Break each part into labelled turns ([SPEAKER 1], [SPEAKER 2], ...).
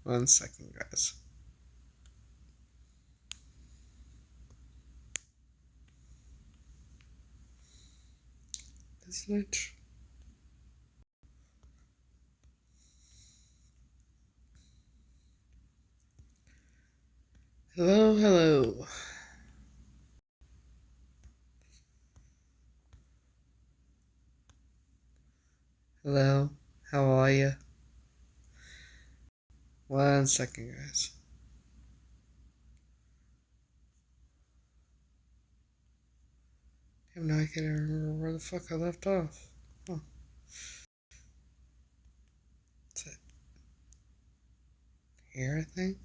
[SPEAKER 1] 1 second, guys. Isn't it? Hello, hello. Hello, how are you? 1 second, guys. Damn, now I can't even remember where the fuck I left off. Oh. That's it. Here, I think?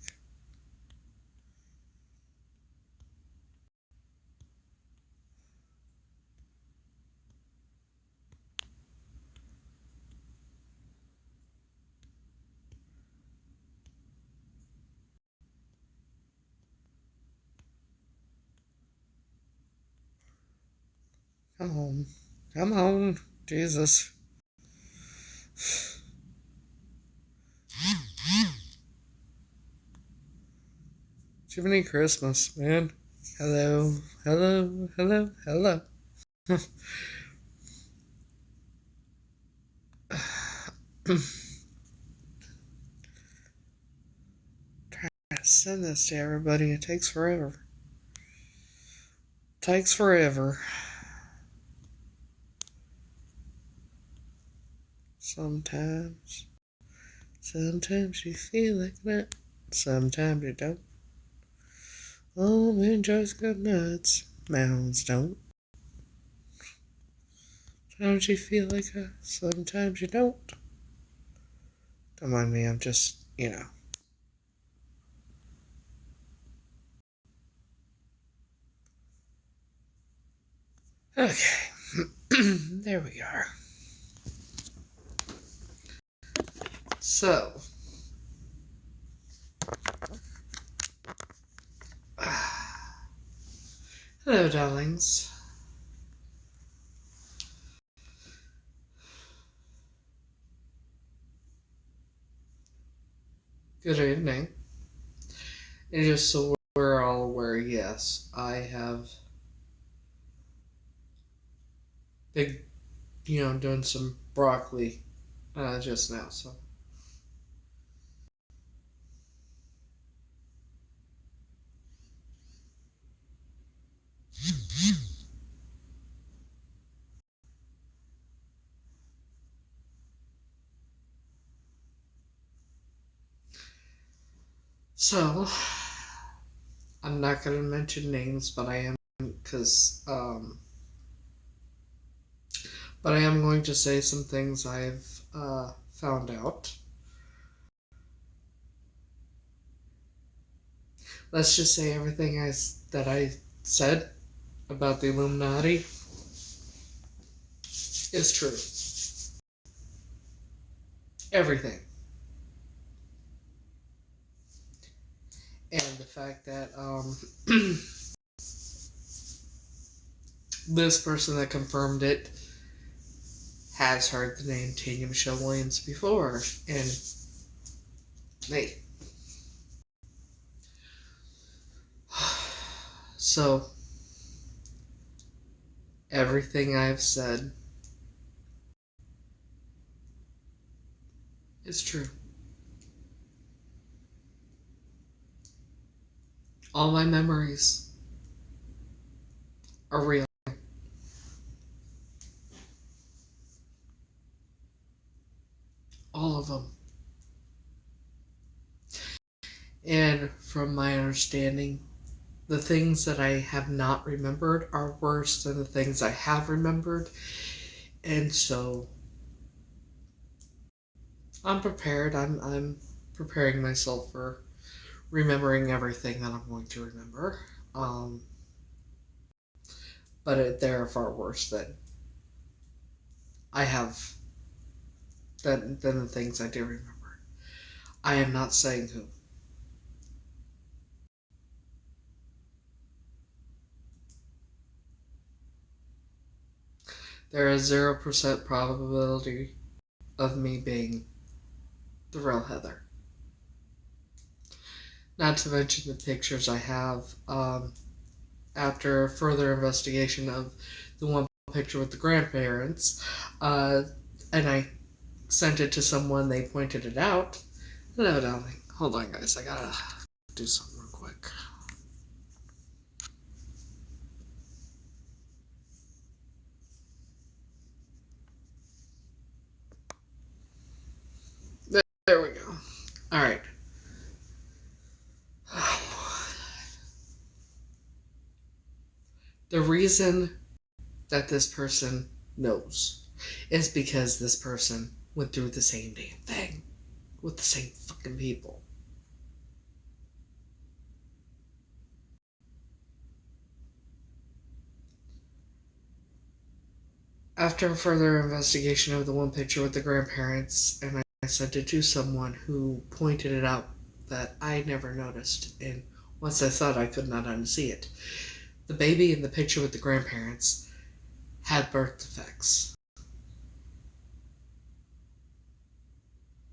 [SPEAKER 1] Come on. Come on. Jesus. Jiminy Christmas, man. Hello. Hello. Hello. Hello. Trying to send this to everybody. It takes forever. Takes forever. Sometimes you feel like that. Sometimes you don't. Oh, man, just got nuts. Mounds don't. Sometimes you feel like that. Sometimes you don't. Don't mind me, I'm just, Okay. There we are. So. Hello, darlings. Good evening. And just so we're all aware, yes, I have been, doing some broccoli just now, so. So, I'm not going to mention names, but I am, but I am going to say some things I've found out. Let's just say everything that I said about the Illuminati is true. Everything. And the fact that this person that confirmed it has heard the name Tanya Michelle Williams before, and hey. So, everything I've said is true. All my memories are real. All of them. And from my understanding, the things that I have not remembered are worse than the things I have remembered. And so, I'm prepared. I'm preparing myself for remembering everything that I'm going to remember. But there are far worse that I have than the things I do remember. I am not saying who. There is 0% probability of me being the real Heather. Not to mention the pictures I have after further investigation of the one picture with the grandparents. And I sent it to someone, they pointed it out. And evidently, hold on guys, I gotta do something real quick. There we go. Alright. The reason that this person knows is because this person went through the same damn thing with the same fucking people. After further investigation of the one picture with the grandparents, and I sent it to someone who pointed it out that I never noticed, and once I thought I could not unsee it. The baby in the picture with the grandparents had birth defects.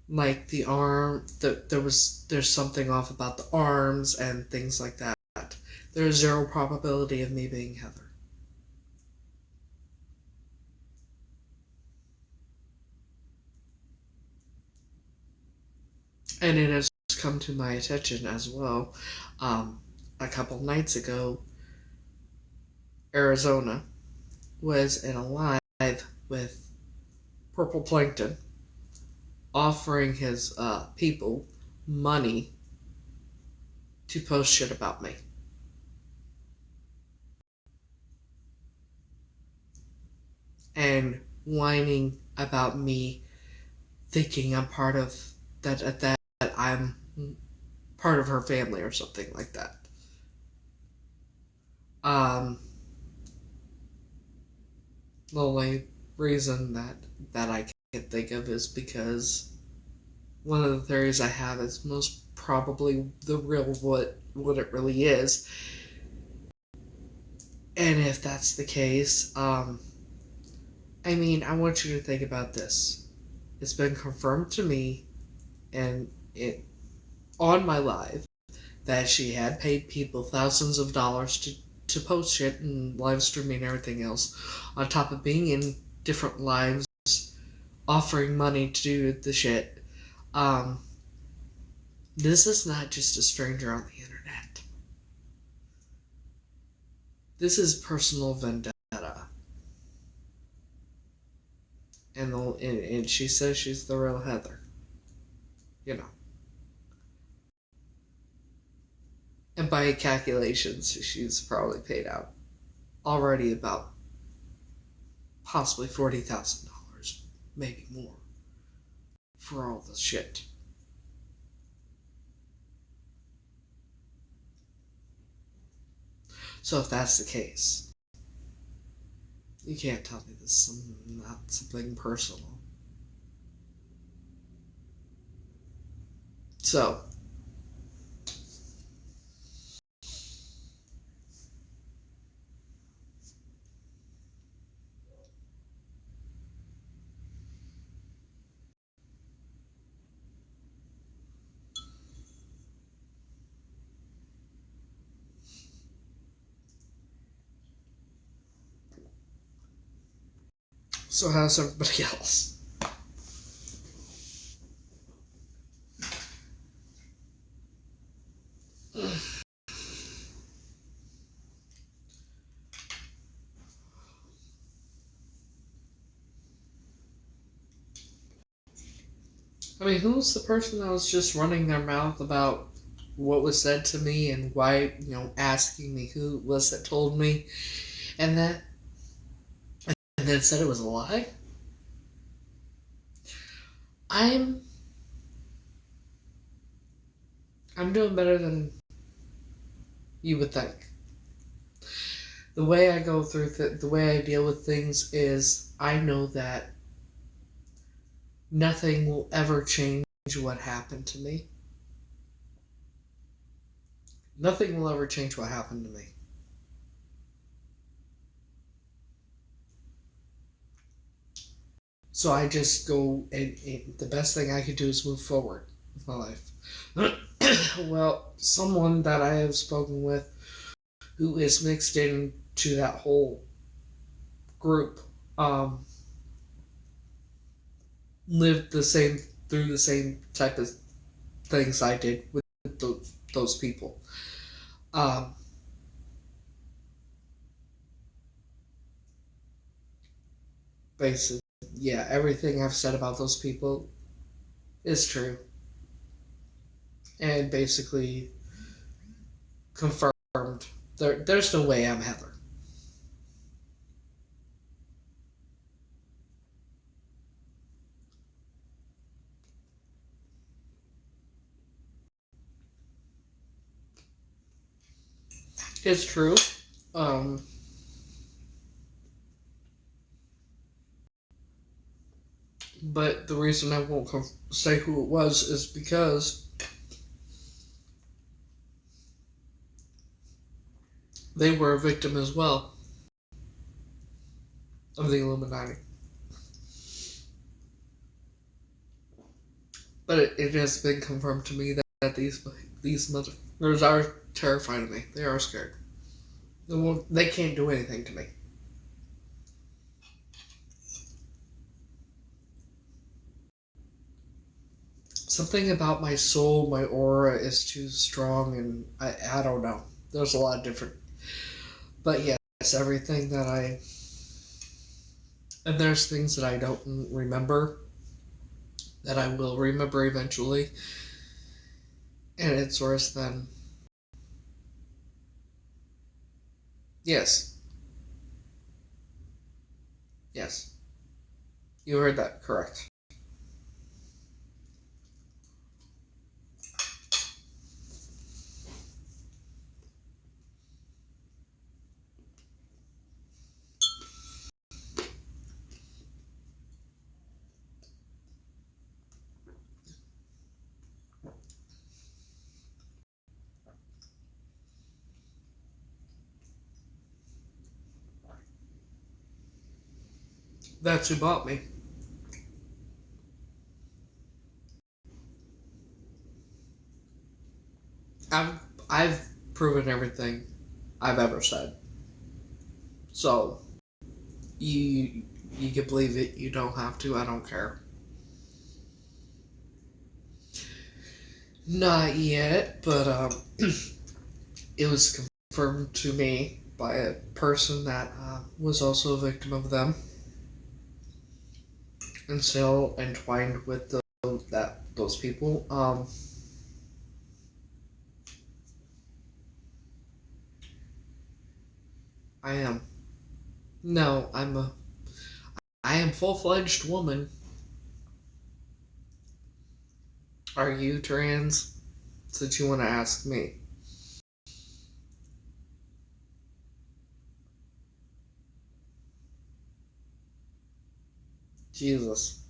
[SPEAKER 1] Like the arm, there's something off about the arms and things like that. There's zero probability of me being Heather. And it has come to my attention as well. A couple nights ago, Arizona was in a live with Purple Plankton offering his people money to post shit about me. And whining about me thinking I'm part of that I'm part of her family or something like that. The only reason that I can think of is because one of the theories I have is most probably the real what it really is. And if that's the case, I mean, I want you to think about this. It's been confirmed to me and it on my live that she had paid people thousands of dollars to post shit and live streaming and everything else, on top of being in different lives offering money to do the shit. This is not just a stranger on the internet. This is personal vendetta. And she says she's the real Heather. You know. And by calculations, she's probably paid out already about possibly $40,000, maybe more, for all the shit. So if that's the case, you can't tell me this is not something personal. So, how's everybody else? I mean, who's the person that was just running their mouth about what was said to me and why, asking me who it was that told me, and then said it was a lie? I'm doing better than you would think. The way I go through the way I deal with things is I know that nothing will ever change what happened to me. Nothing will ever change what happened to me. So I just go, and the best thing I could do is move forward with my life. Well, someone that I have spoken with who is mixed into that whole group lived through the same type of things I did with those people. Um, Basically, yeah, everything I've said about those people is true, and basically confirmed. There's no way I'm Heather. It's true. Um, but the reason I won't say who it was is because they were a victim as well of the Illuminati. But it has been confirmed to me that these motherfuckers are terrified of me. They are scared. They can't do anything to me. Something about my soul, my aura is too strong, and I don't know. There's a lot of different. But yes, everything that I. And there's things that I don't remember that I will remember eventually. And it's worse than. Yes. Yes. You heard that correct. That's who bought me. I've proven everything I've ever said. So you can believe it, you don't have to, I don't care. Not yet, but it was confirmed to me by a person that was also a victim of them and still entwined with those people. I am. No, I am full-fledged woman. Are you trans? Since you want to ask me. Jesus.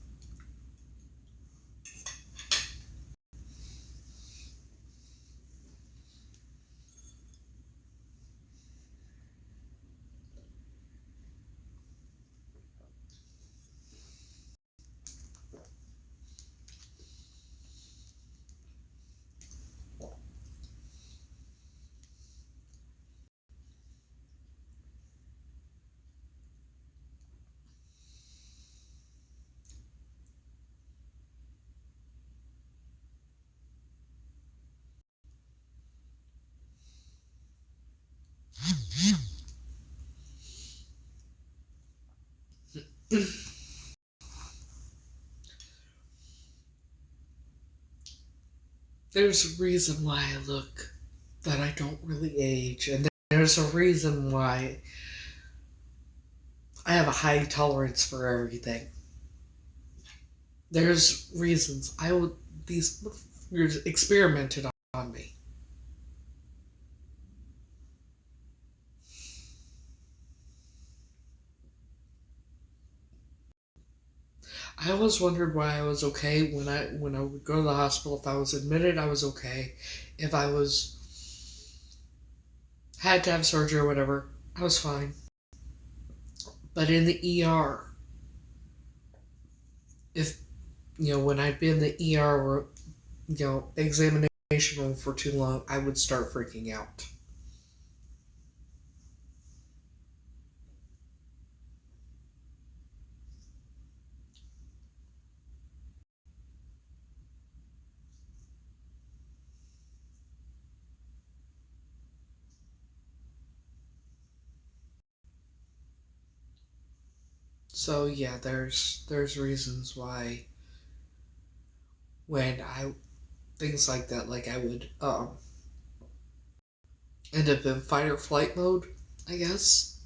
[SPEAKER 1] There's a reason why I look that I don't really age, and there's a reason why I have a high tolerance for everything. There's reasons these motherfuckers experimented on me. I always wondered why I was okay when I would go to the hospital. If I was admitted, I was okay. If I had to have surgery or whatever, I was fine. But in the ER, if when I'd be in the ER examination room for too long, I would start freaking out. So yeah, there's reasons why when I things like that, like I would end up in fight or flight mode, I guess.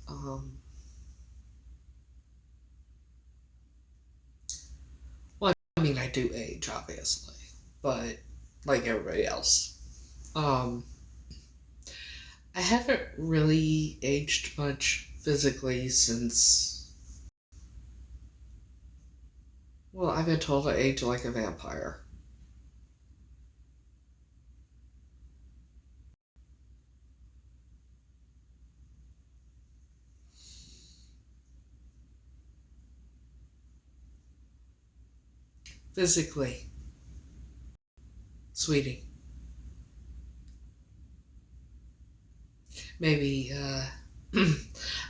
[SPEAKER 1] Well, I mean, I do age, obviously, but like everybody else. Um, I haven't really aged much physically since. Well, I've been told I age like a vampire. Physically, sweetie. Maybe,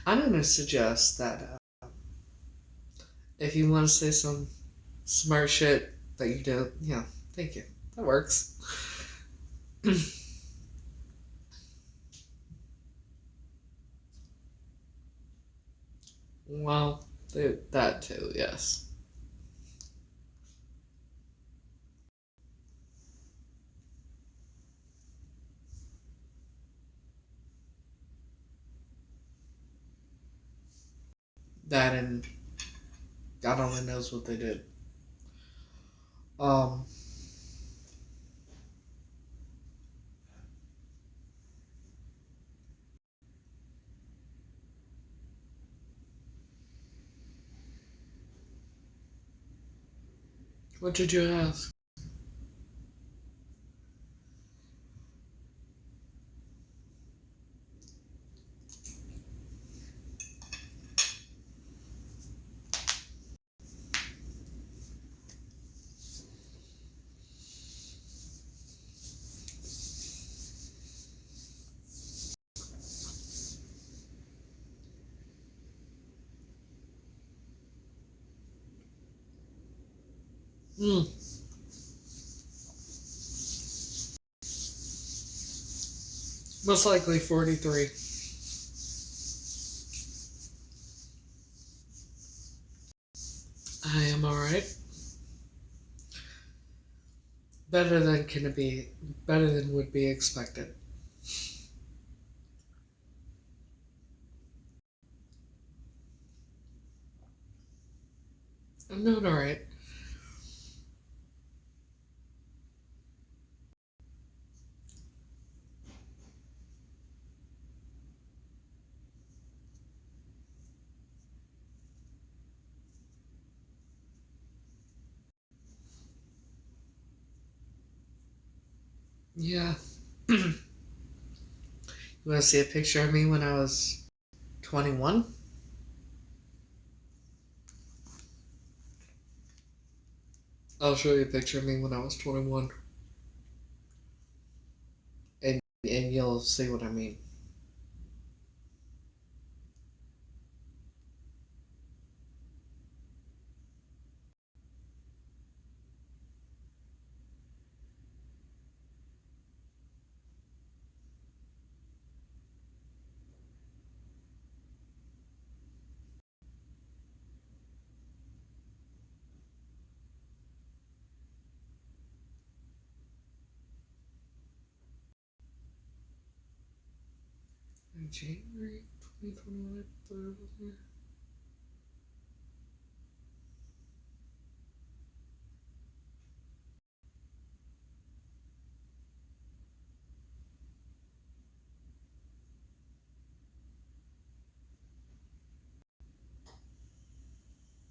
[SPEAKER 1] I'm gonna suggest that if you want to say some smart shit that you do, yeah, thank you. That works. Well, that too, yes. That and God only knows what they did. Um, what did you ask? Hmm. Most likely 43. I am alright. Better than can it be. Better than would be expected. I'm doing alright. Yeah. You want to see a picture of me when I was 21? I'll show you a picture of me when I was 21. And you'll see what I mean. In January 2021,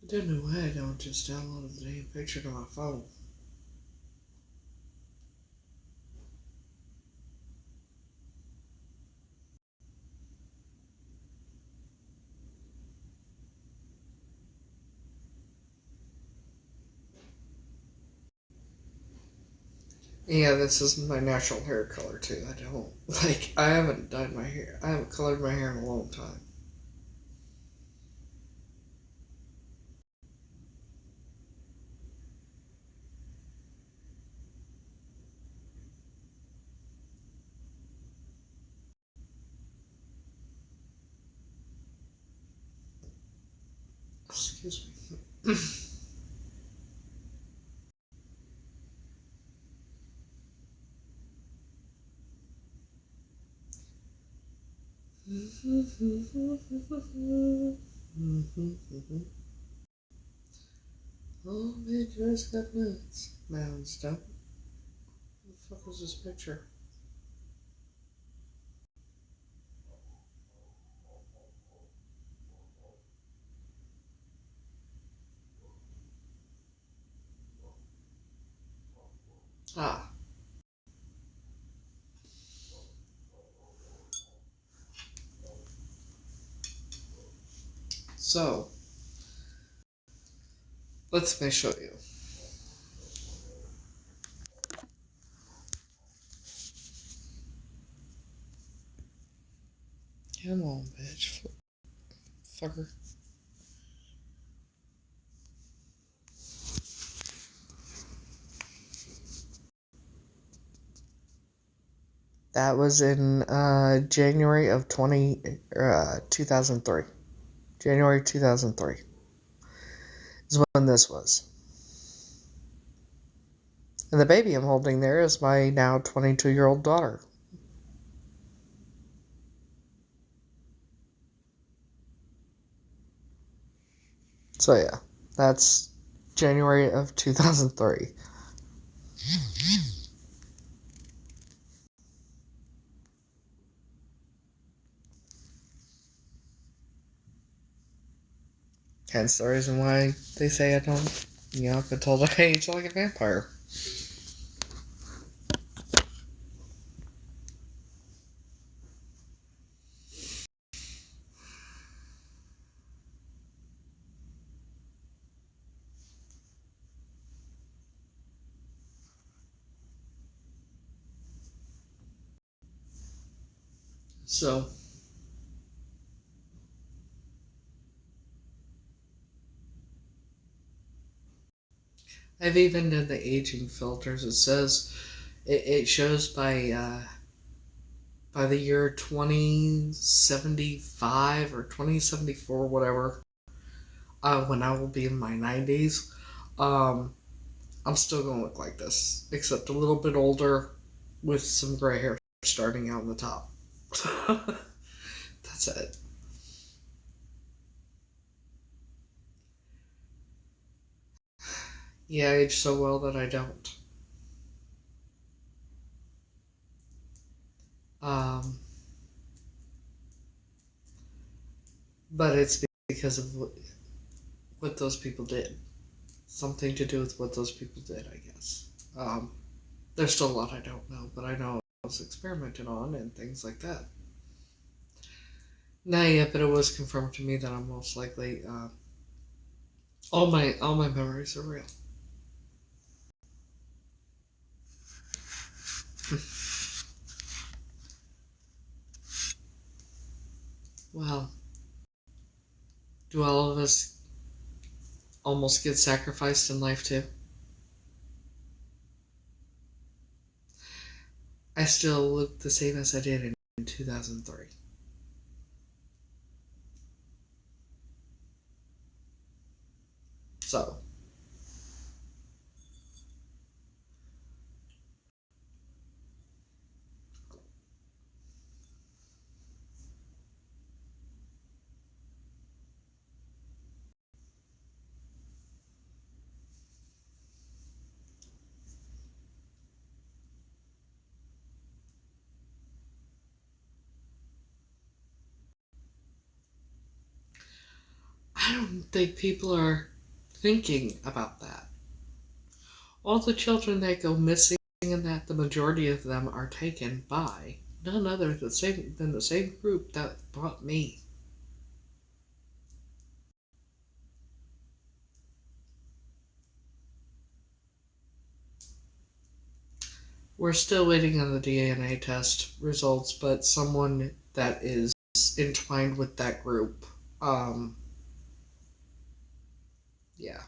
[SPEAKER 1] I don't know why I don't just download the damn picture to my phone. Yeah, this is my natural hair color too. I haven't dyed my hair. I haven't colored my hair in a long time. Excuse me. Oh, man, just got nuts. Mounds, don't. What the fuck was this picture? Ah. So, let me show you. Come on, bitch. Fucker. That was in January of 2003. January 2003 is when this was. And the baby I'm holding there is my now 22-year-old daughter. So yeah, that's January of 2003. Hence the reason why they say I don't, get told I age like a vampire. So, I've even done the aging filters. It says, it shows by the year 2075 or 2074, whatever, when I will be in my 90s, I'm still going to look like this, except a little bit older with some gray hair starting out on the top. That's it. Yeah, I age so well that I don't. Um, but it's because of what those people did. Something to do with what those people did, I guess. There's still a lot I don't know, but I know I was experimented on and things like that. Not yet, but it was confirmed to me that I'm most likely all my memories are real. Well, do all of us almost get sacrificed in life too? I still look the same as I did in 2003. So, I don't think people are thinking about that. All the children that go missing and that the majority of them are taken by none other than the same group that brought me. We're still waiting on the DNA test results, but someone that is entwined with that group, yeah,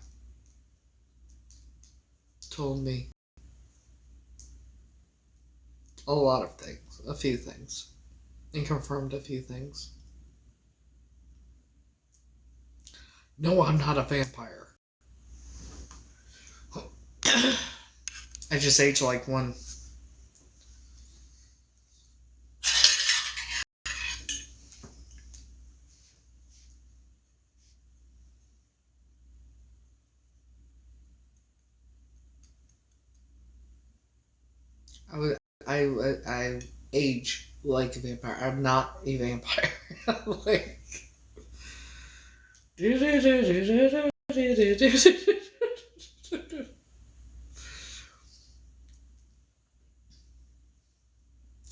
[SPEAKER 1] told me a lot of things, a few things, and confirmed a few things. No, I'm not a vampire. I just age like one. I age like a vampire. I'm not a vampire. Like.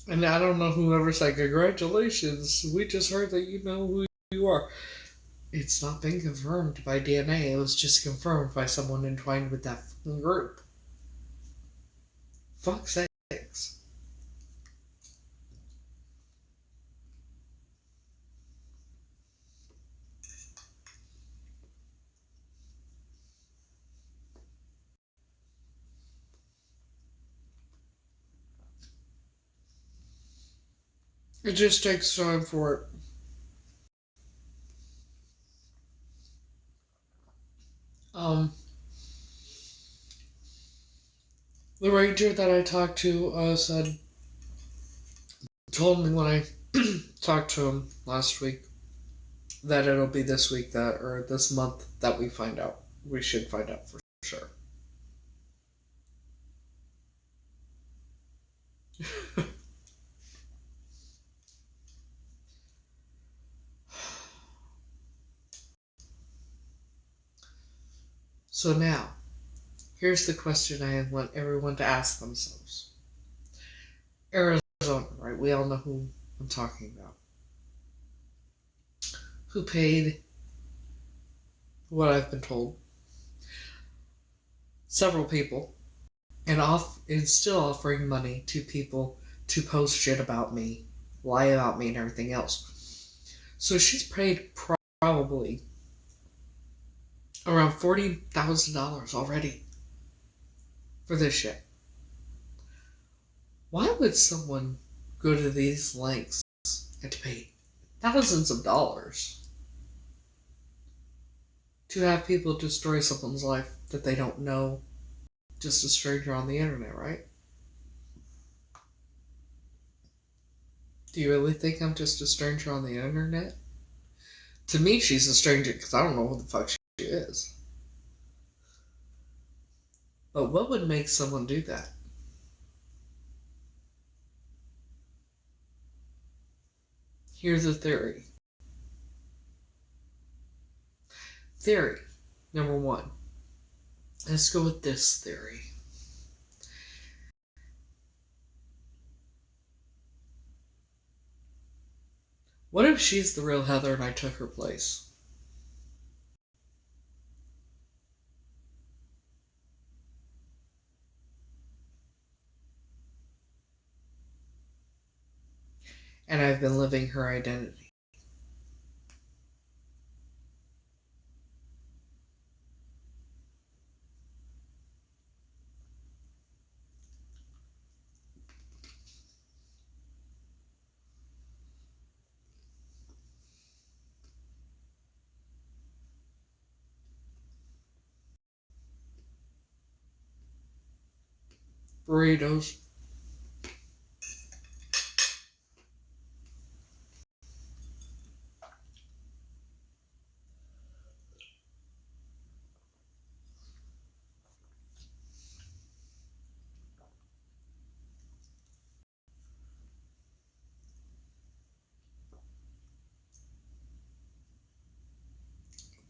[SPEAKER 1] And I don't know whoever said, congratulations, we just heard that you know who you are. It's not been confirmed by DNA, it was just confirmed by someone entwined with that group. Fuck's sakes. It just takes time for it. The ranger that I talked to told me when I talked to him last week that it'll be this week or this month that we find out. We should find out for sure. So now, here's the question I want everyone to ask themselves. Arizona, right? We all know who I'm talking about. Who paid what I've been told? Several people. And still offering money to people to post shit about me, lie about me, and everything else. So she's paid probably around $40,000 already for this shit. Why would someone go to these lengths and to pay thousands of dollars to have people destroy someone's life that they don't know, just a stranger on the internet, right? Do you really think I'm just a stranger on the internet? To me, she's a stranger because I don't know who the fuck she is. But what would make someone do that? Here's a theory. Theory number one. Let's go with this theory. What if she's the real Heather and I took her place? And I've been living her identity. Burritos.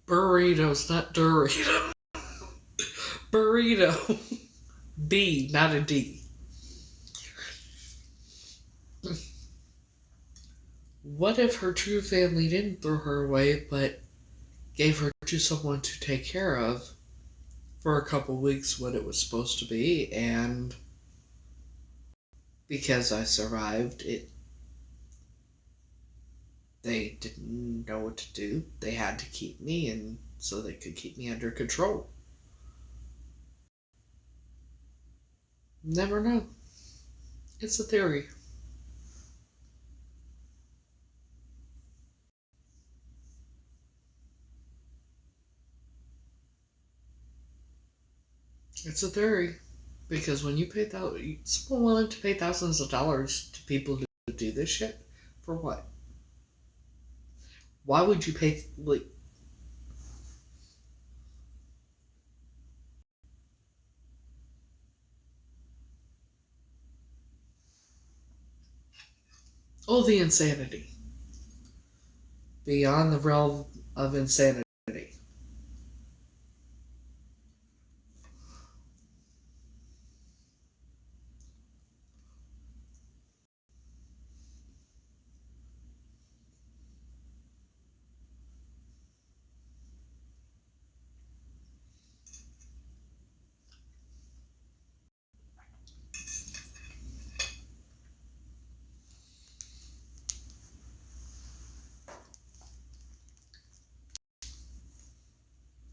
[SPEAKER 1] Burritos, not Dorito. Burrito. B, not a D. What if her true family didn't throw her away, but gave her to someone to take care of for a couple weeks when it was supposed to be, and because I survived it. They didn't know what to do. They had to keep me, and so they could keep me under control. Never know. It's a theory. It's a theory. Because when you pay someone willing to pay thousands of dollars to people to do this shit, for what? Why would you pay, like, oh, the insanity. Beyond the realm of insanity.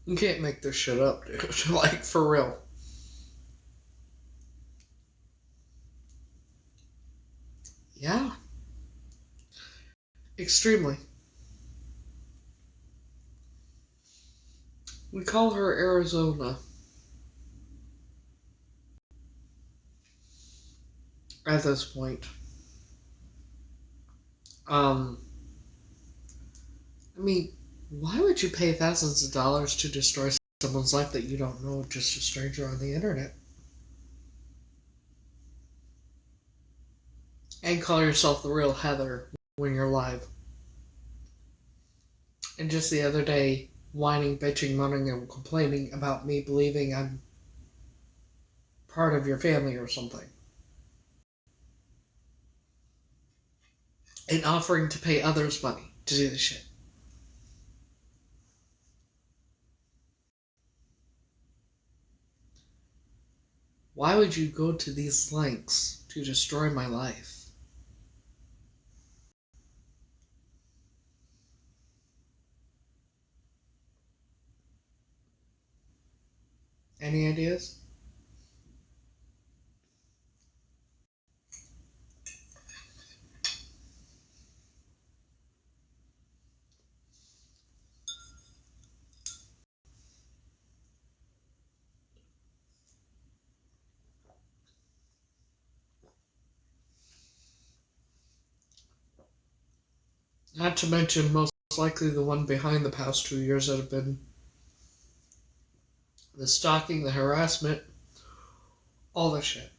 [SPEAKER 1] You can't make this shit up, dude. Like, for real. Yeah. Extremely. We call her Arizona. At this point. I mean, why would you pay thousands of dollars to destroy someone's life that you don't know, just a stranger on the internet? And call yourself the real Heather when you're live. And just the other day, whining, bitching, moaning, and complaining about me believing I'm part of your family or something. And offering to pay others money to do the shit. Why would you go to these lengths to destroy my life? Any ideas? Not to mention, most likely the one behind the past 2 years that have been the stalking, the harassment, all the shit.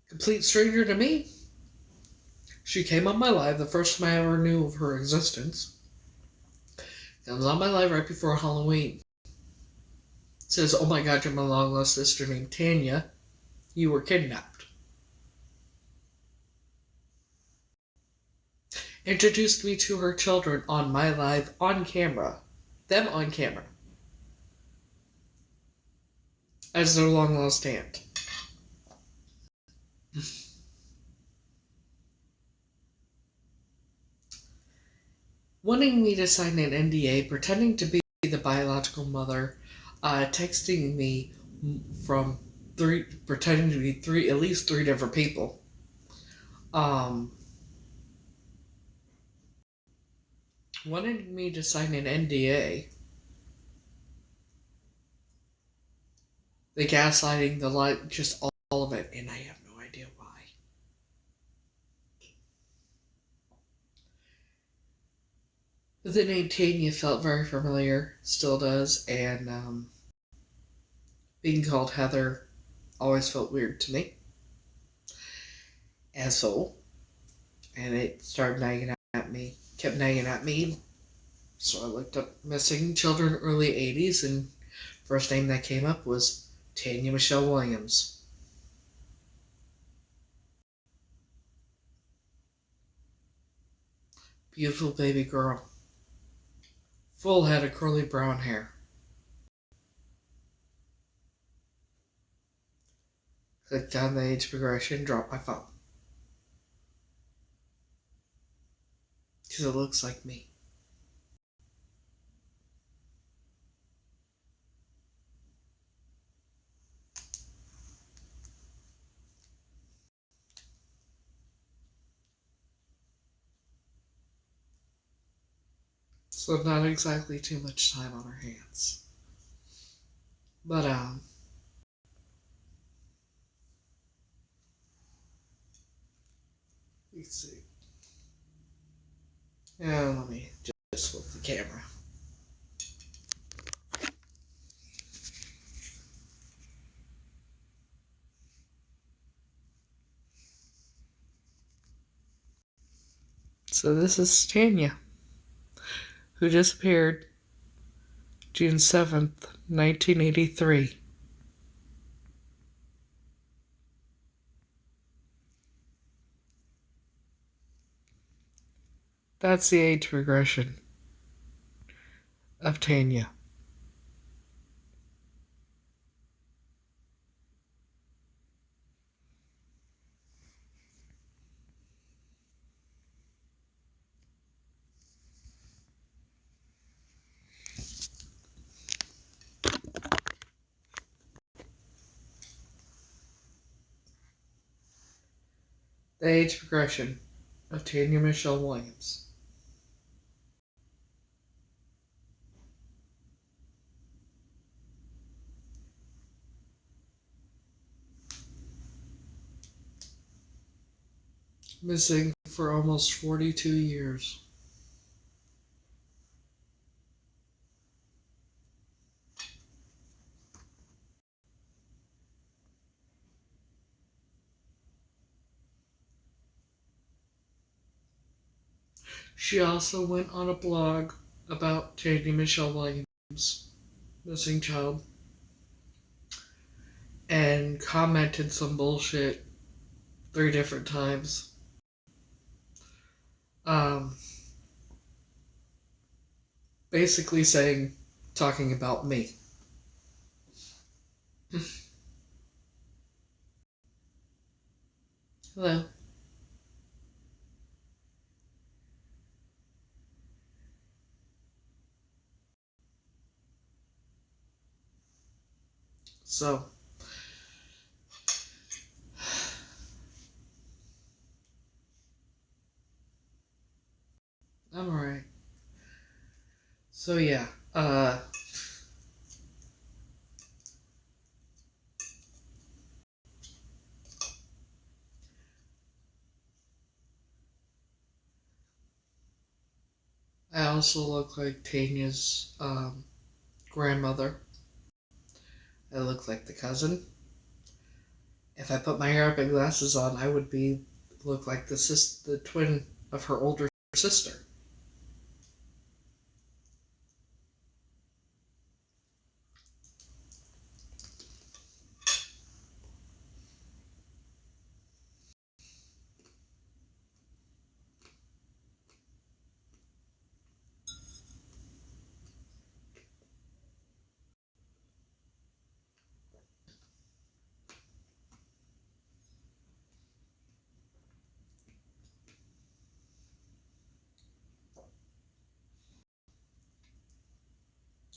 [SPEAKER 1] Complete stranger to me. She came on my live the first time I ever knew of her existence. Comes on my live right before Halloween. Says, oh my god, you're my long lost sister named Tanya. You were kidnapped. Introduced me to her children on my live on camera. Them on camera. As their long lost aunt. Wanting me to sign an NDA, pretending to be the biological mother, texting me from pretending to be at least three different people. Wanting me to sign an NDA. The gaslighting, the light, just all of it, and I have no idea why. The name Tanya felt very familiar, still does, and being called Heather always felt weird to me. And it started nagging at me, kept nagging at me. So I looked up missing children early 80s, and first name that came up was Tanya Michelle Williams. Beautiful baby girl. Full head of curly brown hair. clicked on the age progression, dropped my phone. Because it looks like me. So not exactly too much time on our hands. But, let's see. And let me just flip the camera. So this is Tanya, who disappeared June 7th, 1983. That's the age progression of Tanya. The age progression of Tanya Michelle Williams. Missing for almost 42 years. She also went on a blog about Tanya Michelle Williams' missing child and commented some bullshit 3 different times. Basically talking about me. Hello. So, I'm alright. So yeah, I also look like Tanya's grandmother. I look like the cousin. If I put my hair up and glasses on, I would look like the twin of her older sister.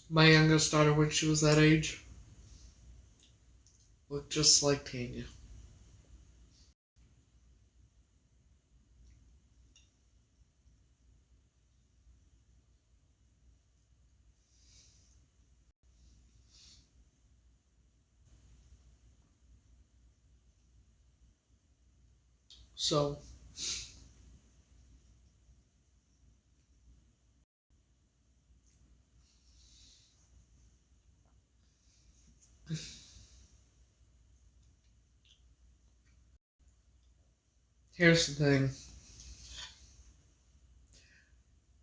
[SPEAKER 1] My youngest daughter, when she was that age, looked just like Tanya. So, here's the thing.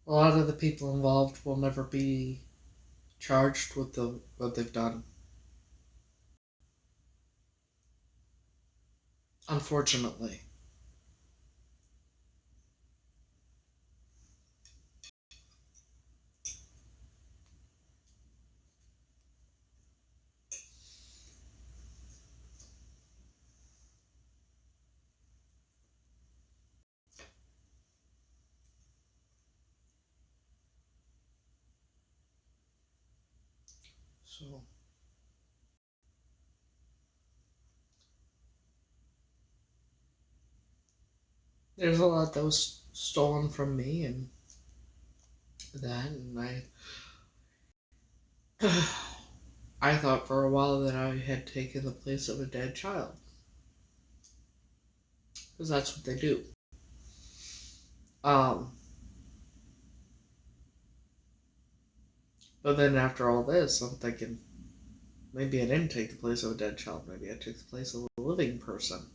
[SPEAKER 1] A lot of the people involved will never be charged with what they've done. Unfortunately. So there's a lot that was stolen from me and that, and I thought for a while that I had taken the place of a dead child. Because that's what they do. But then after all this, I'm thinking, maybe I didn't take the place of a dead child. Maybe I took the place of a living person.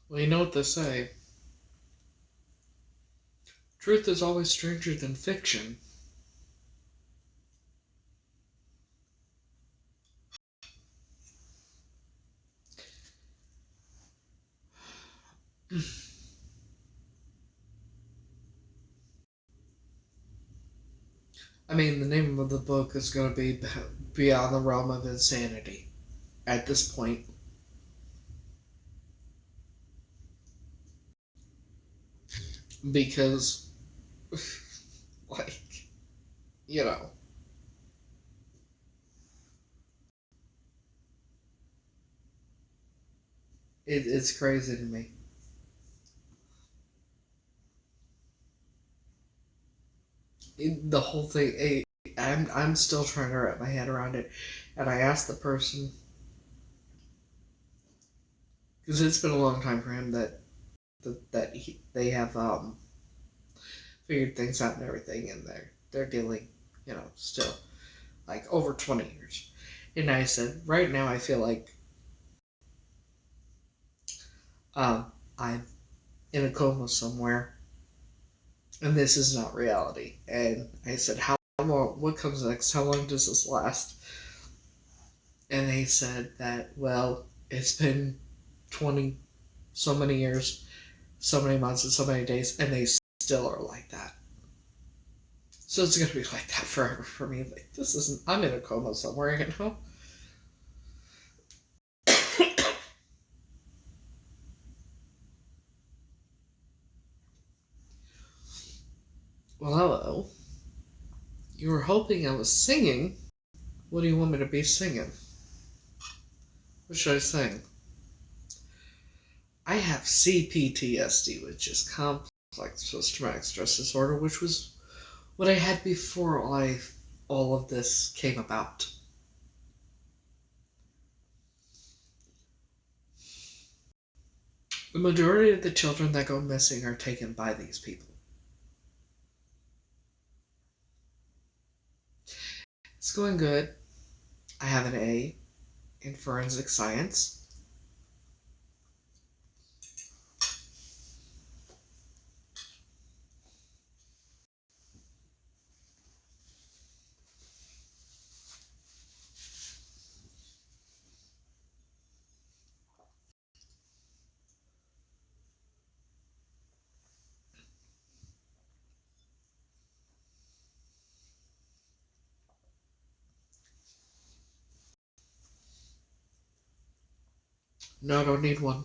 [SPEAKER 1] Well, you know what they say. Truth is always stranger than fiction. I mean, the name of the book is going to be Beyond the Realm of Insanity at this point. Because, like, you know, it's crazy to me. The whole thing, I'm still trying to wrap my head around it. And I asked the person, because it's been a long time for him they have figured things out and everything, and they're dealing, still like over 20 years. And I said, right now I feel like I'm in a coma somewhere, and this is not reality. And I said, how long? What comes next? How long does this last? And they said that, well, it's been 20 so many years, so many months, and so many days, and they still are like that. So it's gonna be like that forever for me. Like, this isn't. I'm in a coma somewhere, Well, hello. You were hoping I was singing. What do you want me to be singing? What should I sing? I have CPTSD, which is complex post-traumatic stress disorder, which was what I had before all of this came about. The majority of the children that go missing are taken by these people. It's going good. I have an A in forensic science. No, I don't need one.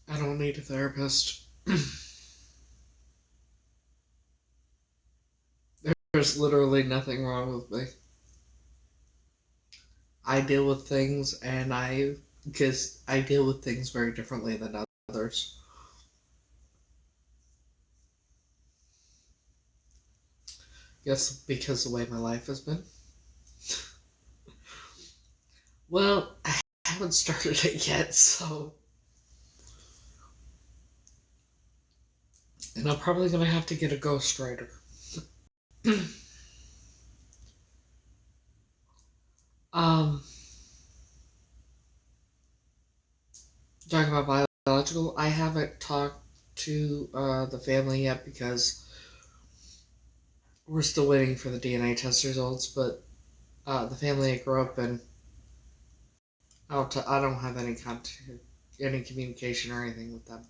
[SPEAKER 1] I don't need a therapist. There's literally nothing wrong with me. I deal with things, because I deal with things very differently than others. Yes, because the way my life has been. Well, I haven't started it yet, so. And I'm probably gonna have to get a ghostwriter. Um, talking about biological, I haven't talked to the family yet because we're still waiting for the DNA test results. But the family I grew up in, I don't have any contact, any communication or anything with them.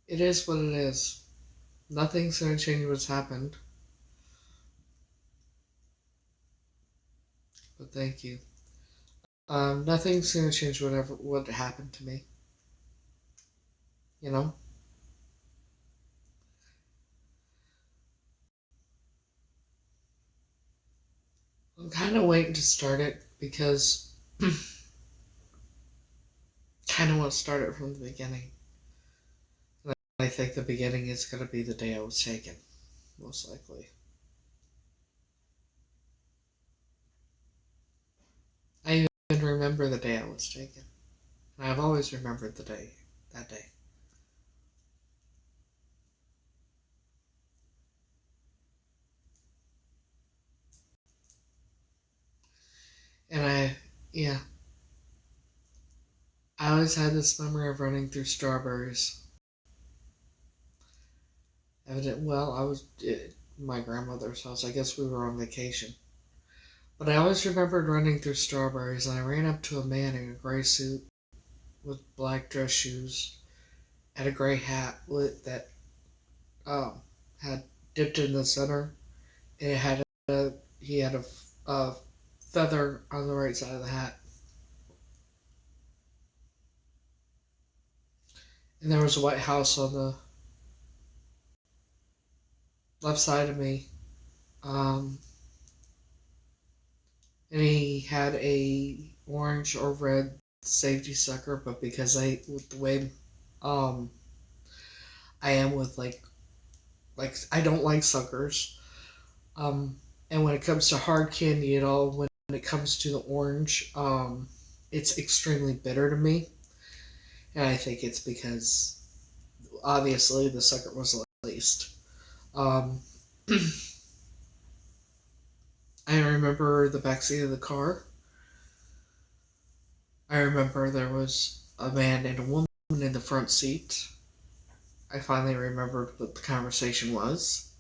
[SPEAKER 1] It is what it is. Nothing's gonna change what's happened. But thank you. Nothing's gonna change what happened to me. You know. I'm kind of waiting to start it because kind of want to start it from the beginning. And I think the beginning is gonna be the day I was taken, most likely. I even remember the day I was taken. And I've always remembered that day. And yeah, I always had this memory of running through strawberries. I was at my grandmother's house. I guess we were on vacation. But I always remembered running through strawberries, and I ran up to a man in a gray suit with black dress shoes, had a gray hat that had dipped in the center, and he had a feather on the right side of the hat. And there was a white house on the left side of me. Um, and he had a orange or red safety sucker, but because with the way um, I am with like I don't like suckers. And when it comes to hard candy at all, when it comes to the orange, it's extremely bitter to me, and I think it's because obviously the sucker was laced. Um, I remember the backseat of the car. I remember there was a man and a woman in the front seat. I finally remembered what the conversation was.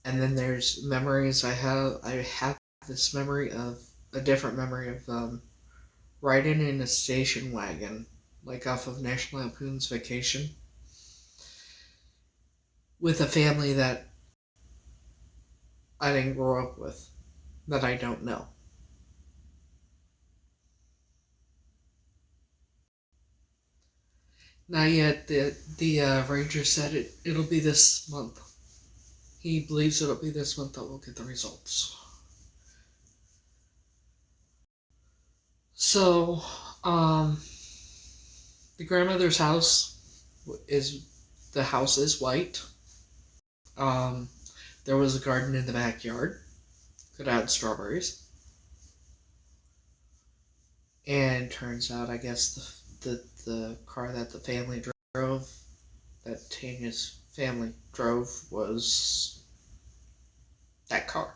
[SPEAKER 1] And then there's memories I have. I have this memory of a different memory of riding in a station wagon, like off of National Lampoon's Vacation, with a family that I didn't grow up with, that I don't know. Not yet. The ranger said it'll be this month. He believes it'll be this month that we'll get the results. So, the grandmother's house is the house is white. Um, there was a garden in the backyard. Could add strawberries. And turns out, I guess the car that the family drove, that Tanya's family drove, was that car.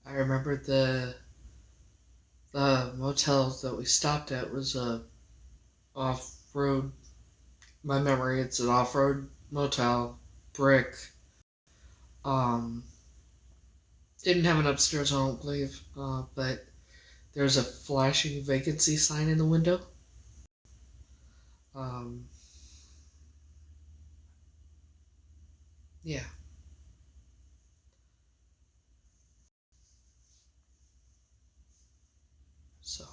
[SPEAKER 1] I remember the motel that we stopped at was a off road. My memory, it's an off road motel, brick. Um, didn't have an upstairs, I don't believe, but there's a flashing vacancy sign in the window. Um, yeah. So,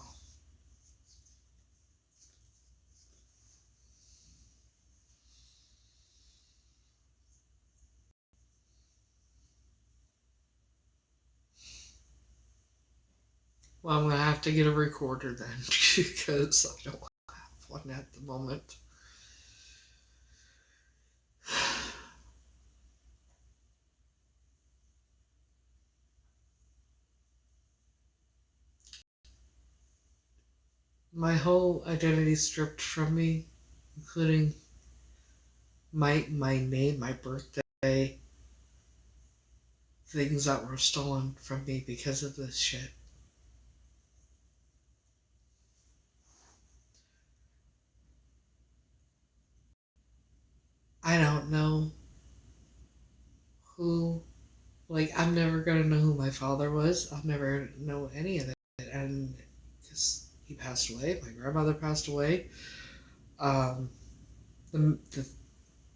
[SPEAKER 1] well, I'm gonna have to get a recorder then because I don't have one at the moment. My whole identity stripped from me, including my name, my birthday, things that were stolen from me because of this shit. I don't know who, like, I'm never gonna know who my father was. I'll never know any of it. And because he passed away, my grandmother passed away. Um, the, the,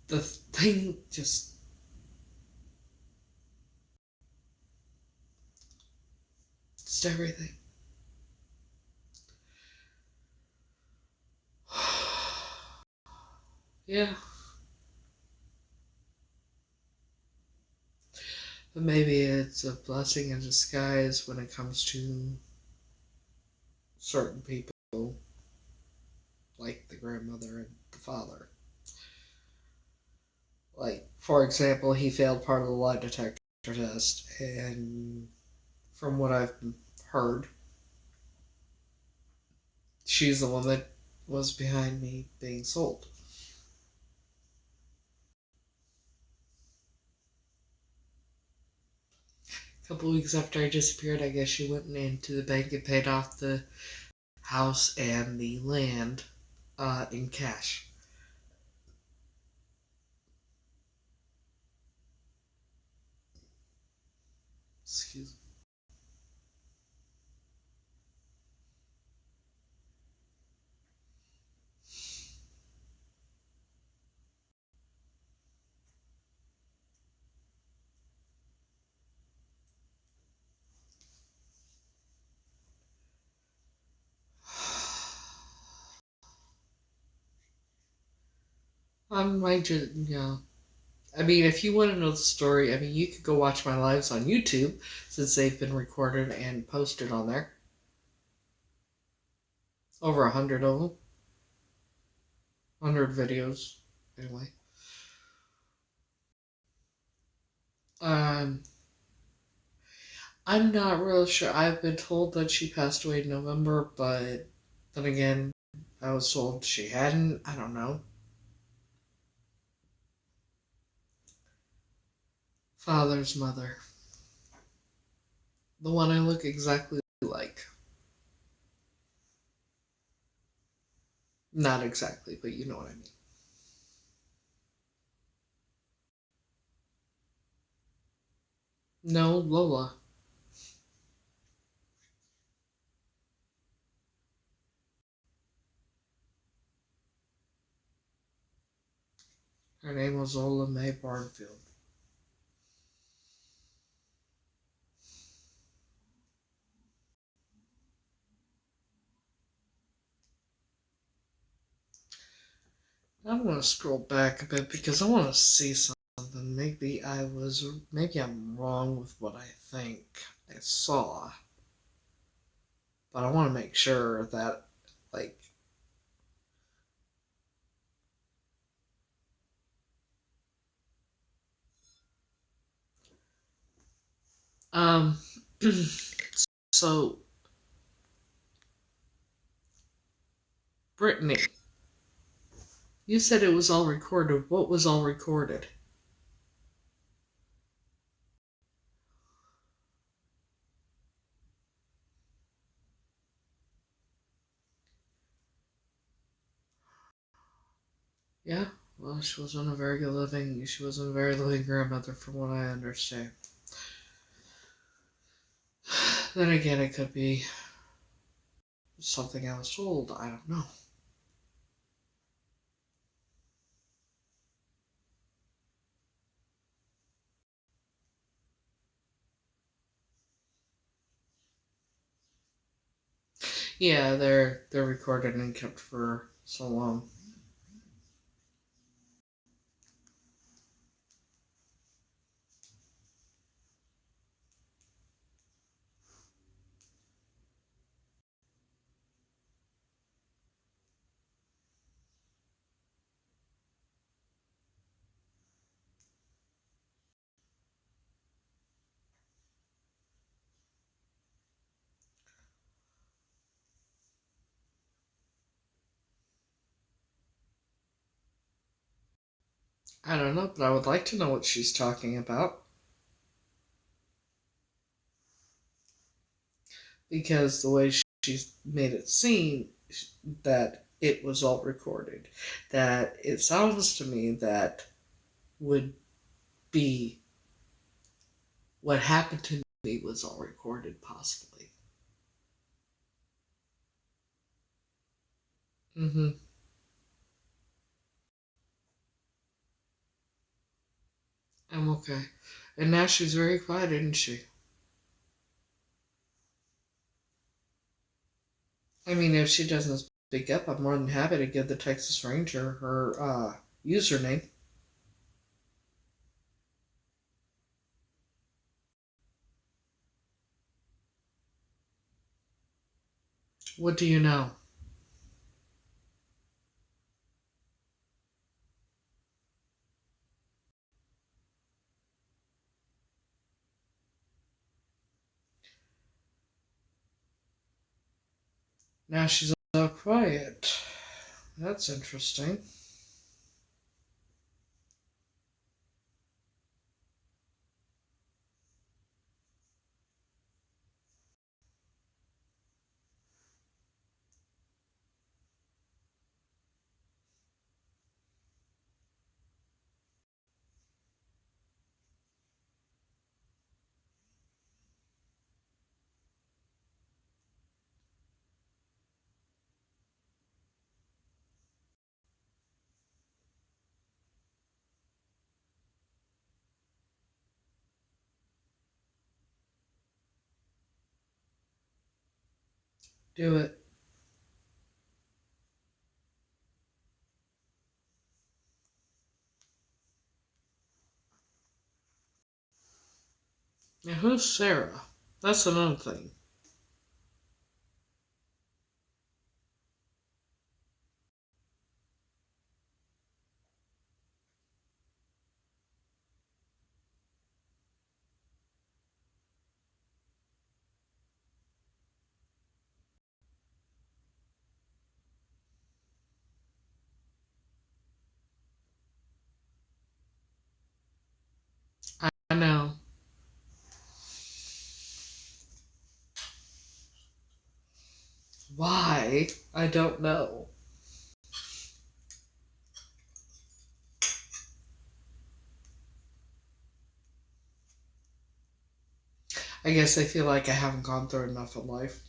[SPEAKER 1] the thing just, just everything. Yeah. But maybe it's a blessing in disguise when it comes to certain people, like the grandmother and the father. Like, for example, he failed part of the lie detector test, and from what I've heard, she's the one that was behind me being sold. A couple weeks after I disappeared, I guess she went into the bank and paid off the house and the land in cash. Excuse me. I might just, I mean, if you want to know the story, I mean, you could go watch my lives on YouTube since they've been recorded and posted on there. Over 100 of them. 100 videos, anyway. Um, I'm not real sure. I've been told that she passed away in November, but then again, I was told she hadn't. I don't know. Father's mother. The one I look exactly like. Not exactly, but you know what I mean. No, Lola. Her name was Lola Mae Barnfield. I'm gonna scroll back a bit because I want to see something. Maybe I'm wrong with what I think I saw, but I want to make sure that, like, um, so Brittany, you said it was all recorded. What was all recorded? Yeah, well, she wasn't a very good living. She wasn't a very living grandmother, from what I understand. Then again, it could be something I was told. I don't know. Yeah, they're recorded and kept for so long. I don't know, but I would like to know what she's talking about. Because the way she's made it seem that it was all recorded. That it sounds to me that would be what happened to me was all recorded, possibly. Mm-hmm. I'm okay. And now she's very quiet, isn't she? I mean, if she doesn't speak up, I'm more than happy to give the Texas Ranger her username. What do you know? Now she's all quiet. That's interesting. Do it. Now, who's Sarah? That's another thing. I know. Why? I don't know. I guess I feel like I haven't gone through enough in life.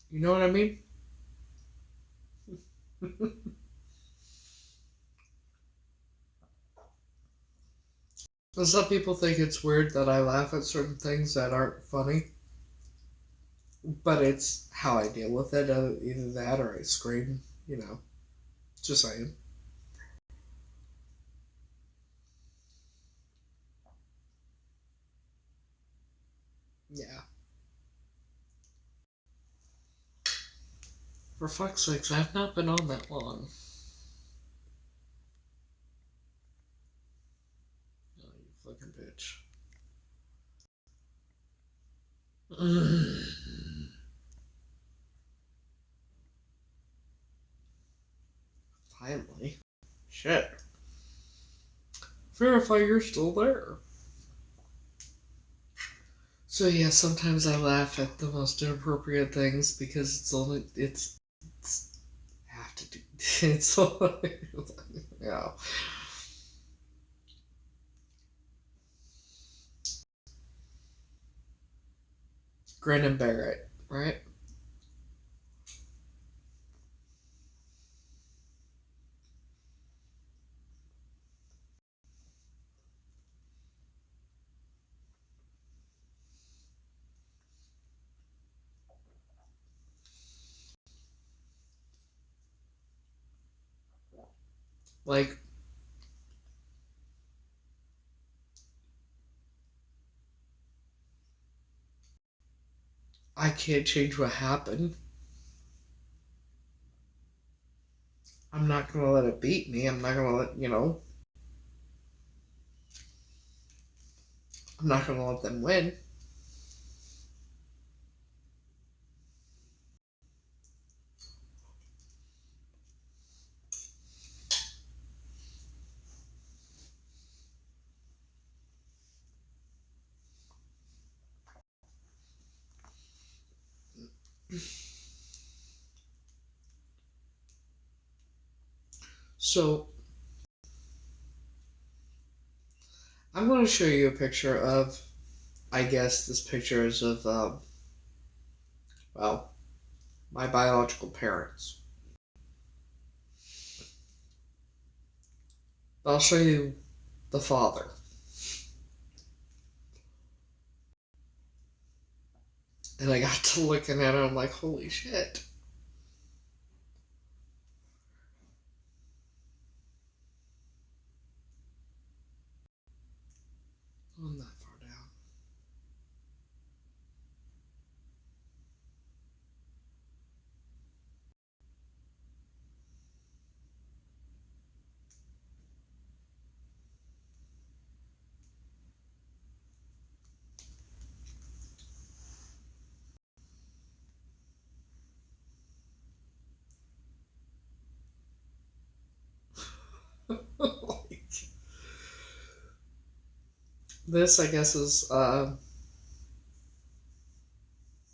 [SPEAKER 1] You know what I mean? And some people think it's weird that I laugh at certain things that aren't funny, but it's how I deal with it. Either that or I scream, you know. Just saying. Yeah. For fuck's sakes, I've not been on that long. Oh, you fucking bitch. Finally. Shit. Verify you're still there. So yeah, sometimes I laugh at the most inappropriate things because it's I have to do it's yeah. Grin and bear it, right? Like I can't change what happened. I'm not gonna let it beat me. I'm not gonna let, I'm not gonna let them win. So, I'm going to show you a picture of, I guess this picture is of, well, my biological parents. I'll show you the father. And I got to looking at it, I'm like, holy shit. I'm not far down. This, I guess, is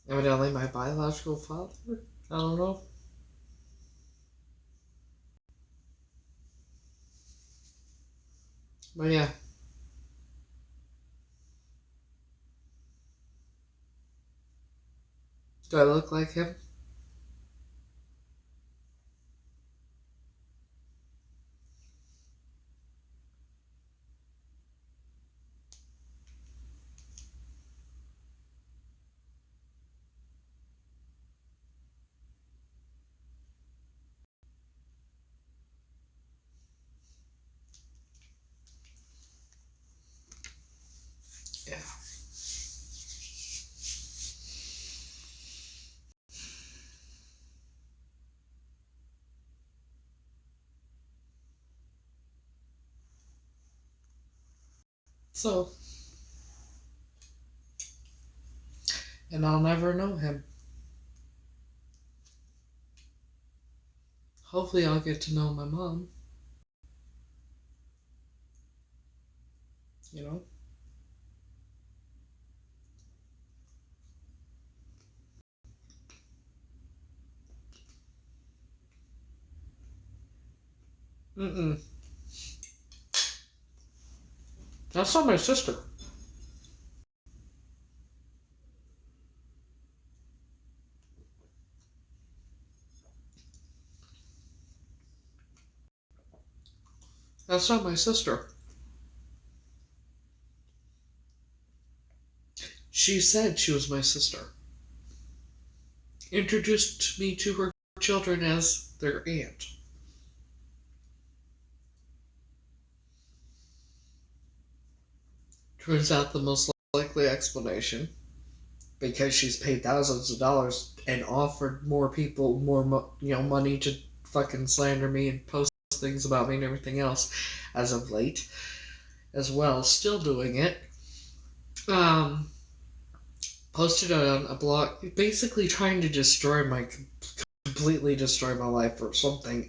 [SPEAKER 1] evidently my biological father. I don't know. But yeah. Do I look like him? Yeah. So, and I'll never know him. Hopefully I'll get to know my mom. You know? Mm-mm. That's not my sister. That's not my sister. She said she was my sister. Introduced me to her children as their aunt. Turns out the most likely explanation, because she's paid thousands of dollars and offered more people more money to fucking slander me and post things about me and everything else as of late as well, still doing it. Posted on a blog basically trying to completely destroy my life or something.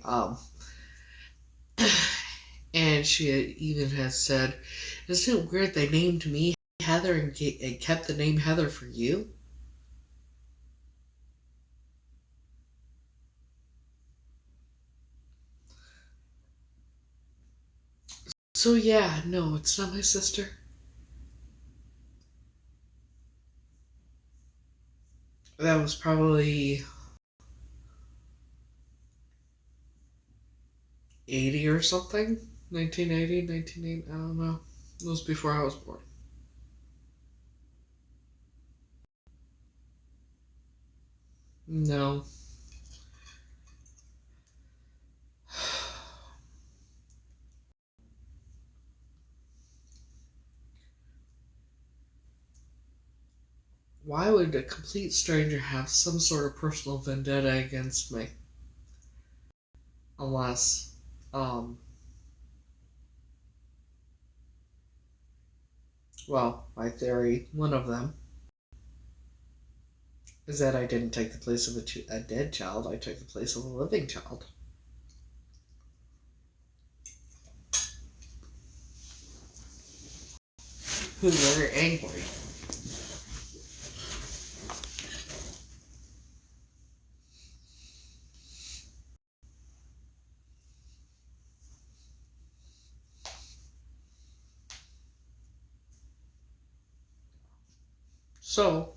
[SPEAKER 1] And she even has said, isn't it weird they named me Heather and kept the name Heather for you? So yeah, no, it's not my sister. That was probably 80 or something. 1980, 1980, I don't know. It was before I was born. No. Why would a complete stranger have some sort of personal vendetta against me? unless, well, my theory, one of them, is that I didn't take the place of a dead child, I took the place of a living child. Who's very angry. So,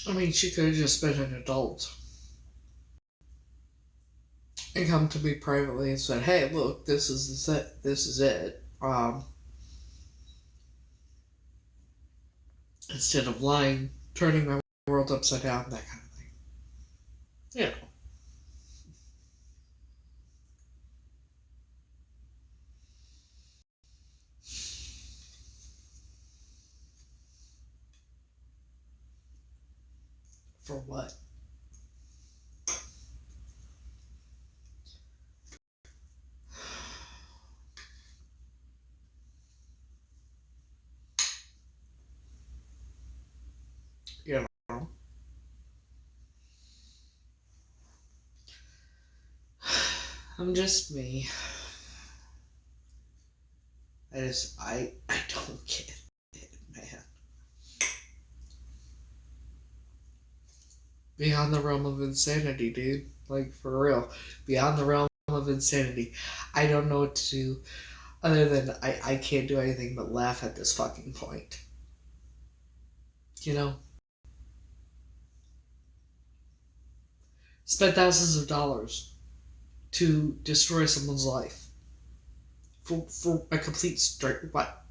[SPEAKER 1] I mean, she could have just been an adult and come to me privately and said, "Hey, look, this is it. This is it." Instead of lying, turning my world upside down, that kind of thing. You know. For what? You know. I'm just me. I don't get it, man. Beyond the realm of insanity, dude. Like, for real. Beyond the realm of insanity. I don't know what to do other than I can't do anything but laugh at this fucking point. You know? Spend thousands of dollars to destroy someone's life. For a complete what?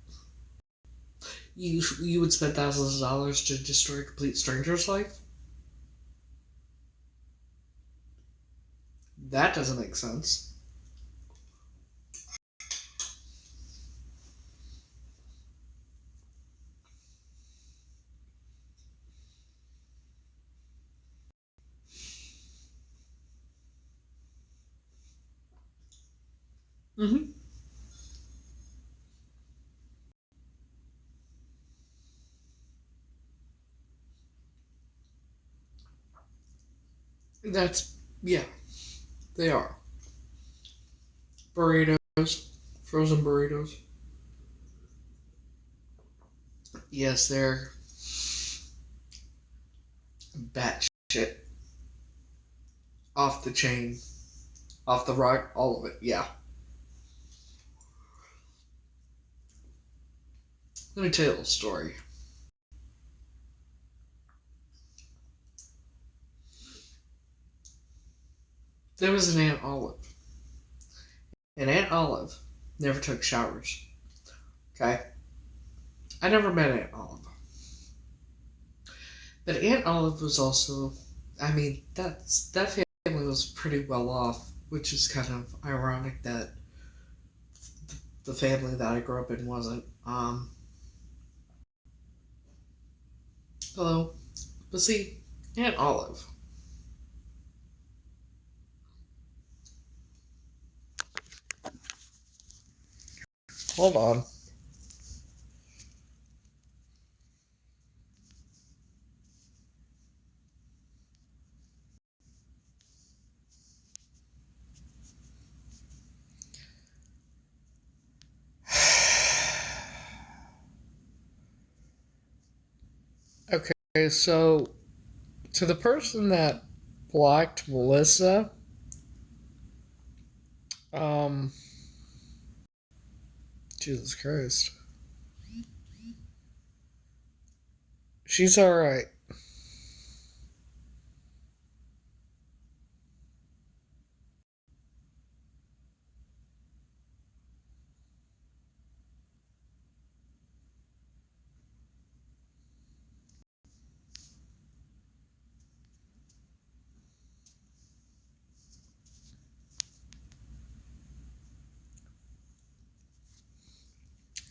[SPEAKER 1] You would spend thousands of dollars to destroy a complete stranger's life? That doesn't make sense. Mm-hmm. That's, yeah, they are. Burritos, frozen burritos. Yes, they're batshit. Off the chain. Off the rock, all of it, yeah. Let me tell you a little story. There was an Aunt Olive. And Aunt Olive never took showers. Okay? I never met Aunt Olive. But Aunt Olive was also, I mean, that family was pretty well off, which is kind of ironic that the family that I grew up in wasn't. Hello. But see, Aunt Olive. Hold on. Okay, so to the person that blocked Melissa, um, Jesus Christ. She's alright.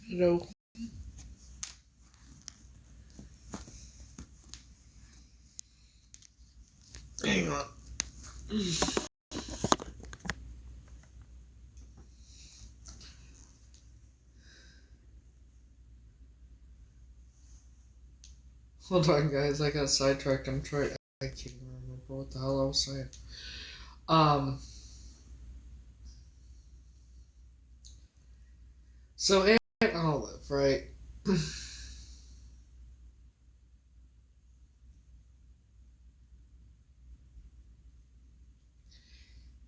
[SPEAKER 1] You know, Hang on. Hold on, guys. I got sidetracked. I can't even remember what the hell I was saying. So Aunt Olive, right?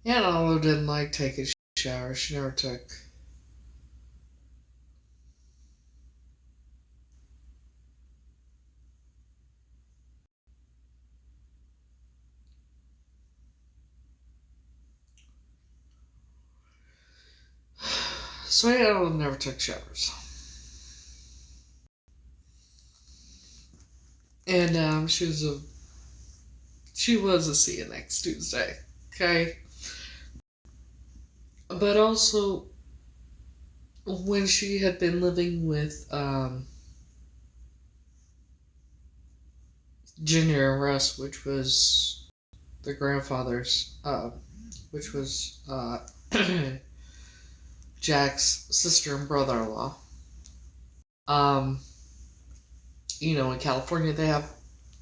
[SPEAKER 1] Aunt Olive didn't like taking showers. She never took. So Aunt Olive never took showers. And she was a see you next Tuesday. Okay? But also, when she had been living with Junior and Russ, which was the grandfather's, which was Jack's sister and brother-in-law. In California they have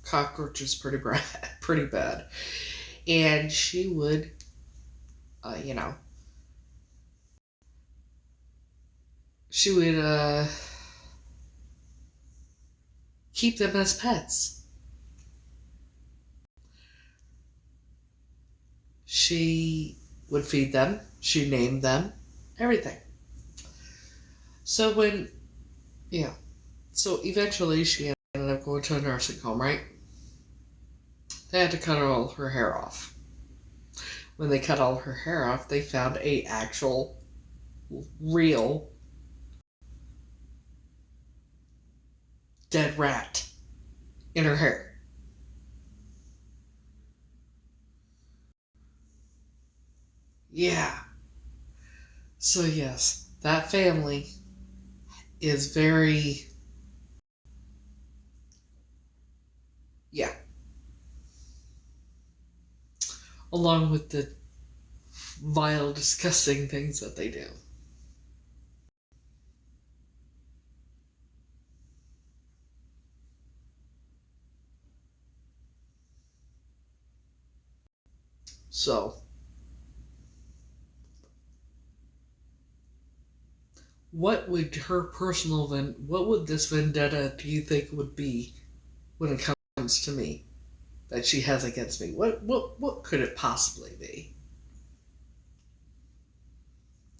[SPEAKER 1] cockroaches pretty bad, and she would, she would keep them as pets. She would feed them. She named them. Everything. So so eventually she ended up going to a nursing home, right? They had to cut all her hair off. When they cut all her hair off, they found a actual, real, dead rat in her hair. Yeah. So yes, that family is very, yeah. Along with the vile, disgusting things that they do. So, what would this vendetta do you think would be when it comes to me that she has against me? What could it possibly be?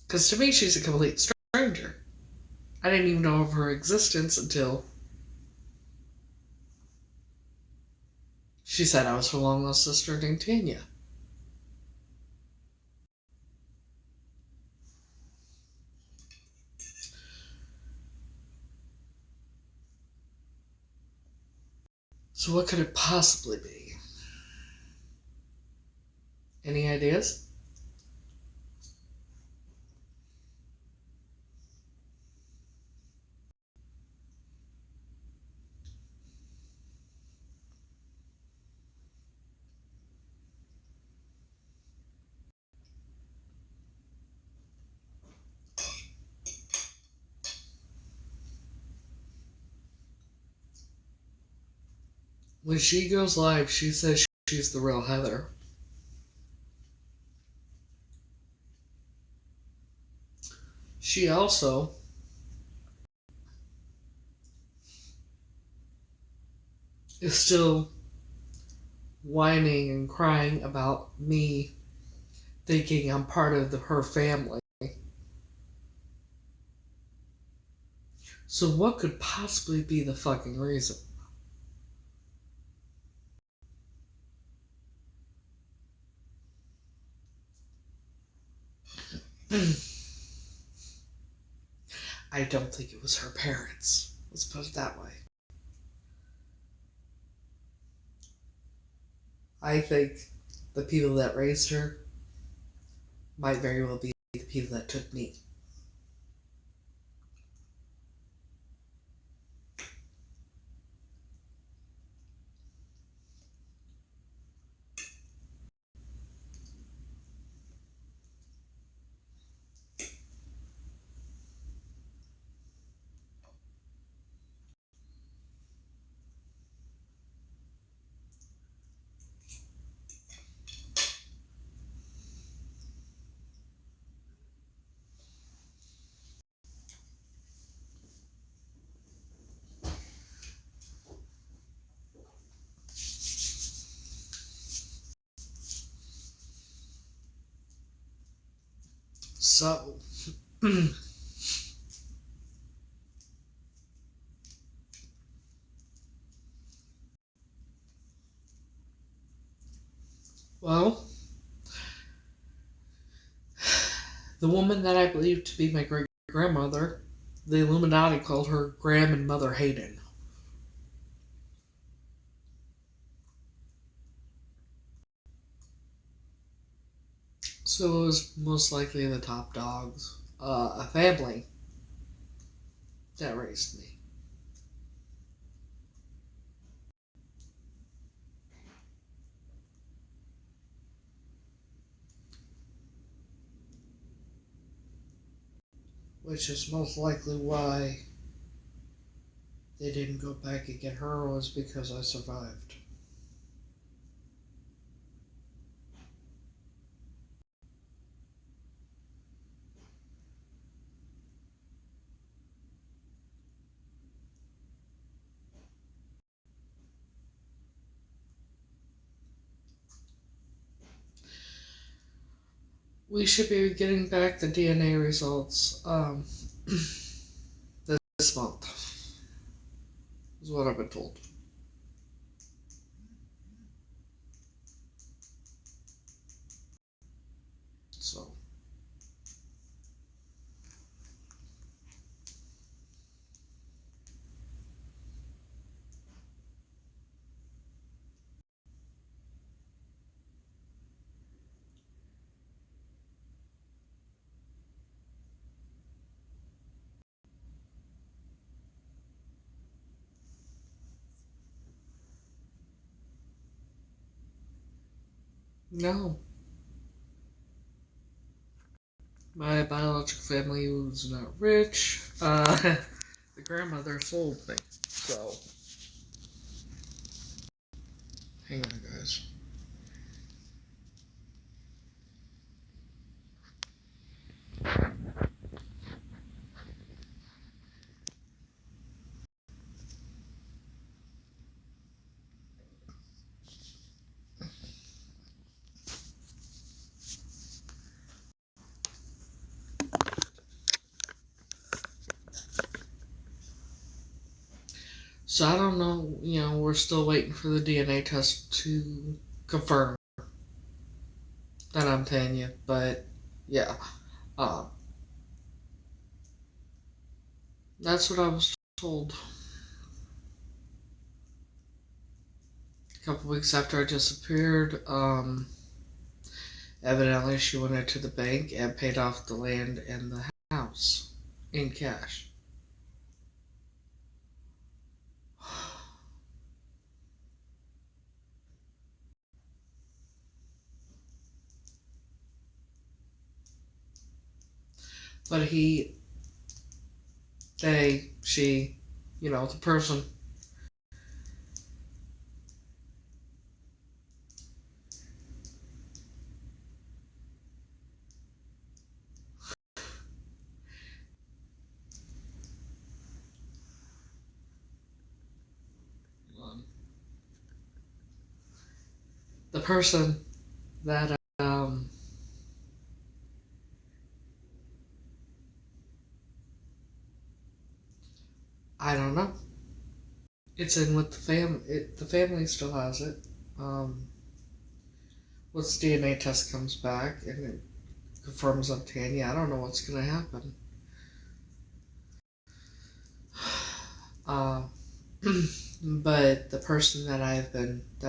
[SPEAKER 1] Because to me, she's a complete stranger. I didn't even know of her existence until she said I was her long lost sister named Tanya. So what could it possibly be? Any ideas? When she goes live, she says she's the real Heather. She also is still whining and crying about me thinking I'm part of her family. So what could possibly be the fucking reason? I don't think it was her parents. Let's put it that way. I think the people that raised her might very well be the people that took me. So, well, the woman that I believe to be my great grandmother, the Illuminati called her Graham and Mother Hayden. So it was most likely the top dogs, a family that raised me. Which is most likely why they didn't go back and get her, was because I survived. We should be getting back the DNA results this month, is what I've been told. So, no. My biological family was not rich. The grandmother sold me. So, hang on, guys. So I don't know, we're still waiting for the DNA test to confirm that I'm Tanya, but yeah. That's what I was told. A couple weeks after I disappeared, evidently she went into the bank and paid off the land and the house in cash. But she, the person, the person that, I don't know. It's in with the family. The family still has it. Once the DNA test comes back and it confirms I'm Tanya, I don't know what's gonna happen. But the person that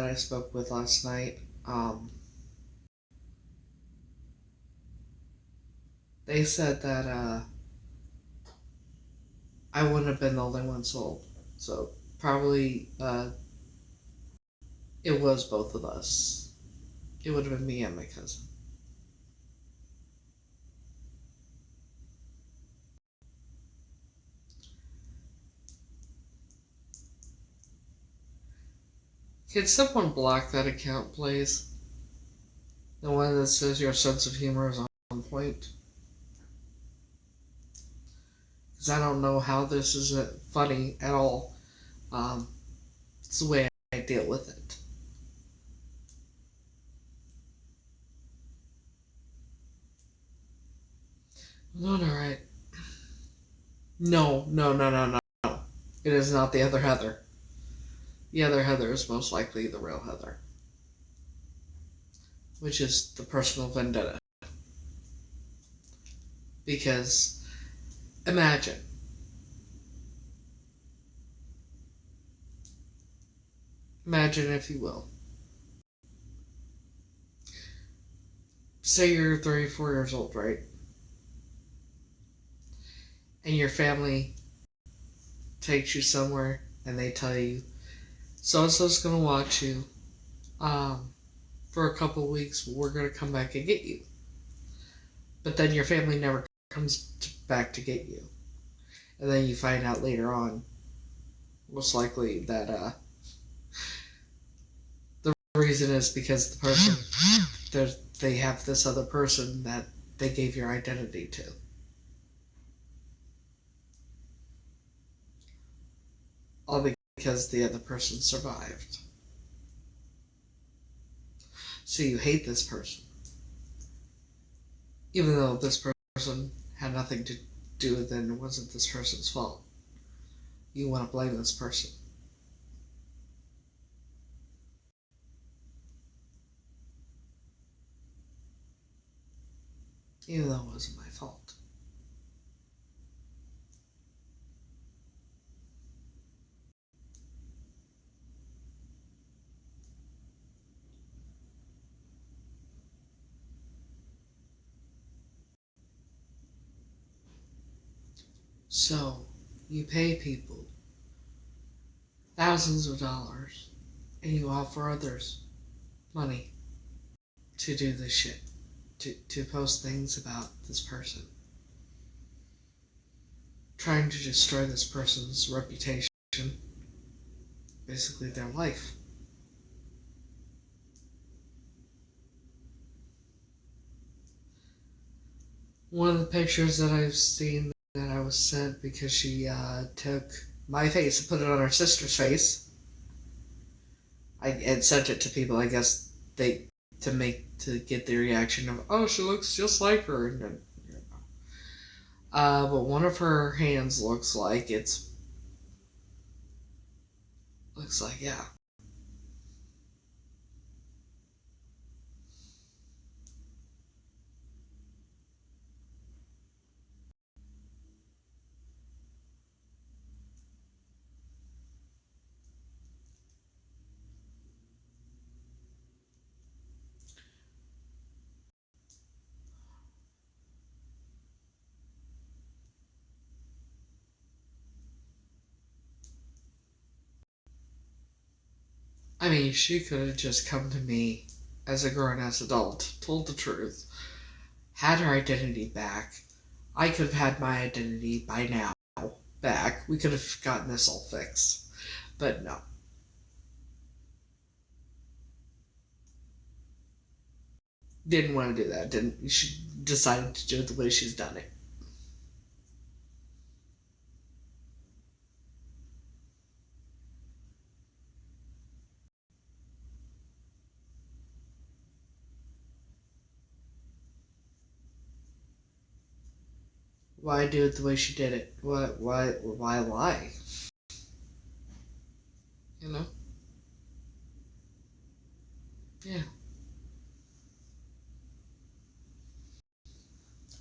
[SPEAKER 1] I spoke with last night, they said that I wouldn't have been the only one sold. So probably it was both of us. It would have been me and my cousin. Can someone block that account, please? The one that says your sense of humor is on point. Because I don't know how this isn't funny at all. It's the way I deal with it. Alright. No. It is not the other Heather. The other Heather is most likely the real Heather, which is the personal vendetta. Because imagine if you will, say you're 34 years old, right? And your family takes you somewhere and they tell you, so-and-so's going to watch you for a couple of weeks. We're going to come back and get you. But then your family never comes back to get you. And then you find out later on, most likely, that the reason is because the person, they have this other person that they gave your identity to. All because the other person survived. So you hate this person. Even though this person had nothing to do with it and it wasn't this person's fault. You want to blame this person. Even though it wasn't my fault. So, you pay people thousands of dollars and you offer others money to do this shit. To post things about this person. Trying to destroy this person's reputation. Basically their life. One of the pictures that I've seen that I was sent because she took my face and put it on her sister's face. I had sent it to people, I guess, to get the reaction of, oh, she looks just like her. And, but one of her hands looks like yeah. I mean, she could have just come to me as a grown-ass adult, told the truth, had her identity back. I could have had my identity by now back. We could have gotten this all fixed. But no. Didn't want to do that. She decided to do it the way she's done it. Why do it the way she did it? Why lie? You know? Yeah.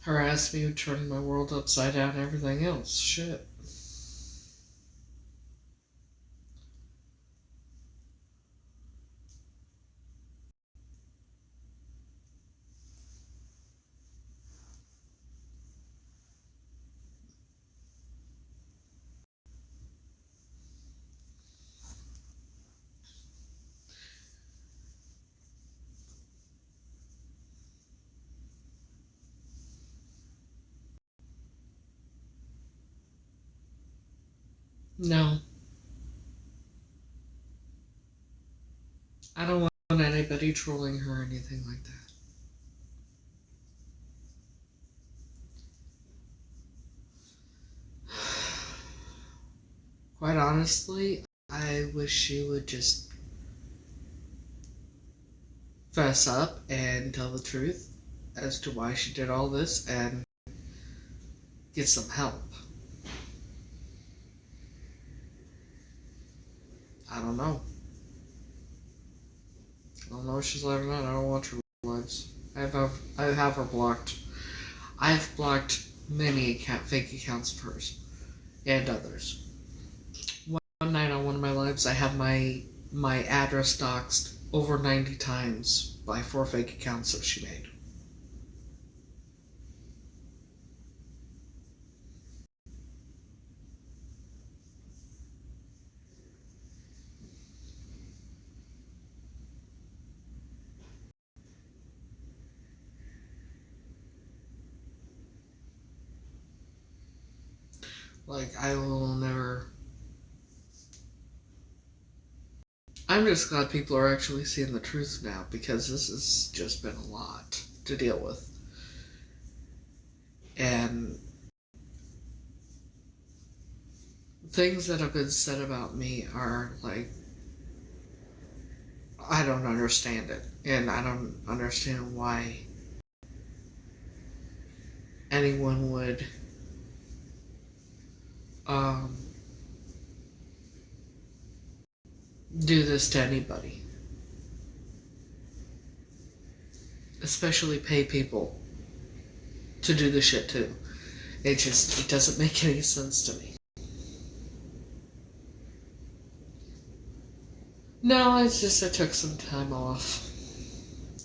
[SPEAKER 1] Harass me, turn my world upside down, and everything else. Shit. No. I don't want anybody trolling her or anything like that. Quite honestly, I wish she would just fess up and tell the truth as to why she did all this and get some help. I don't know. I don't know if she's alive or not. I don't watch her lives. I have her blocked. I've blocked many fake accounts of hers and others. One night on one of my lives, I had my address doxed over 90 times by 4 fake accounts that she made. Like, I will never... I'm just glad people are actually seeing the truth now, because this has just been a lot to deal with. And things that have been said about me are like, I don't understand it. And I don't understand why anyone would do this to anybody. Especially pay people to do the shit too. It doesn't make any sense to me. No, it's just I took some time off.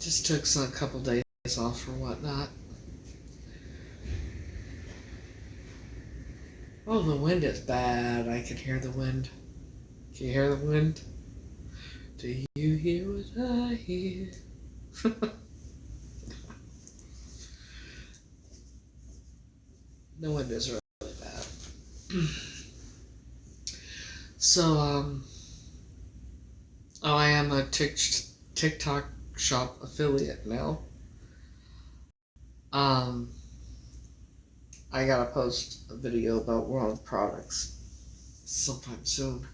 [SPEAKER 1] Just took a couple days off or whatnot. Oh, the wind is bad. I can hear the wind. Can you hear the wind? Do you hear what I hear? The wind is really bad. So, I am a TikTok shop affiliate now. I gotta post a video about world products sometime soon.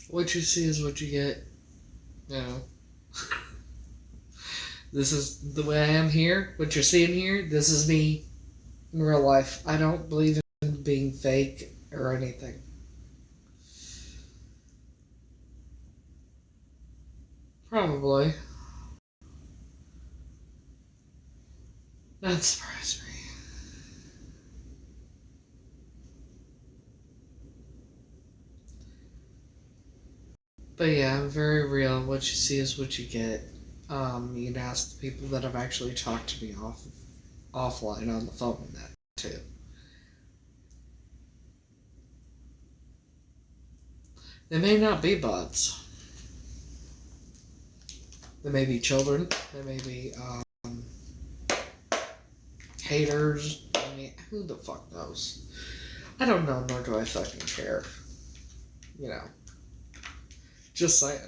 [SPEAKER 1] What you see is what you get. You know. This is the way I am here. What you're seeing here, this is me in real life. I don't believe in being fake or anything. Probably. That surprised me. But yeah, I'm very real. What you see is what you get. You can ask the people that have actually talked to me offline on the phone and that too. They may not be bots. They may be children. They may be haters. I mean, who the fuck knows? I don't know, nor do I fucking care. You know. Just saying.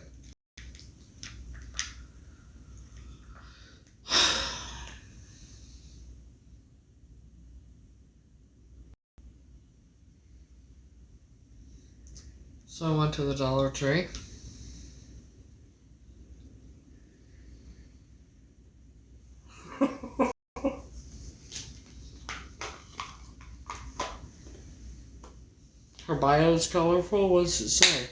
[SPEAKER 1] So I went to the Dollar Tree. Her bio is colorful. What does it say?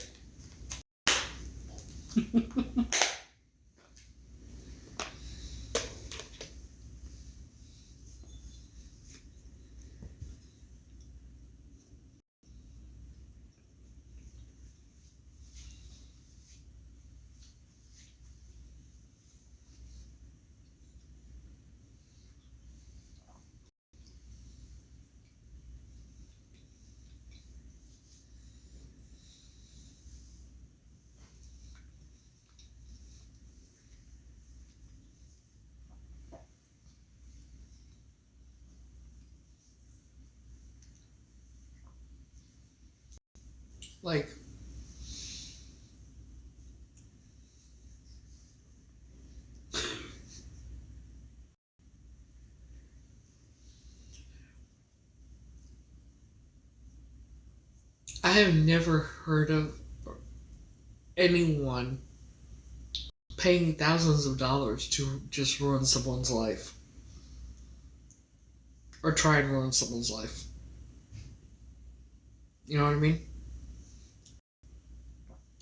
[SPEAKER 1] Like, I have never heard of anyone paying thousands of dollars to just ruin someone's life. Or try and ruin someone's life. You know what I mean?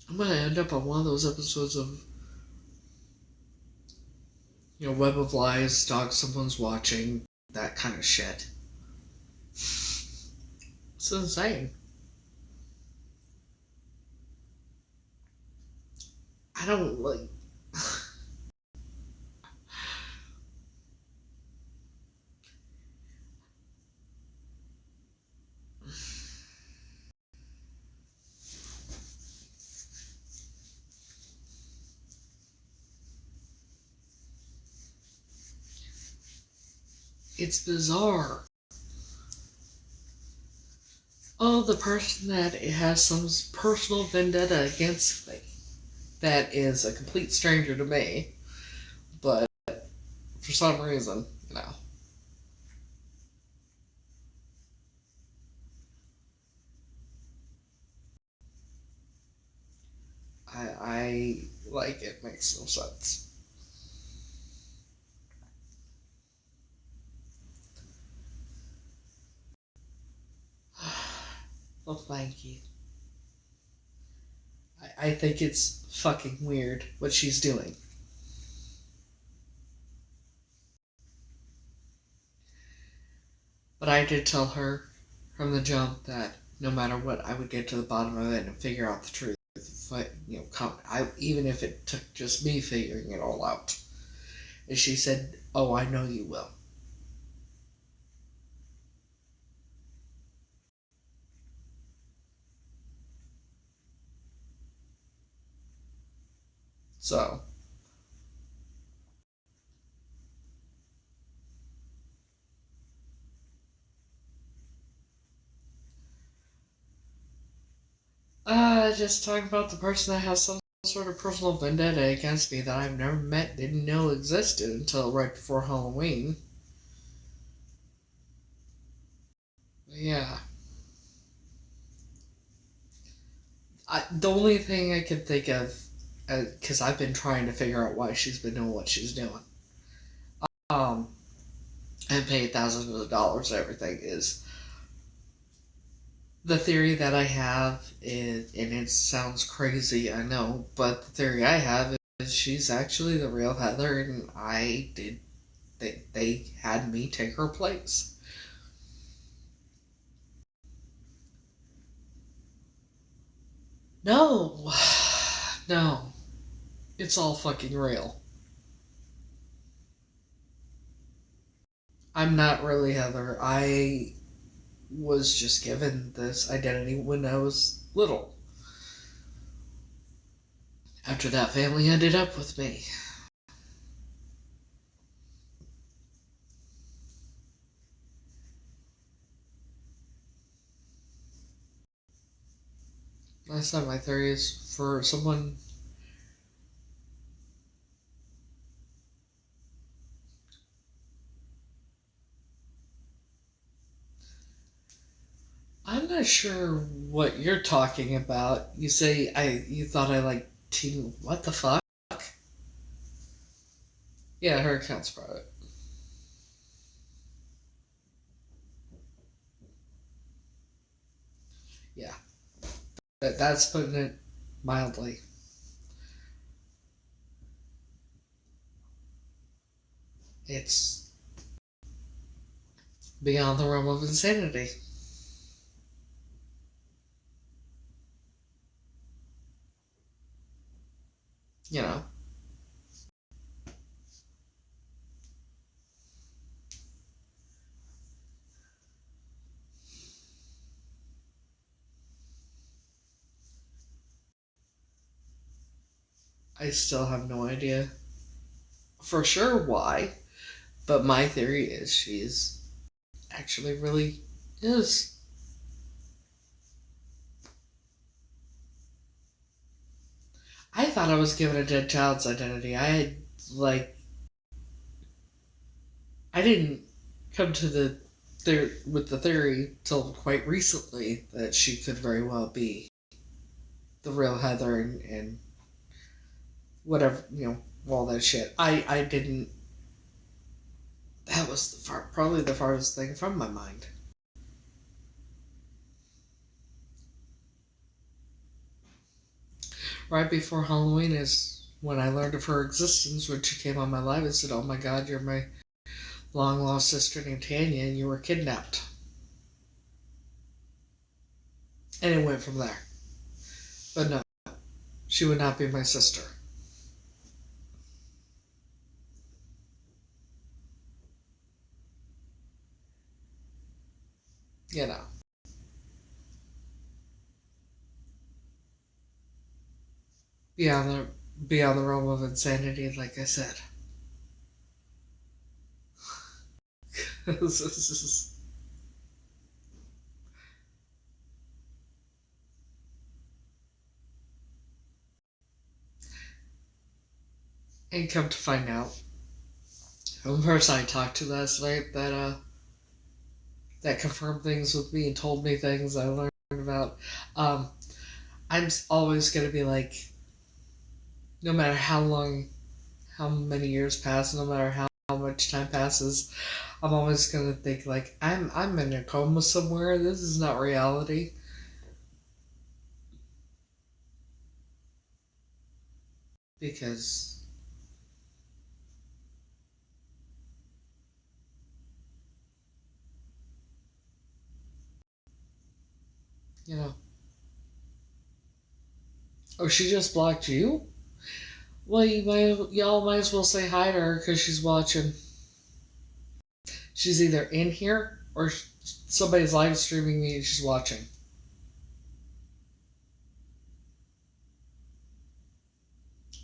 [SPEAKER 1] I'm gonna end up on one of those episodes of, Web of Lies, dog someone's watching, that kind of shit. It's insane. I don't like. It's bizarre. Oh, the person that has some personal vendetta against me. That is a complete stranger to me. But for some reason, I like, it makes no sense. Well, thank you. I think it's fucking weird what she's doing. But I did tell her from the jump that no matter what, I would get to the bottom of it and figure out the truth. Even if it took just me figuring it all out. And she said, "Oh, I know you will." So, just talking about the person that has some sort of personal vendetta against me that I've never met, didn't know existed until right before Halloween. Yeah. The only thing I can think of, because I've been trying to figure out why she's been doing what she's doing, and paid thousands of dollars and everything, is the theory that I have is, and it sounds crazy, I know, but the theory I have is she's actually the real Heather, and they had me take her place. No, no, it's all fucking real. I'm not really Heather. I was just given this identity when I was little. After that family ended up with me. Last time my theory is for someone. I'm not sure what you're talking about. You say you thought I like Teen. What the fuck? Yeah, her account's private. Yeah, that's putting it mildly. It's beyond the realm of insanity. You know. I still have no idea for sure why, but my theory is she's actually really is. I thought I was given a dead child's identity. I didn't come to the there with the theory till quite recently that she could very well be the real Heather and whatever, all that shit. I didn't. That was probably the farthest thing from my mind. Right before Halloween is when I learned of her existence. When she came on my live, I said, "Oh my God, you're my long lost sister named Tanya, and you were kidnapped." And it went from there. But no, she would not be my sister. You know. Beyond the realm of insanity, like I said. And come to find out, one person I talked to last night that confirmed things with me and told me things I learned about. I'm always gonna be like, no matter how many years pass, no matter how much time passes, I'm always gonna think like I'm in a coma somewhere. This is not reality. Because oh, she just blocked you? Well, y'all might as well say hi to her because she's watching. She's either in here or somebody's live streaming me and she's watching.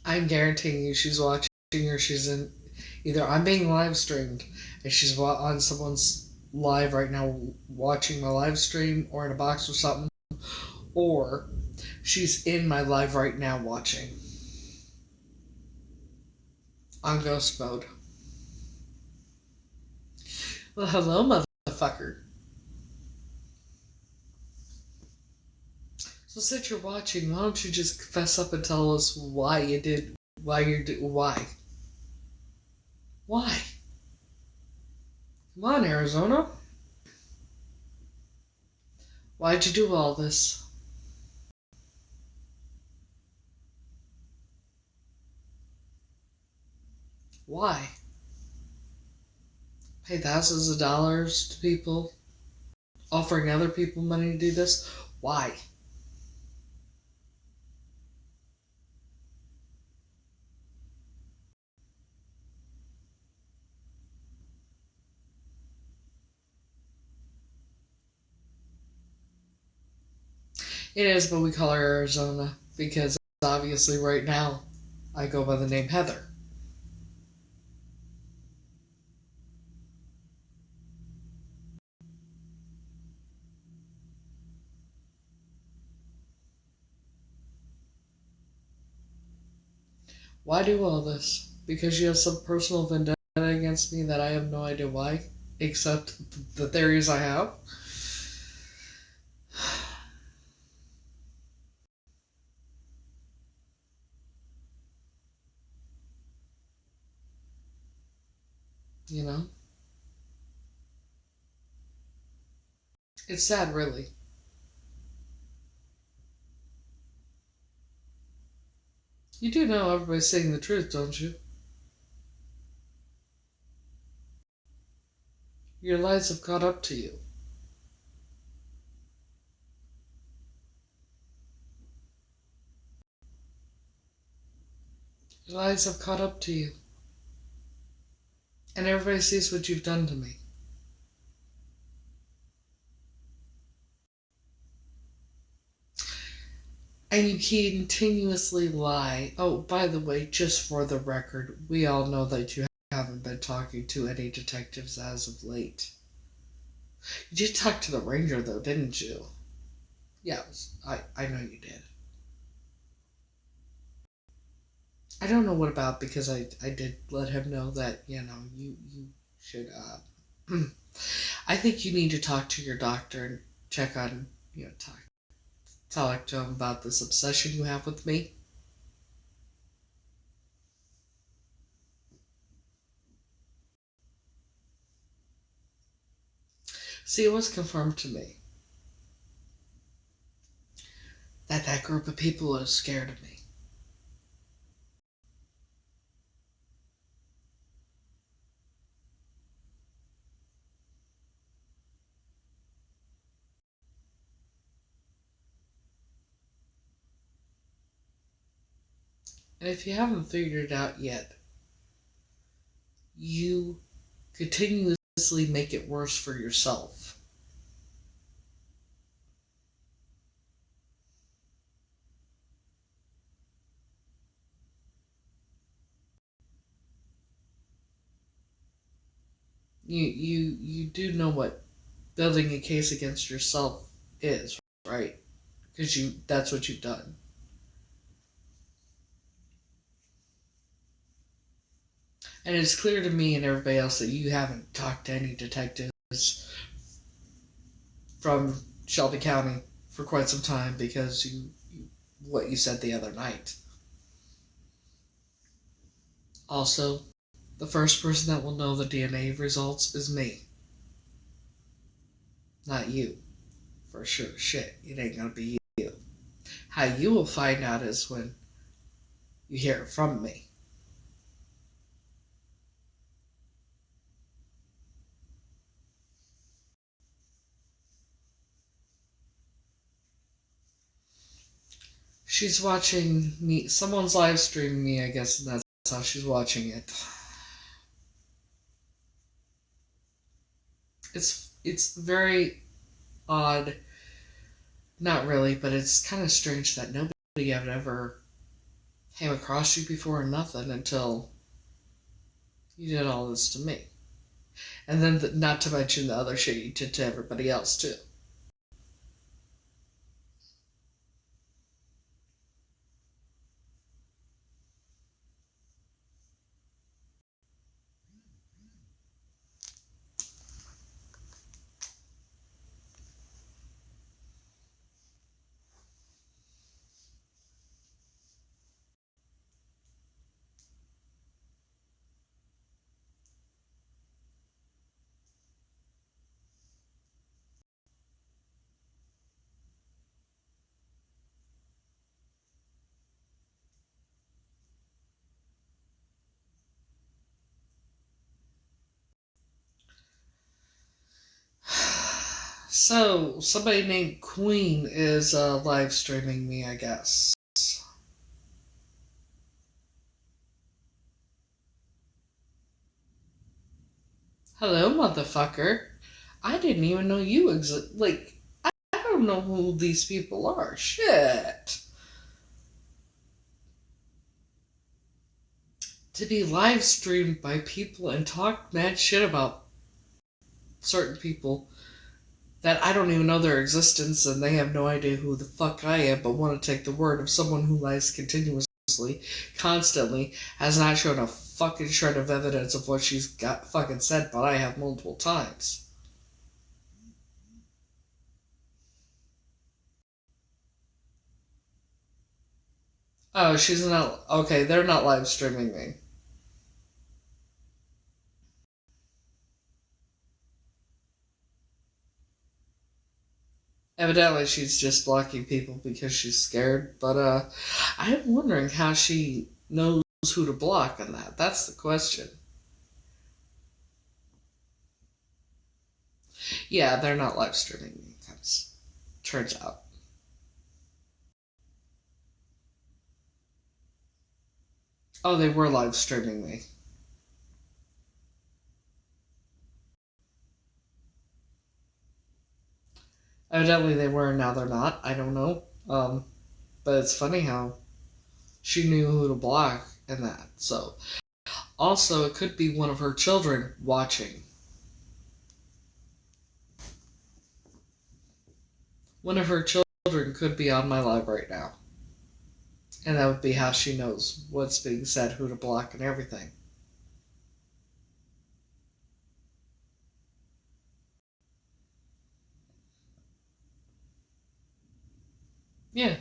[SPEAKER 1] I'm guaranteeing you she's watching or she's in. Either I'm being live streamed and she's on someone's live right now watching my live stream or in a box or something, or she's in my live right now watching. On ghost mode. Well, hello, motherfucker. So since you're watching, why don't you just fess up and tell us why? Why? Come on, Arizona. Why'd you do all this? Why? Pay thousands of dollars to people, offering other people money to do this? Why? It is, but we call her Arizona because obviously right now I go by the name Heather. Why do all this? Because you have some personal vendetta against me that I have no idea why, except the theories I have. You know? It's sad, really. You do know everybody's saying the truth, don't you? Your lies have caught up to you. Your lies have caught up to you. And everybody sees what you've done to me. And you continuously lie. Oh, by the way, just for the record, we all know that you haven't been talking to any detectives as of late. You did talk to the ranger, though, didn't you? Yeah, I know you did. I don't know what about, because I did let him know that, you should I think you need to talk to your doctor and check on, talk to him about this obsession you have with me. See, it was confirmed to me that that group of people is scared of me. And if you haven't figured it out yet, you continuously make it worse for yourself. You do know what building a case against yourself is, right? Because that's what you've done. And it's clear to me and everybody else that you haven't talked to any detectives from Shelby County for quite some time because what you said the other night. Also, the first person that will know the DNA results is me. Not you. For sure. Shit, it ain't gonna be you. How you will find out is when you hear it from me. She's watching me. Someone's live streaming me, I guess, and that's how she's watching it. It's very odd. Not really, but it's kind of strange that nobody had ever came across you before or nothing until you did all this to me. And then, not to mention the other shit you did to everybody else, too. So, somebody named Queen is live streaming me, I guess. Hello, motherfucker. I didn't even know you exist. Like, I don't know who these people are. Shit. To be live streamed by people and talk mad shit about certain people that I don't even know their existence and they have no idea who the fuck I am, but want to take the word of someone who lies continuously, constantly, has not shown a fucking shred of evidence of what she's got fucking said, but I have multiple times. Oh, she's not. Okay, they're not live streaming me. Evidently, she's just blocking people because she's scared, but I'm wondering how she knows who to block on that. That's the question. Yeah, they're not live streaming me, turns out. Oh, they were live streaming me. Evidently they were, and now they're not. I don't know. But it's funny how she knew who to block and that. So, also, it could be one of her children watching. One of her children could be on my live right now. And that would be how she knows what's being said, who to block, and everything. Yeah.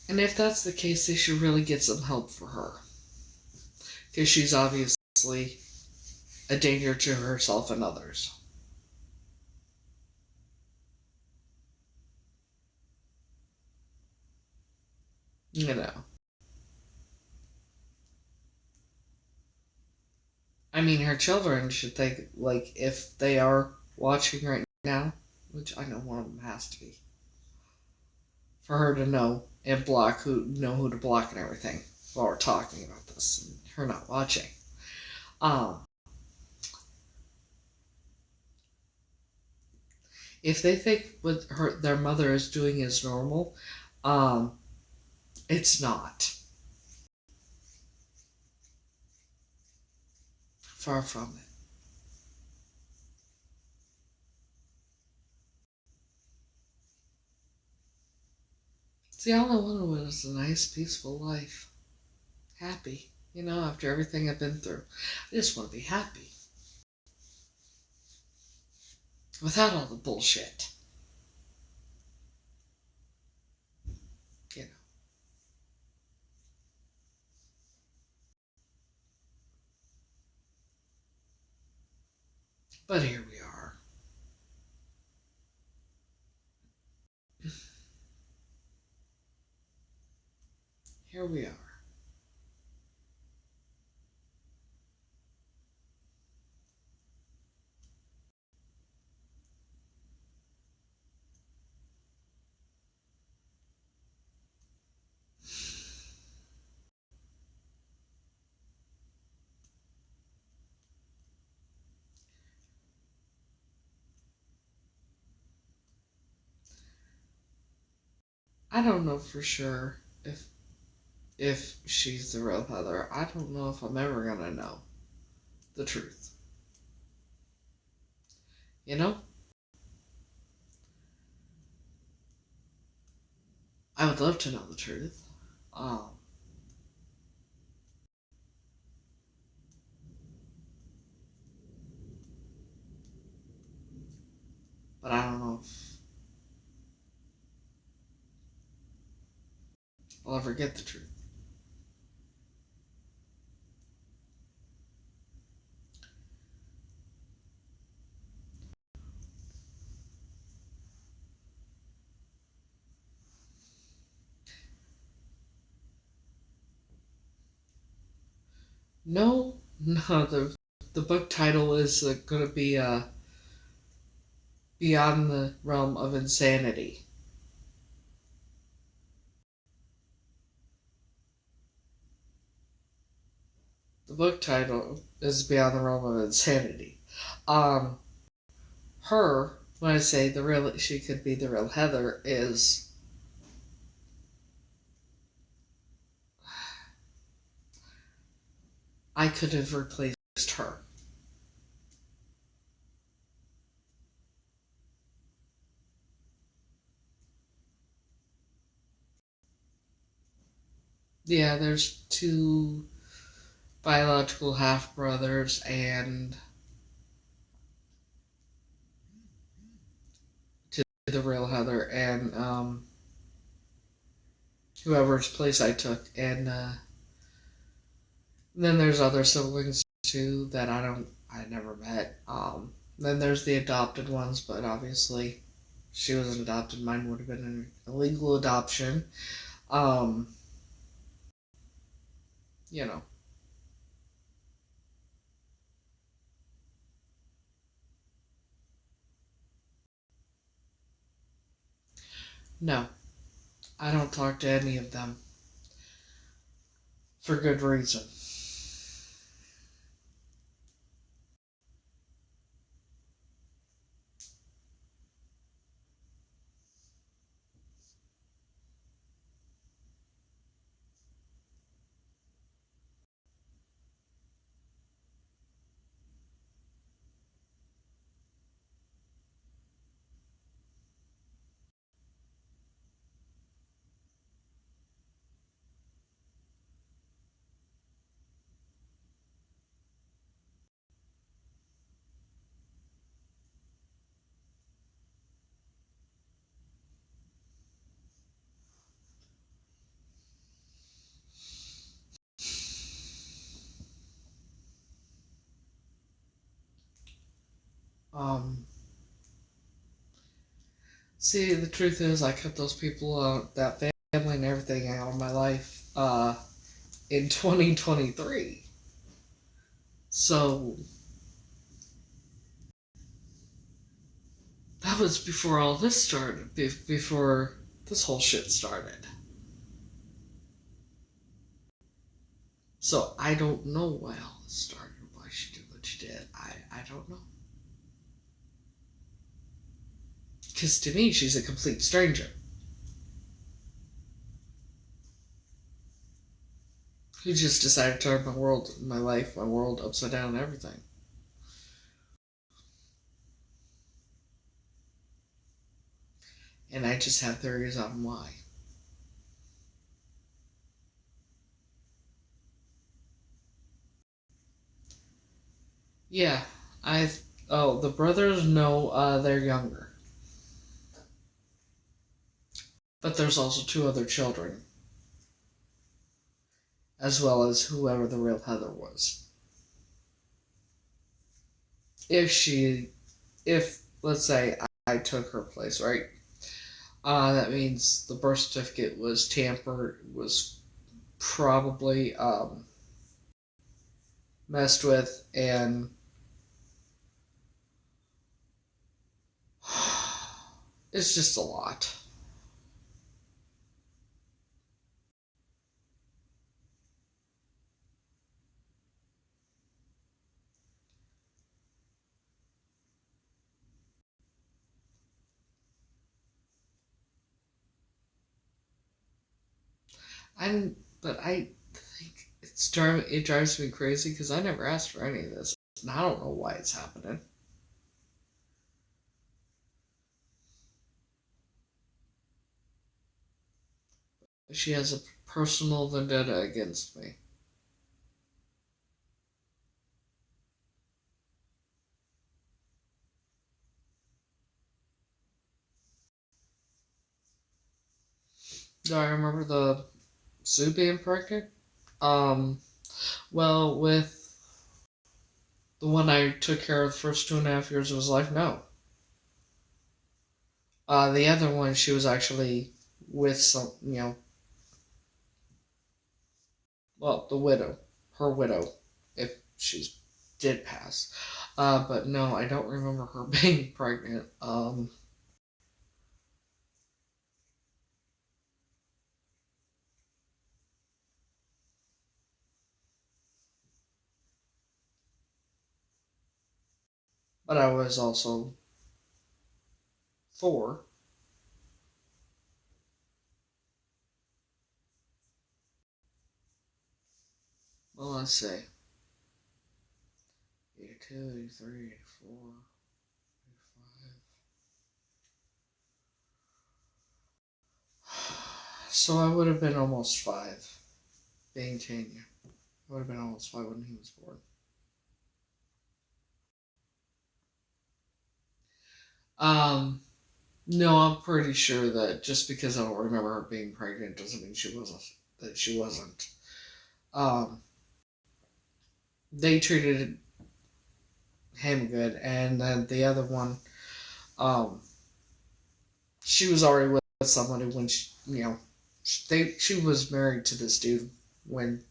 [SPEAKER 1] And if that's the case, they should really get some help for her. Because she's obviously a danger to herself and others. You know. I mean, her children should think, like, if they are watching right now, which I know one of them has to be, for her to know and know who to block and everything while we're talking about this, and her not watching. Um, if they think what their mother is doing is normal, um, it's not. Far from it. See, all I wanted was a nice, peaceful life. Happy. After everything I've been through. I just want to be happy. Without all the bullshit. You know. But here we are. Here we are. I don't know for sure if she's the real Heather. I don't know if I'm ever gonna know the truth. You know? I would love to know the truth. Um, but I don't know if I'll ever get the truth. No, no. The book title is going to be Beyond the Realm of Insanity. The book title is Beyond the Realm of Insanity. Um, her, when I say she could be the real Heather, is I could have replaced her. Yeah, there's two biological half brothers and to the real Heather and whoever's place I took, and then there's other siblings too that I never met. Then there's the adopted ones, but obviously she was adopted. Mine would have been an illegal adoption. Um, you know, no, I don't talk to any of them for good reason. See, the truth is, I cut those people out, that family and everything out of my life, in 2023. So, that was before all this started, before this whole shit started. So, I don't know why all this started, why she did what she did. I don't know. Because to me, she's a complete stranger. Who just decided to turn my world, my life, my world upside down and everything. And I just have theories on why. Yeah, the brothers know they're younger. But there's also two other children, as well as whoever the real Heather was. If let's say I took her place, right? That means the birth certificate was tampered, was probably messed with, and it's just a lot. But I think it drives me crazy because I never asked for any of this, and I don't know why it's happening. She has a personal vendetta against me. Do I remember the Sue being pregnant? Well, with the one I took care of the first 2.5 years of his life, no. The other one, she was actually with some, well, the widow, her widow, if she did pass. But no, I don't remember her being pregnant. But I was also 4. Well, let's see. 82, 83, 84, 85. So I would have been almost 5, being Tanya. I would have been almost 5 when he was born. No, I'm pretty sure that just because I don't remember her being pregnant doesn't mean she wasn't. They treated him good, and then the other one, um, she was already with somebody when she was married to this dude when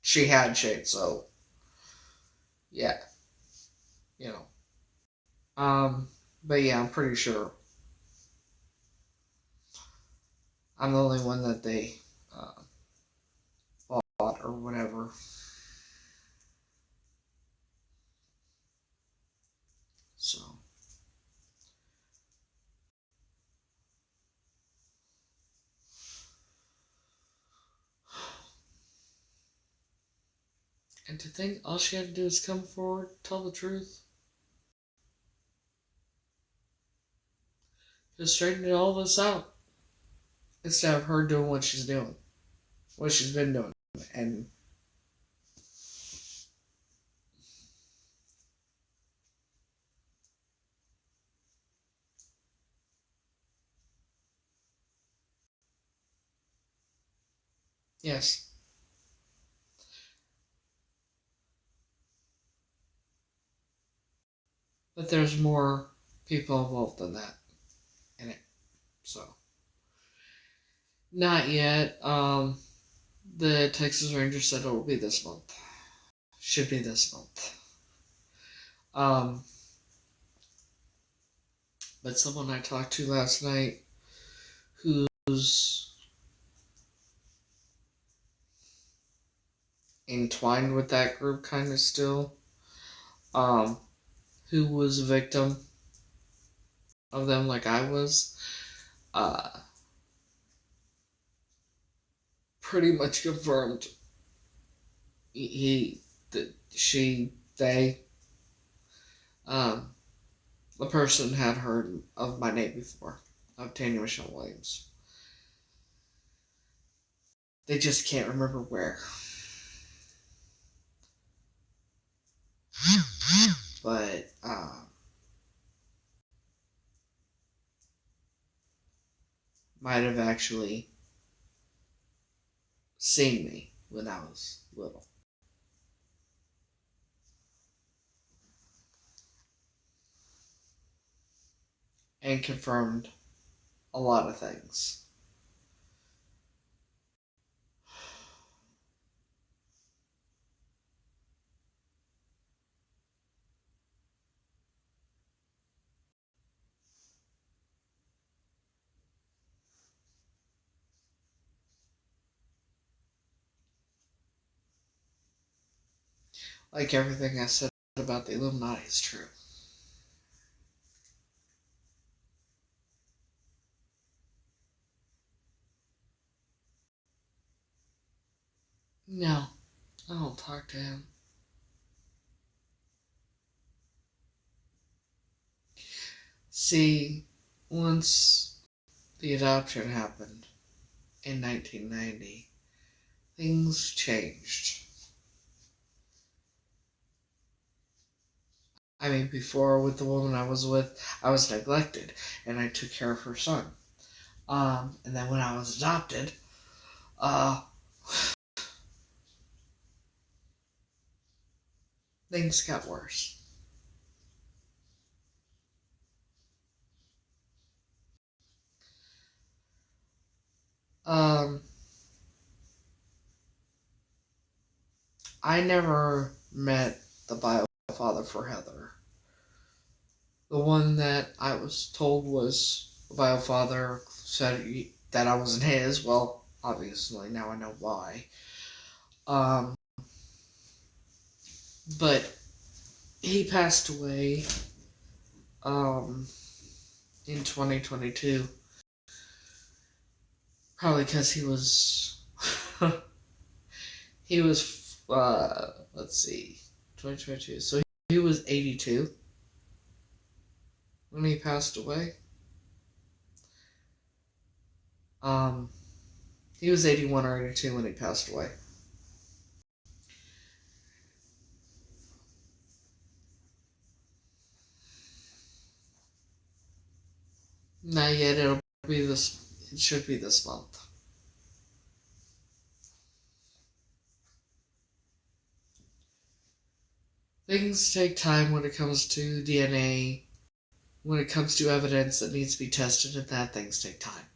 [SPEAKER 1] she had Shane, so yeah, you know. But yeah, I'm pretty sure I'm the only one that they bought or whatever. So. And to think all she had to do is come forward, tell the truth. Just straighten all this out. Instead of her doing what she's doing. What she's been doing. And yes. there's more people involved than that in it. So, not yet. The Texas Rangers said it will be this month. Should be this month. But someone I talked to last night who's entwined with that group kind of still, who was a victim of them like I was, pretty much confirmed they, the person had heard of my name before, of Tanya Michelle Williams. They just can't remember where. But, might have actually seen me when I was little. And confirmed a lot of things. Like everything I said about the Illuminati is true. No, I don't talk to him. See, once the adoption happened in 1990, things changed. I mean, before with the woman I was with, I was neglected, and I took care of her son. And then when I was adopted, things got worse. I never met the bio father for Heather. The one that I was told was the bio father said that I wasn't his. Well, obviously now I know why. But he passed away in 2022. Probably because he was let's see, 2022. So he was 82 when he passed away. He was 81 or 82 when he passed away. Not yet. It should be this month. Things take time when it comes to DNA, when it comes to evidence that needs to be tested, and that things take time.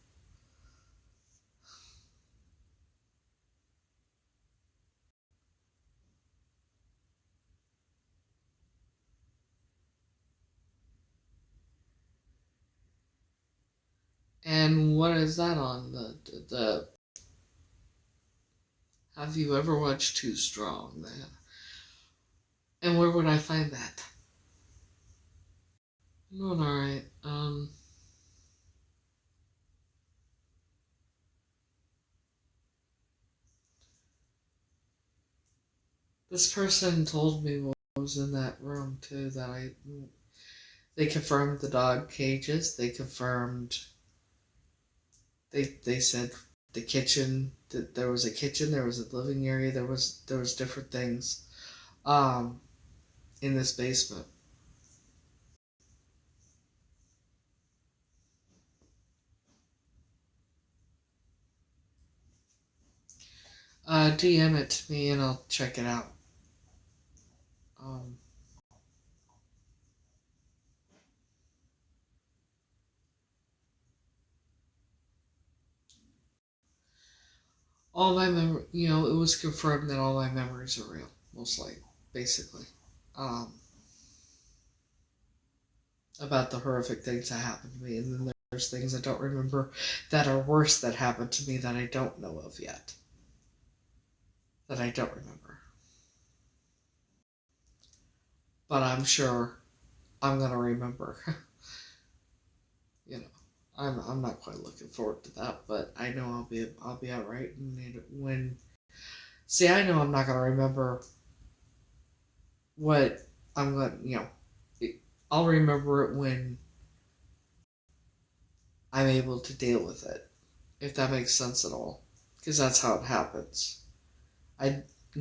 [SPEAKER 1] And what is that on? The Have you ever watched Too Strong? And where would I find that? I'm doing alright. This person told me what was in that room too, they confirmed the dog cages, they confirmed, they said the kitchen, that there was a kitchen, there was a living area, there was different things, in this basement. DM it to me and I'll check it out. all my it was confirmed that all my memories are real, mostly, basically. Um, about the horrific things that happened to me, and then there's things I don't remember that are worse that happened to me that I don't know of yet. That I don't remember. But I'm sure I'm gonna remember. you know, I'm not quite looking forward to that, but I know I'll be alright. And when see, I know I'm not gonna remember what I'm gonna I'll remember it when I'm able to deal with it, if that makes sense at all, because that's how it happens.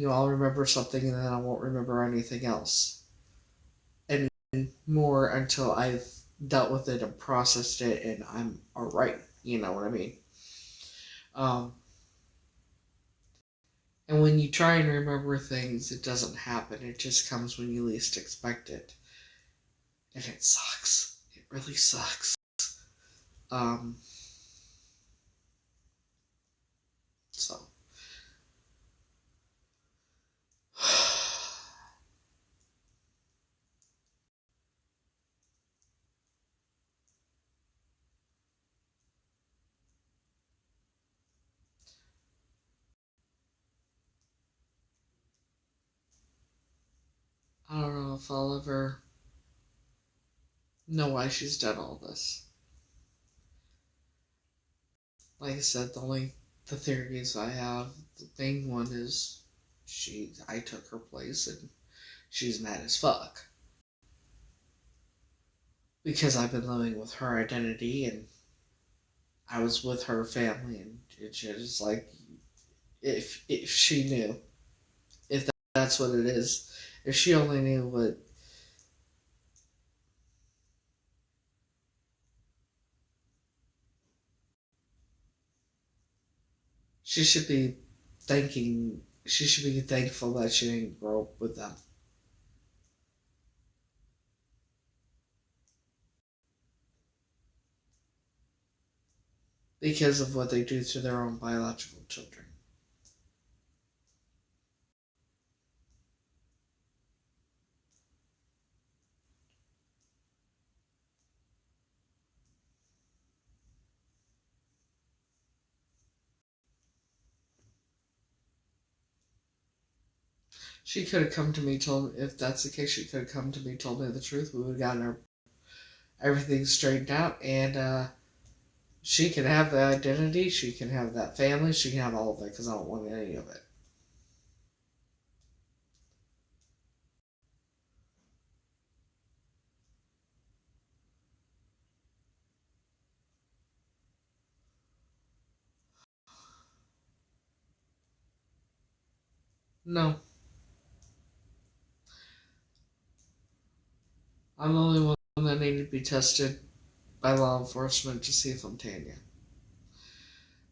[SPEAKER 1] I'll remember something and then I won't remember anything else anymore until I've dealt with it and processed it and I'm alright. You know what I mean? Um, and when you try and remember things, it doesn't happen. It just comes when you least expect it. And it sucks. It really sucks. Um, so. I don't know if I'll ever know why she's done all this. Like I said, the theories I have, the main one is I took her place and she's mad as fuck. Because I've been living with her identity and I was with her family and it's just like, if she knew, if that's what it is, if she only knew what she should be she should be thankful that she didn't grow up with them. Because of what they do to their own biological children. She could have come to me, if that's the case, she could have come to me, told me the truth. We would have gotten everything straightened out, and she can have the identity, she can have that family, she can have all of it, because I don't want any of it. No. I'm the only one that needed to be tested by law enforcement to see if I'm Tanya.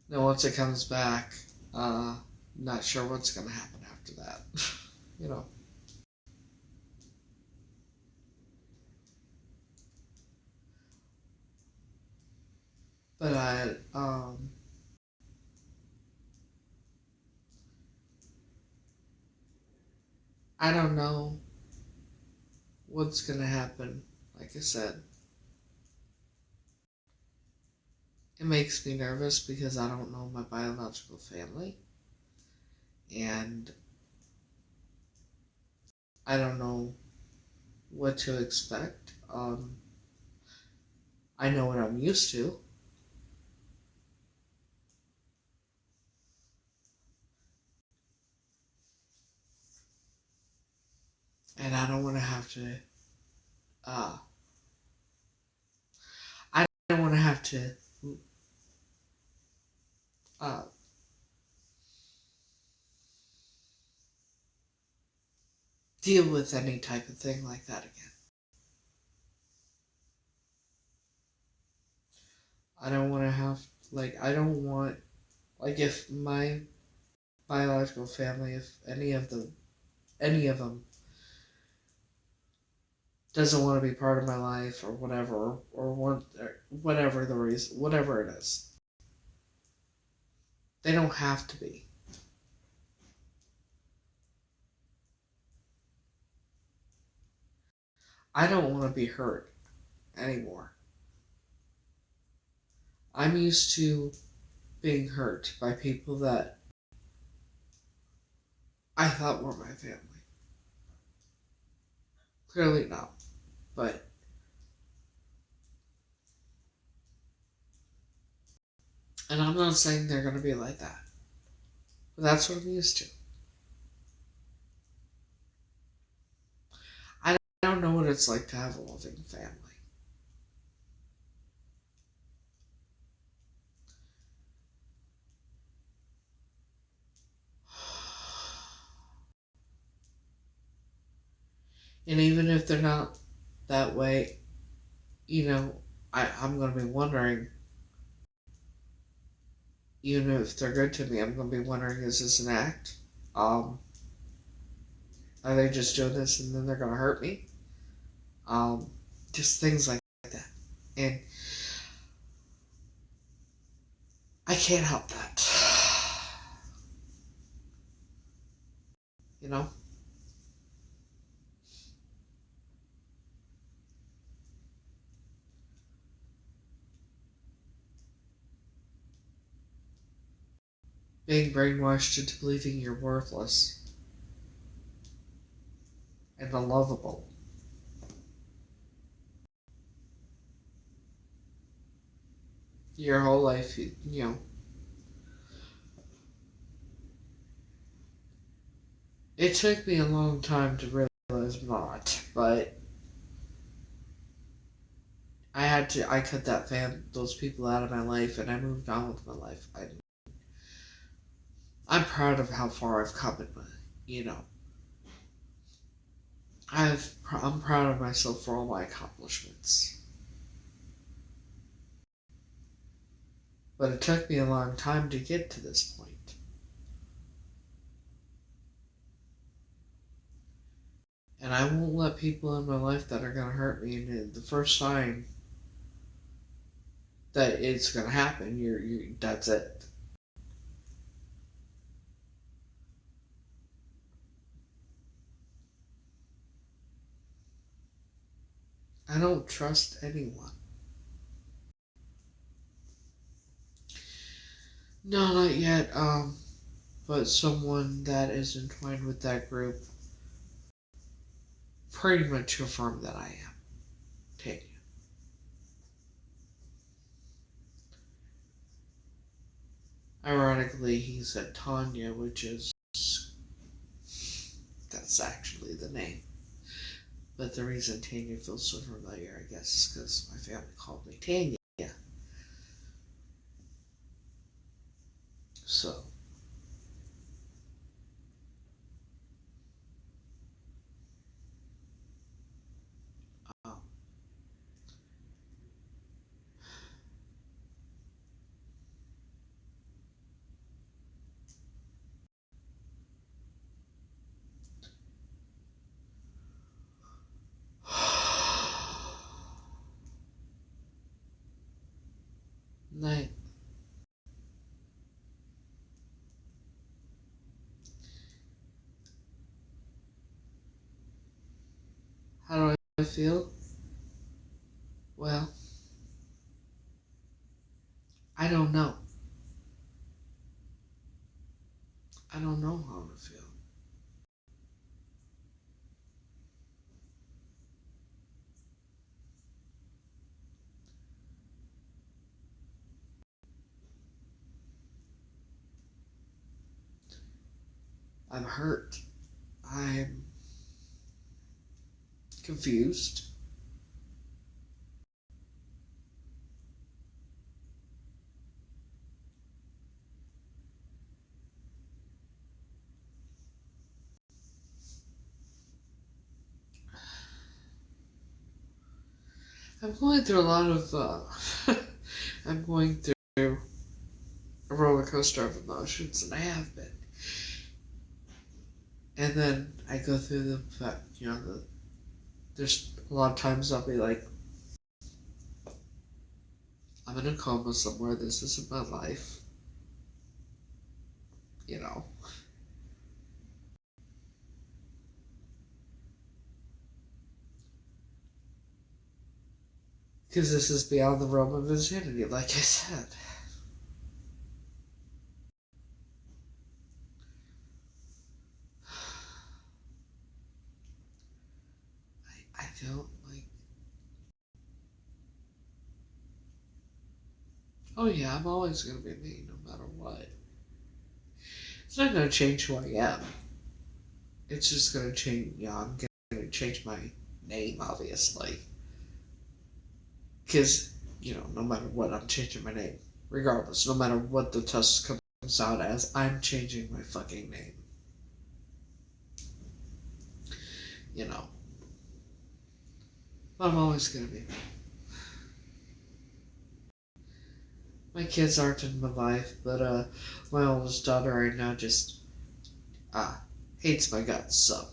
[SPEAKER 1] Now, once it comes back, not sure what's going to happen after that. you know. But I don't know what's going to happen. Like I said, it makes me nervous because I don't know my biological family. And I don't know what to expect. I know what I'm used to. And I don't want to have to, I don't want to have to, uh, deal with any type of thing like that again. I don't want to have, I don't want, if my biological family, if any of them doesn't want to be part of my life or whatever, or whatever the reason, whatever it is. They don't have to be. I don't want to be hurt anymore. I'm used to being hurt by people that I thought were my family. Clearly not, but and I'm not saying they're going to be like that, but that's what I'm used to. I don't know what it's like to have a loving family. And even if they're not that way, I'm going to be wondering, even if they're good to me, I'm going to be wondering, is this an act? Are they just doing this and then they're going to hurt me? Just things like that. And I can't help that. You know? Being brainwashed into believing you're worthless and unlovable. Your whole life, it took me a long time to realize not, but I cut those people out of my life, and I moved on with my life. I'm proud of how far I've come in my, I'm proud of myself for all my accomplishments. But it took me a long time to get to this point. And I won't let people in my life that are going to hurt me. And the first sign that it's going to happen, that's it. I don't trust anyone. No, not yet. But someone that is entwined with that group pretty much confirmed that I am Tanya. Ironically, he said Tanya, that's actually the name. But the reason Tanya feels so familiar, I guess, is because my family called me Tanya. So, um, night. How do I feel? Well, I don't know. I don't know how to feel. I'm hurt. I'm confused. I'm going through a lot of, I'm going through a roller coaster of emotions, and I have been. And then I go through there's a lot of times I'll be like, I'm in a coma somewhere, this isn't my life. Because this is beyond the realm of insanity, like I said. I don't like... Oh yeah, I'm always going to be me, no matter what. It's not going to change who I am. It's just going to change, I'm going to change my name, obviously. Because, no matter what, I'm changing my name. Regardless, no matter what the test comes out as, I'm changing my fucking name. But I'm always going to be me. My kids aren't in my life, but my oldest daughter right now just hates my guts, so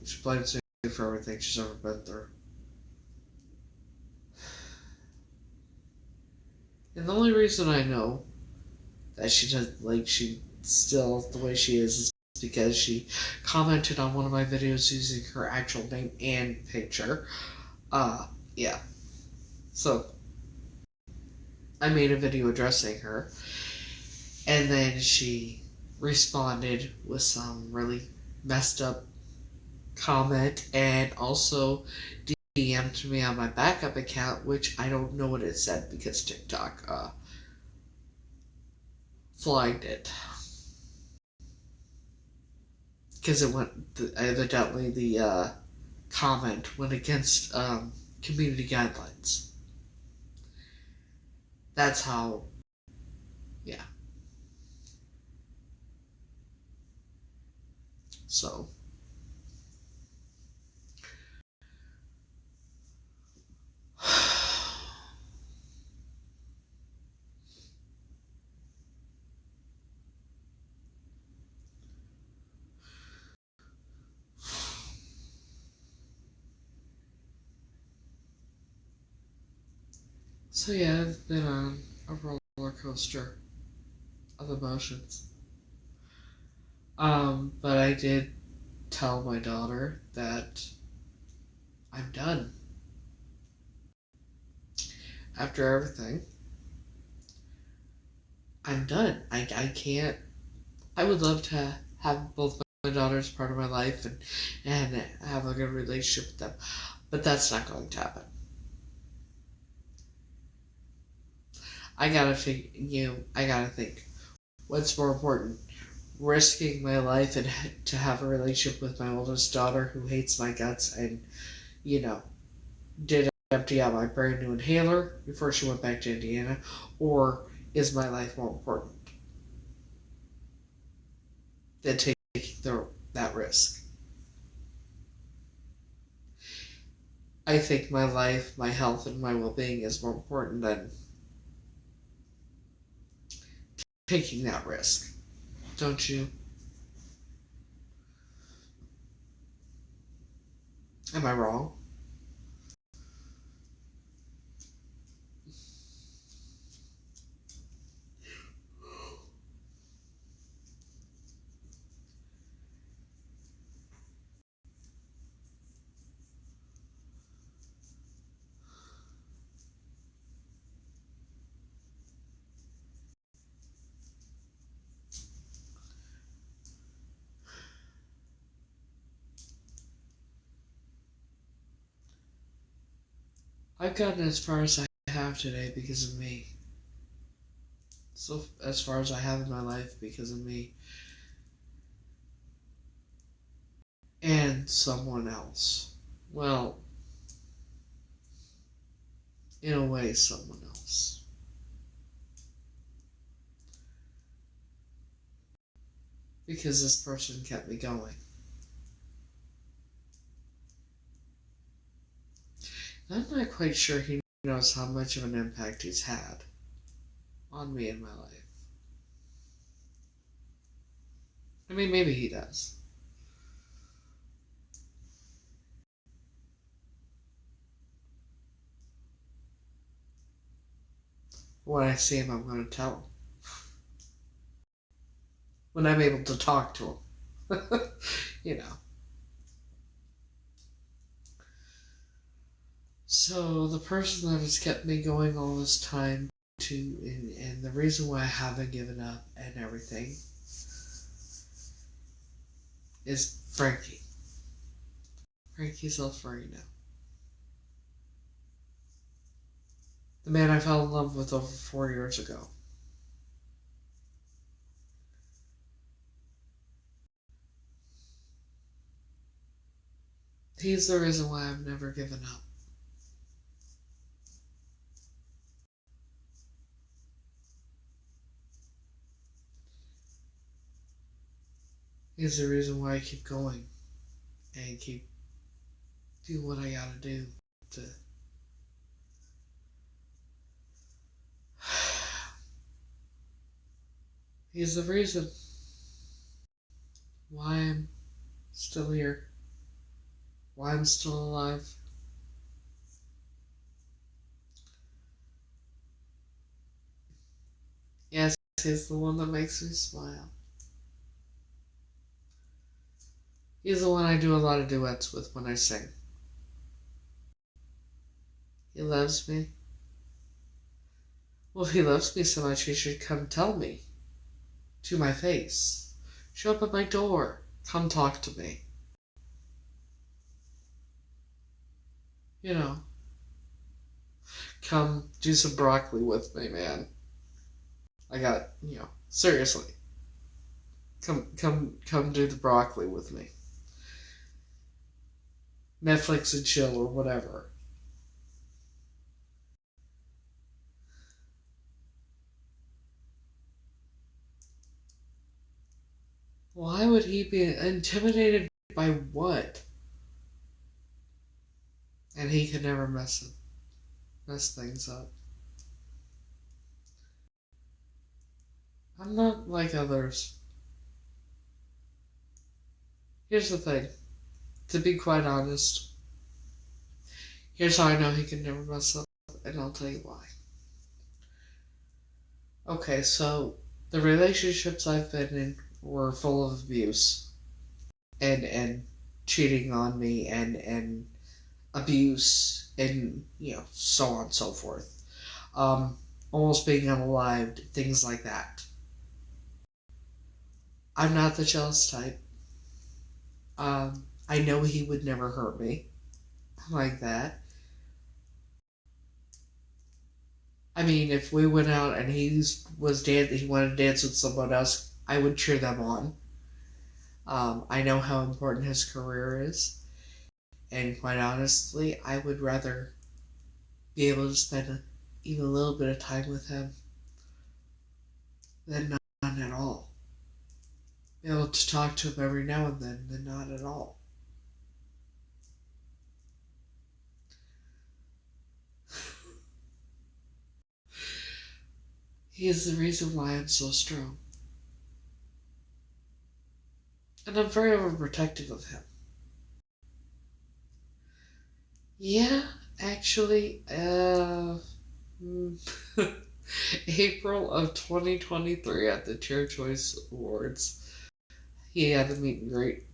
[SPEAKER 1] she blames me for everything she's ever been through. And the only reason I know that she doesn't she still the way she is because she commented on one of my videos using her actual name and picture. Yeah. So I made a video addressing her, and then she responded with some really messed up comment, and also DM'd me on my backup account, which I don't know what it said because TikTok flagged it. Because it went, evidently the comment went against community guidelines. That's how, yeah. So. So yeah, I've been on a roller coaster of emotions. But I did tell my daughter that I'm done. After everything, I'm done. I can't. I would love to have both my daughters part of my life and have a good relationship with them, but that's not going to happen. I gotta think, what's more important? Risking my life and to have a relationship with my oldest daughter who hates my guts and, did empty out my brand new inhaler before she went back to Indiana, or is my life more important than taking that risk? I think my life, my health, and my well-being is more important than taking that risk. Don't you? Am I wrong? I've gotten as far as I have today because of me. So as far as I have in my life because of me. And someone else. Well, in a way, someone else. Because this person kept me going. I'm not quite sure he knows how much of an impact he's had on me in my life. I mean, maybe he does. When I see him, I'm going to tell him. When I'm able to talk to him. So the person that has kept me going all this time and the reason why I haven't given up and everything is Frankie. Frankie's Alfredo. The man I fell in love with over 4 years ago. He's the reason why I've never given up. He's the reason why I keep going and keep doing what I gotta do to He's the reason why I'm still here, why I'm still alive. Yes, he's the one that makes me smile. He's the one I do a lot of duets with when I sing. He loves me. Well, if he loves me so much, he should come tell me. To my face. Show up at my door. Come talk to me. You know. Come do some broccoli with me, man. I got, seriously. Come do the broccoli with me. Netflix and chill or whatever. Why would he be intimidated by what? And he could never mess things up. I'm not like others. Here's the thing. To be quite honest, here's how I know he can never mess up, and I'll tell you why. Okay, so the relationships I've been in were full of abuse and cheating on me and abuse and so on and so forth. Almost being unalived, things like that. I'm not the jealous type. I know he would never hurt me like that. I mean, if we went out and he wanted to dance with someone else, I would cheer them on. I know how important his career is, and quite honestly, I would rather be able to spend even a little bit of time with him than none at all. Be able to talk to him every now and then than not at all. He is the reason why I'm so strong. And I'm very overprotective of him. Yeah, actually, April of 2023 at the Chair Choice Awards, he had a meet and greet.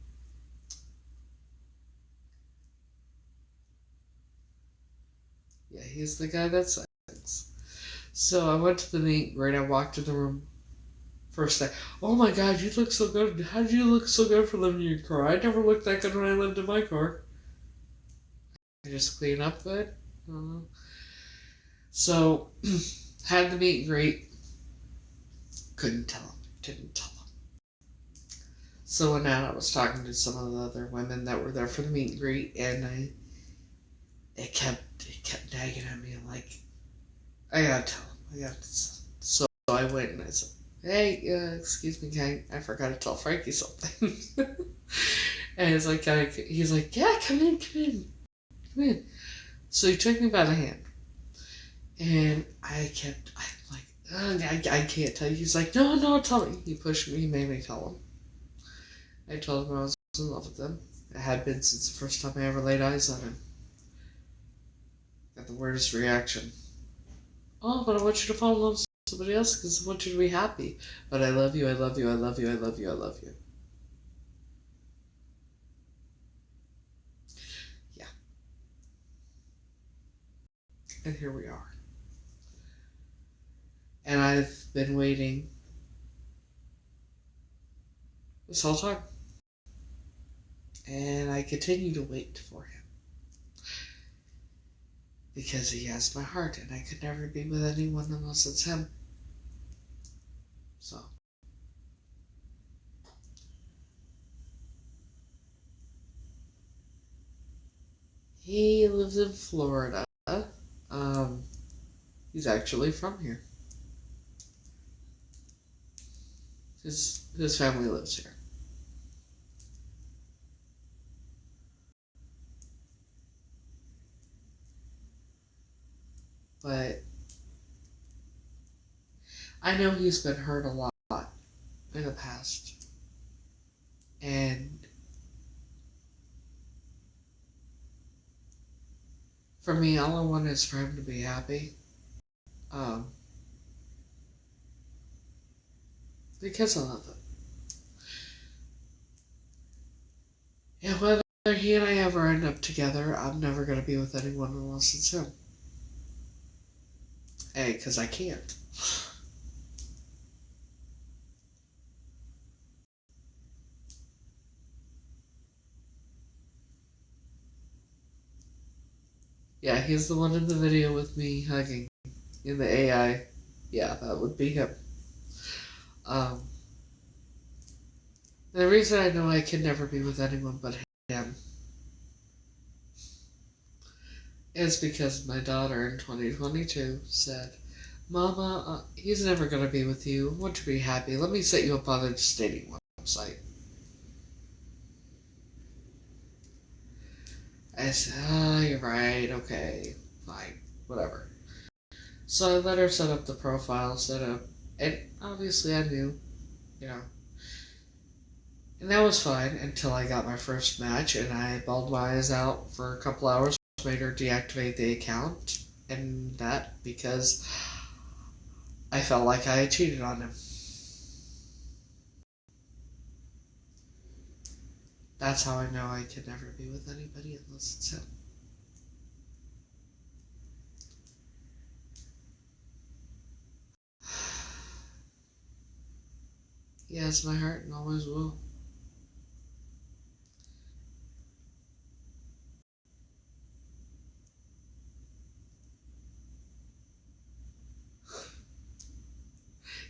[SPEAKER 1] Yeah, he's the guy that sings. So I went to the meet and greet. I walked in the room. First day, oh my god, you look so good. How did you look so good for living in your car? I never looked that good when I lived in my car. I just clean up good. So, had the meet and greet. Couldn't tell him. Didn't tell him. So went out. I was talking to some of the other women that were there for the meet and greet, and it kept nagging at me. I'm like, I gotta tell him. So I went and I said, hey, excuse me, I forgot to tell Frankie something. And he's like, yeah, come in. So he took me by the hand. And I can't tell you. He's like, no, tell me. He pushed me, he made me tell him. I told him I was in love with him. It had been since the first time I ever laid eyes on him. Got the weirdest reaction. Oh, but I want you to fall in love with somebody else because I want you to be happy. But I love you, I love you, I love you, I love you, I love you. Yeah. And here we are. And I've been waiting this whole time. And I continue to wait for him. Because he has my heart, and I could never be with anyone unless it's him. So. He lives in Florida. He's actually from here. His family lives here. But I know he's been hurt a lot in the past. And for me, all I want is for him to be happy. Because I love him. And whether he and I ever end up together, I'm never going to be with anyone unless it's him. Hey, because I can't. Yeah, he's the one in the video with me hugging in the AI. Yeah, that would be him. The reason I know I can never be with anyone but him is because my daughter in 2022 said, Mama, he's never going to be with you. I want you to be happy. Let me set you up on a dating website. I said, you're right. Okay, fine. Whatever. So I let her set up the profile, and obviously I knew, you know. And that was fine until I got my first match, and I bawled my eyes out for a couple hours, made her deactivate the account, and that because I felt like I had cheated on him. That's how I know I can never be with anybody unless it's him. He has my heart and always will.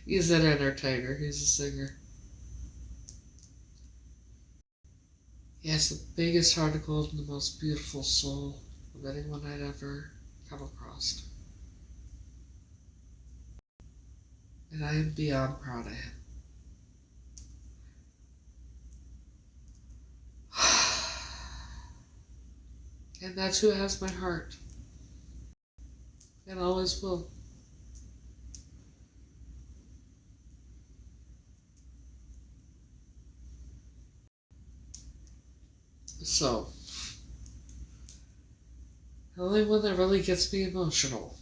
[SPEAKER 1] He's an entertainer. He's a singer. He has the biggest heart of gold and the most beautiful soul of anyone I'd ever come across. And I am beyond proud of him. And that's who has my heart. And always will. So, the only one that really gets me emotional.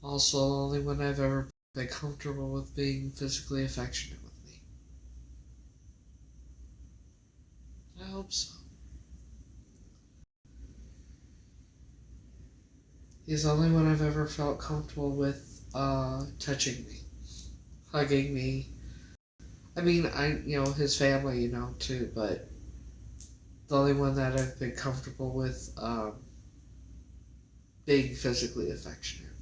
[SPEAKER 1] Also, the only one I've ever been comfortable with being physically affectionate with me. I hope so. He's the only one I've ever felt comfortable with touching me, hugging me. I mean, his family, too, but the only one that I've been comfortable with being physically affectionate.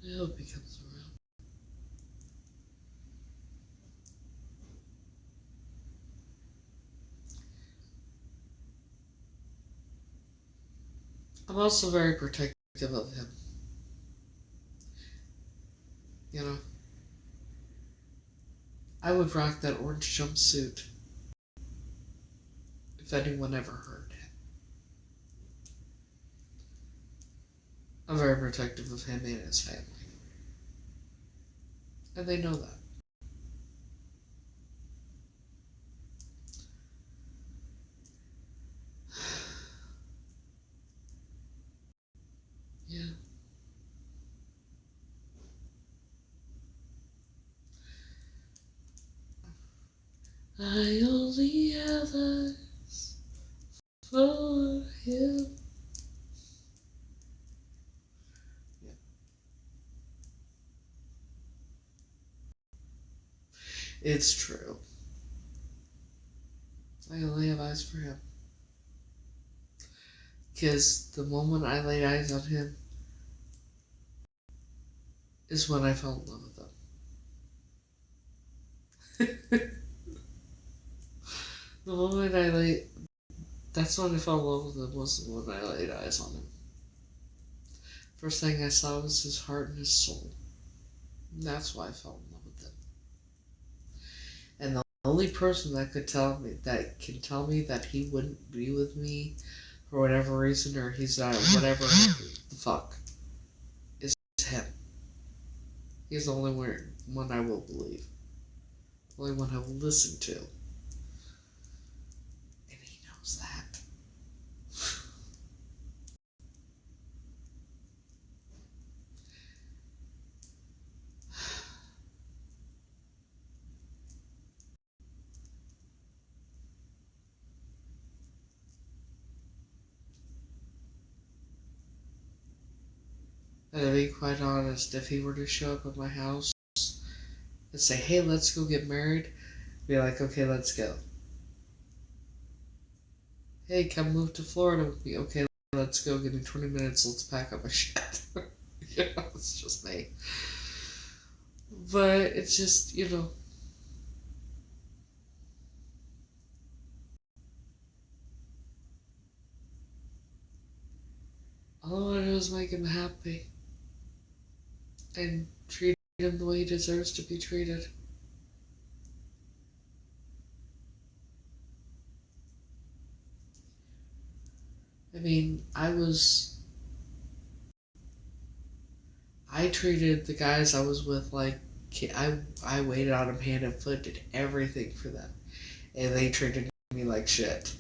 [SPEAKER 1] I hope he comes around. I'm also very protective of him. I would rock that orange jumpsuit if anyone ever heard him. I'm very protective of him and his family. And they know that. Yeah. I only have eyes for him. Yeah. It's true. I only have eyes for him. Because the moment I laid eyes on him is when I fell in love with him. The moment I laid... That's when I fell in love with him, was the moment I laid eyes on him. First thing I saw was his heart and his soul. And that's why I fell in love with him. And the only person that can tell me that he wouldn't be with me for whatever reason, or he's not, whatever the fuck, is him. He's the only one I will believe. The only one I will listen to. And he knows that. And to be quite honest, if he were to show up at my house and say, hey, let's go get married, I'd be like, okay, let's go. Hey, come move to Florida with me. Okay, let's go. Give me 20 minutes. Let's pack up my shit. It's just me. But it's just, all I want to do is make him happy. And treat him the way he deserves to be treated. I mean, I treated the guys I was with like, I waited on them hand and foot, did everything for them. And they treated me like shit.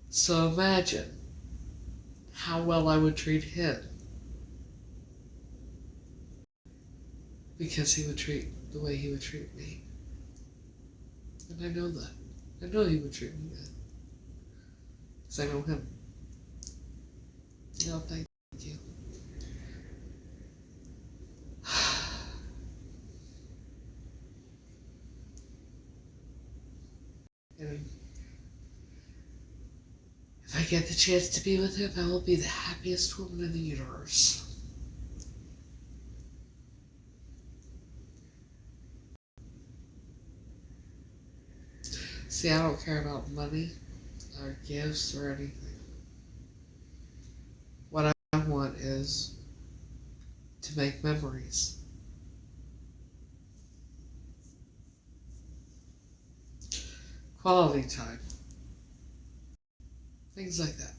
[SPEAKER 1] So imagine how well I would treat him. Because he would treat the way he would treat me. And I know that. I know he would treat me good. Because I know him. No, thank you. And if I get the chance to be with him, I will be the happiest woman in the universe. See, I don't care about money or gifts or anything. What I want is to make memories. Quality time. Things like that.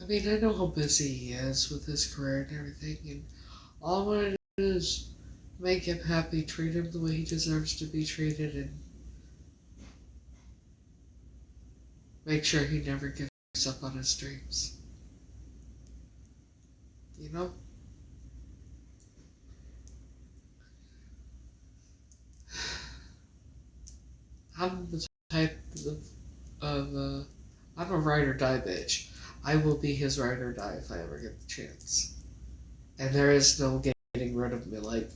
[SPEAKER 1] I mean, I know how busy he is with his career and everything, and all I want to do is make him happy, treat him the way he deserves to be treated, and make sure he never gives up on his dreams. You know? I'm the type of I'm a ride or die bitch. I will be his ride or die if I ever get the chance. And there is no getting rid of me. Like,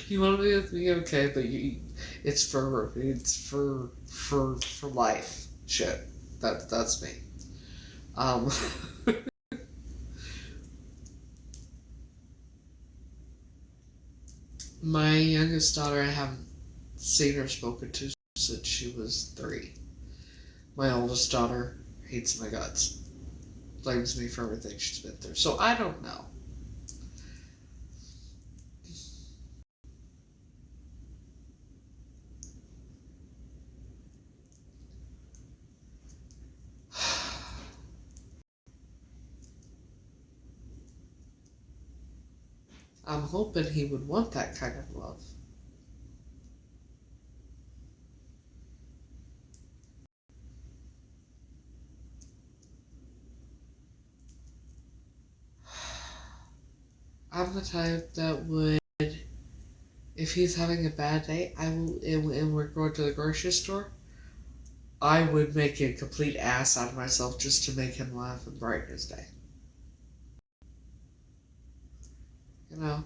[SPEAKER 1] you want to be with me, okay, but it's for life. Shit, that's me. Um, my youngest daughter, I haven't seen or spoken to since she was 3. My oldest daughter hates my guts. Blames me for everything she's been through. So I don't know. I'm hoping he would want that kind of love. I'm the type that would, if he's having a bad day, I will, and we're going to the grocery store, I would make a complete ass out of myself just to make him laugh and brighten his day. You know?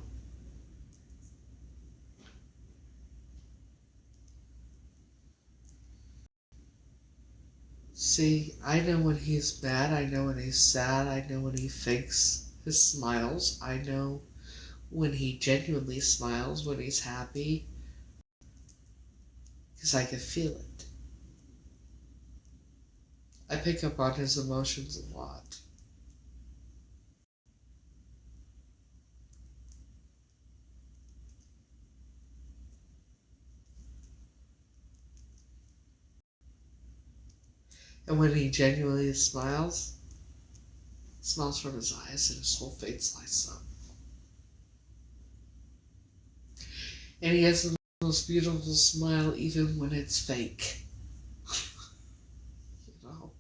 [SPEAKER 1] See, I know when he's mad, I know when he's sad, I know when he fakes his smiles, I know when he genuinely smiles, when he's happy, because I can feel it. I pick up on his emotions a lot. And when he genuinely smiles from his eyes and his whole face lights up. And he has the most beautiful smile even when it's fake. You know?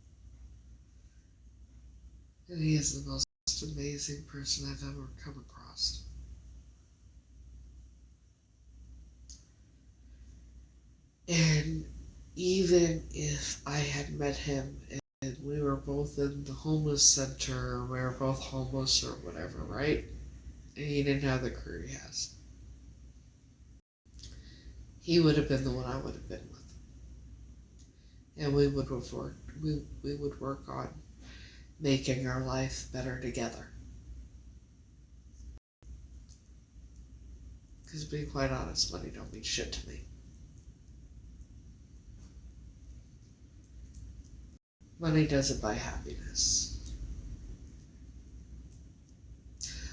[SPEAKER 1] And he is the most amazing person I've ever come across. And even if I had met him and we were both in the homeless center, or we were both homeless or whatever, right? And he didn't have the career he has, he would have been the one I would have been with. And we would work on making our life better together. Because to be quite honest, money don't mean shit to me. Money doesn't buy happiness.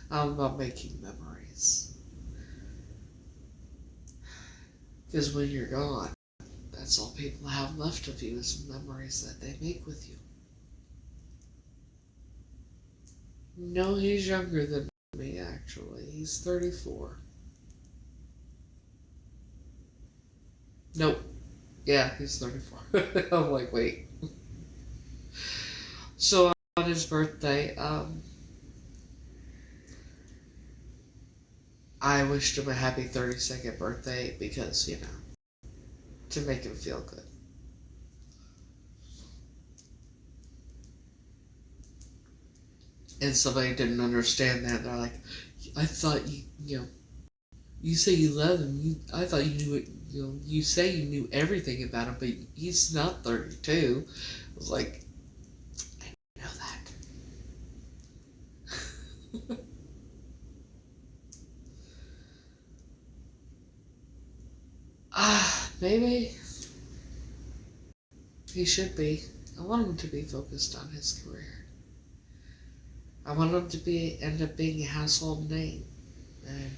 [SPEAKER 1] I'm about making memories. Because when you're gone, that's all people have left of you is memories that they make with you. No, he's younger than me, actually. He's 34. Nope. Yeah, he's 34. I'm like, wait. So on his birthday, I wished him a happy 32nd birthday because, you know, to make him feel good. And somebody didn't understand that. They're like, I thought you say you love him. I thought you knew it. You say you knew everything about him, but he's not 32. I was like, I know that. Maybe he should be. I want him to be focused on his career. I want him to end up being a household name, and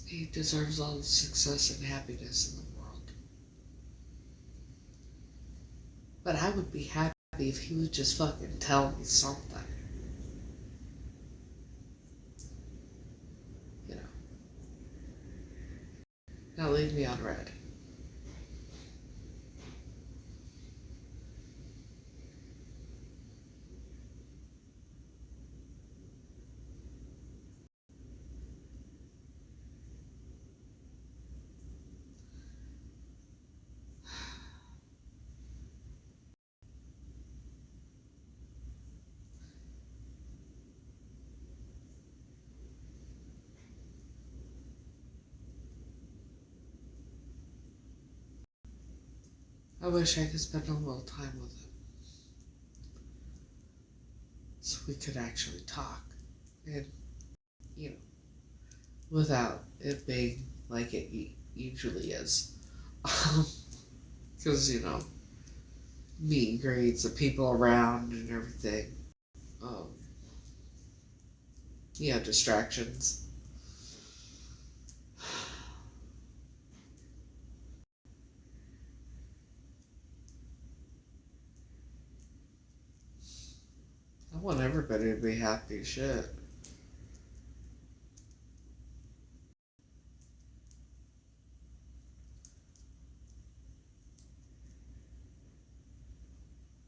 [SPEAKER 1] he deserves all the success and happiness in the world. But I would be happy if he would just fucking tell me something. You know. Now leave me on red. I wish I could spend a little time with him. So we could actually talk. And, you know, without it being like it usually is. Because, you know, meet and greets, the people around and everything. Yeah, distractions. I want everybody to be happy as shit.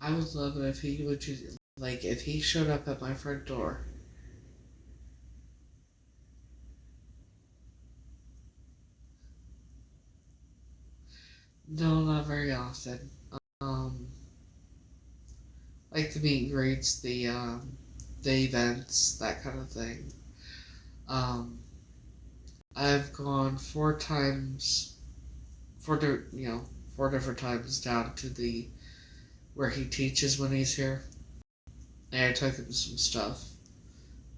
[SPEAKER 1] I would love it if he would just Like, if he showed up at my front door, no, not very often. Um, like the meet and greets, the events, that kind of thing. Um, I've gone 4 times, four different times down to the where he teaches when he's here, and I took him some stuff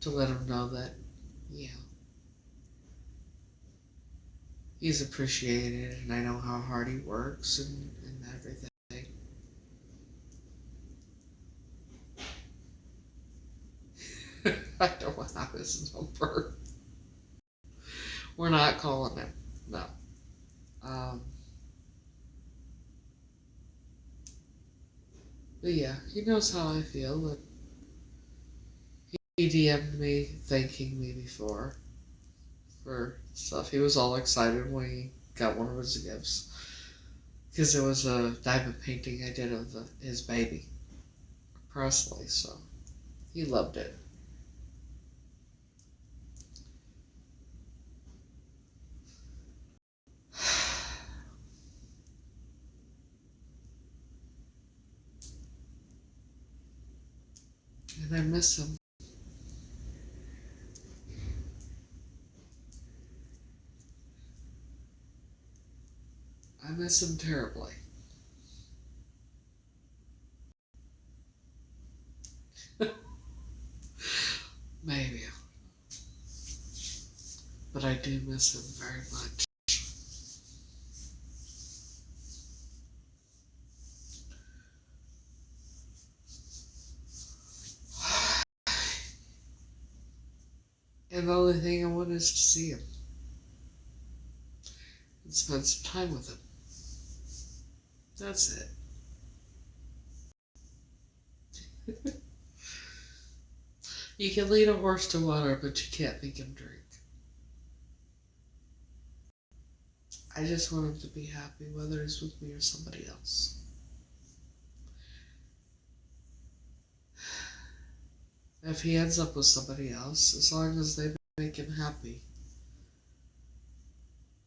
[SPEAKER 1] to let him know that, yeah, he's appreciated, and I know how hard he works and everything. I don't have his number. We're not calling him. No. But yeah, he knows how I feel, and he DM'd me thanking me before for stuff. He was all excited when he got one of his gifts because it was a diamond painting I did of his baby, Presley, so he loved it. And I miss him. I miss him terribly. Maybe. But I do miss him very much. And the only thing I want is to see him and spend some time with him. That's it. You can lead a horse to water, but you can't make him drink. I just want him to be happy, whether he's with me or somebody else. If he ends up with somebody else, as long as they make him happy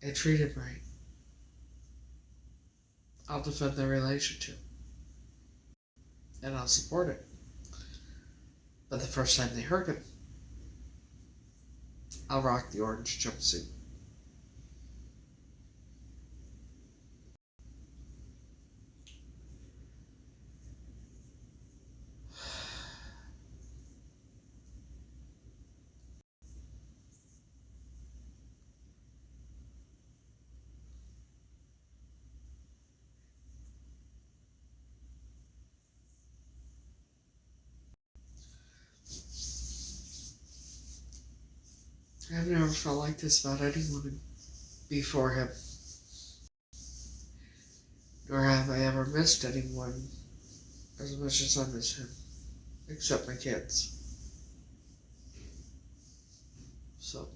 [SPEAKER 1] and treat him right, I'll defend the relationship. And I'll support it. But the first time they hurt him, I'll rock the orange jumpsuit. I've never felt like this about anyone before him. Nor have I ever missed anyone as much as I miss him. Except my kids. So.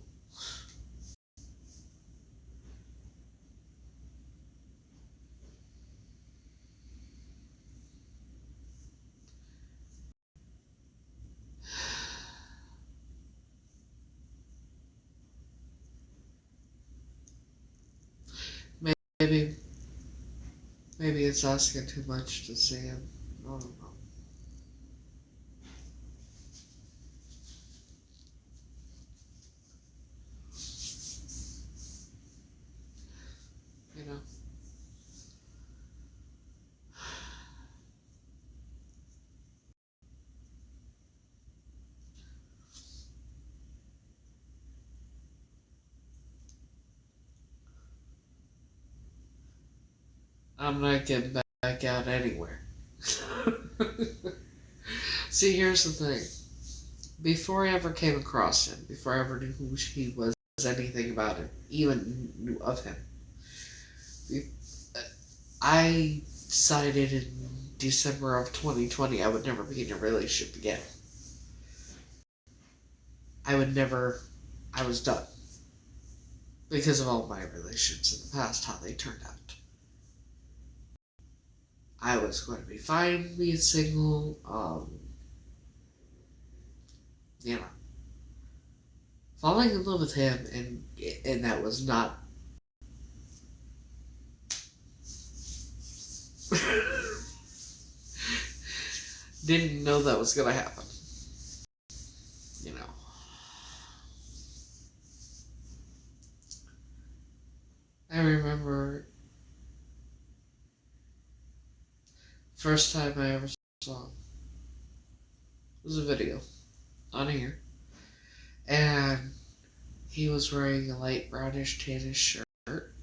[SPEAKER 1] Maybe it's asking too much to see him. I don't know. You know. I'm not getting back out anywhere. See, here's the thing. Before I ever came across him, before I ever knew who he was, anything about him, even knew of him, I decided in December of 2020 I would never be in a relationship again. I was done. Because of all my relations in the past, how they turned out. I was going to be fine being single. you know, falling in love with him, and that was not. Didn't know that was gonna happen. You know. I remember first time I ever saw him. It was a video on here. And he was wearing a light brownish tannish shirt.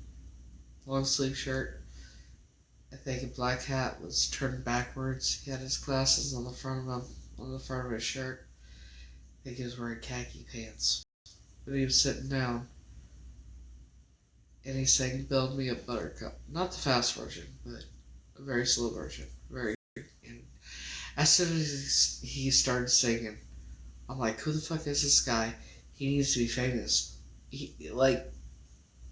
[SPEAKER 1] Long sleeve shirt. I think a black hat was turned backwards. He had his glasses on the front of him, on the front of his shirt. I think he was wearing khaki pants. But he was sitting down. And he sang Build Me a Buttercup. Not the fast version, but a very slow version. And as soon as he started singing, I'm like, who the fuck is this guy? He needs to be famous. He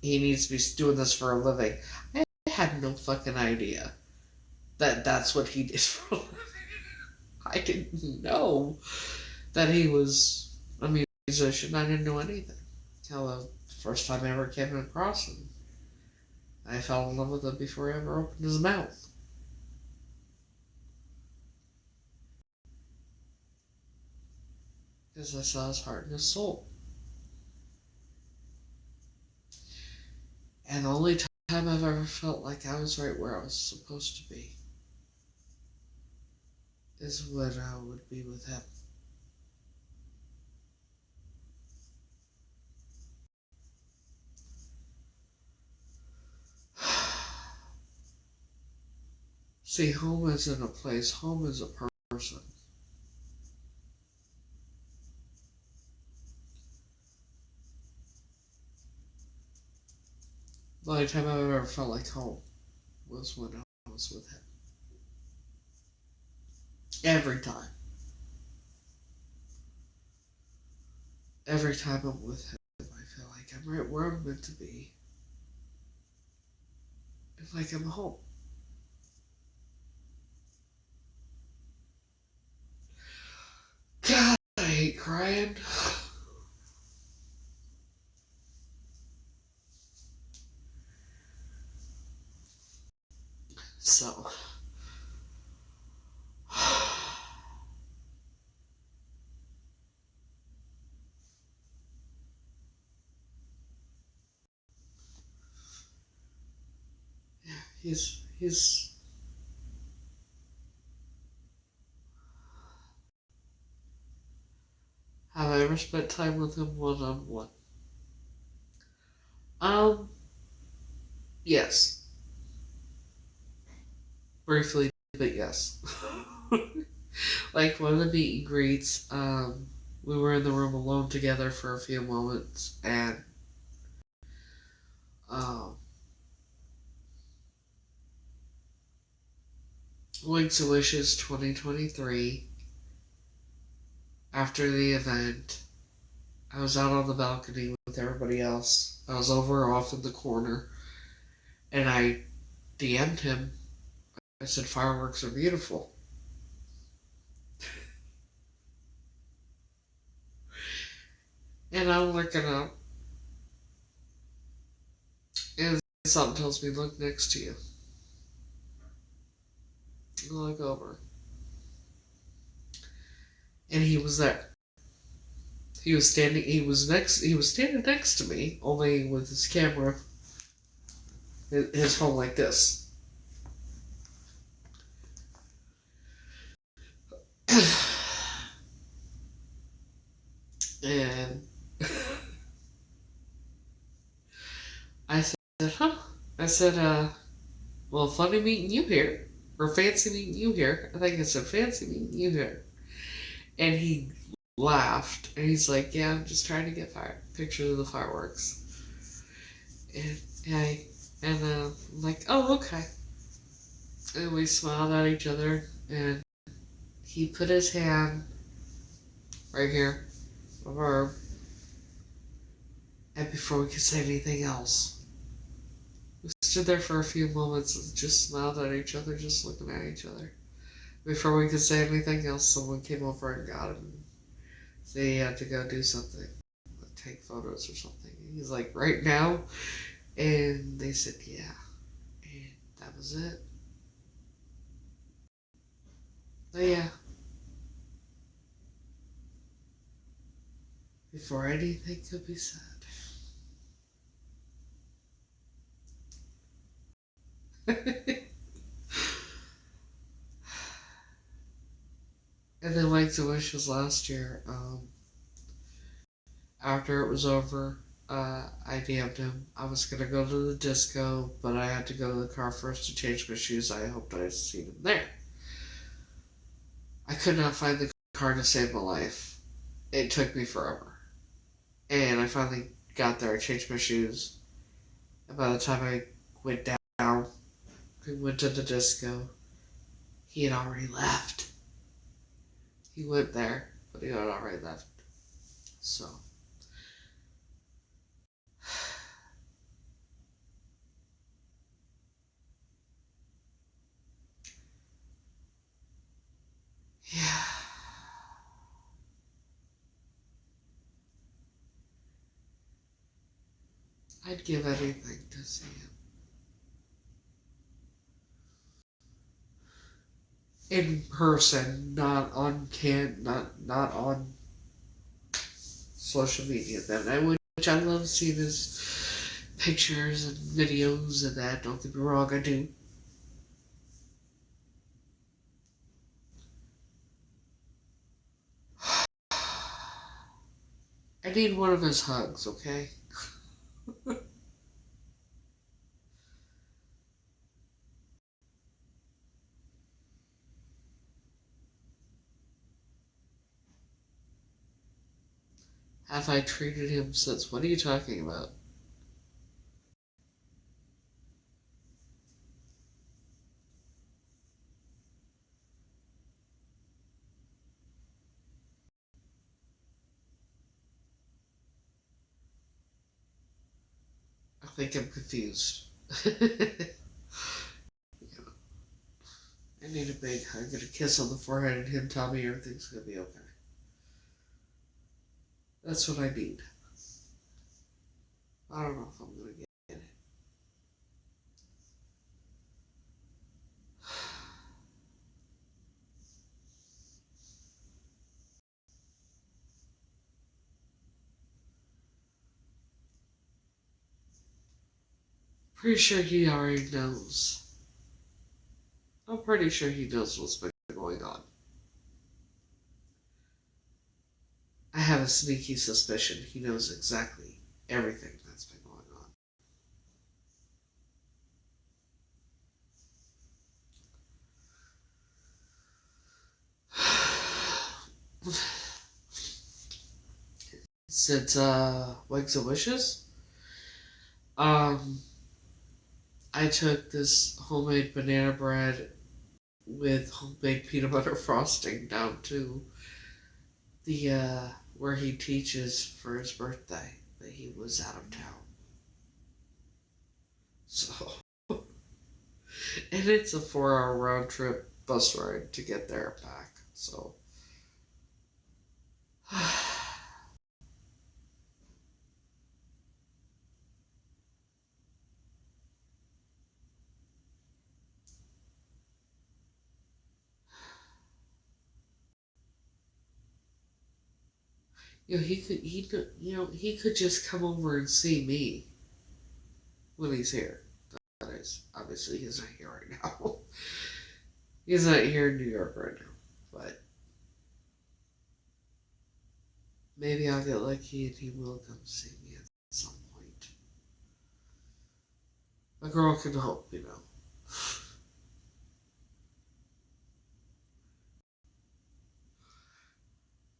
[SPEAKER 1] needs to be doing this for a living. I had no fucking idea that that's what he did for a living. I didn't know that he was a musician. I didn't know anything. Until the first time I ever came across him. I fell in love with him before he ever opened his mouth. Because I saw his heart and his soul. And the only time I've ever felt like I was right where I was supposed to be is when I would be with him. See, home isn't a place, home is a person. The only time I've ever felt like home was when I was with him. Every time. Every time I'm with him, I feel like I'm right where I'm meant to be. And like I'm home. God, I hate crying. So, yeah, he's have I ever spent time with him one-on-one? Yes. Briefly, but yes. Like one of the meet and greets, we were in the room alone together for a few moments, and Wings and Wishes 2023, after the event, I was out on the balcony with everybody else. I was over off in the corner, and I DM'd him. I said, fireworks are beautiful. And I'm looking up, and something tells me, look next to you. I look over. And he was there. He was standing next to me, only with his camera, his phone like this. And I said, huh? I said, well, funny meeting you here. Or fancy meeting you here. I think I said, fancy meeting you here. And he laughed. And he's like, yeah, I'm just trying to get pictures of the fireworks. And I'm like, oh, okay. And we smiled at each other. And he put his hand right here over, and before we could say anything else, we stood there for a few moments and just smiled at each other, just looking at each other. Before we could say anything else, someone came over and got him and So he had to go do something, like take photos or something. And he's like, right now? And they said, yeah. And that was it. But yeah. Before anything could be said. And then like the wishes last year, after it was over, I DM'd him. I was gonna go to the disco, but I had to go to the car first to change my shoes. I hoped I'd seen him there. I could not find the car to save my life. It took me forever. And I finally got there, I changed my shoes. And by the time I went down, we went to the disco, he had already left. He went there, but he had already left. So. Yeah. I'd give anything to see him. In person, not on not on social media. Which I love seeing his pictures and videos and that. Don't get me wrong, I do. I need one of his hugs, okay? Have I treated him since? What are you talking about? I think I'm confused. I need a big hug and a kiss on the forehead and him tell me everything's gonna be okay. That's what I need. I don't know if I'm gonna get it. Pretty sure he already knows. I'm pretty sure he knows what's been going on. I have a sneaky suspicion he knows exactly everything that's been going on. Since Wigs and Wishes, I took this homemade banana bread with homemade peanut butter frosting down to the where he teaches for his birthday, but he was out of town. So, and it's a 4-hour round trip bus ride to get there and back. So, he could just come over and see me when he's here. That is, obviously he's not here right now. He's not here in New York right now, but maybe I'll get lucky and he will come see me at some point. A girl can hope, you know.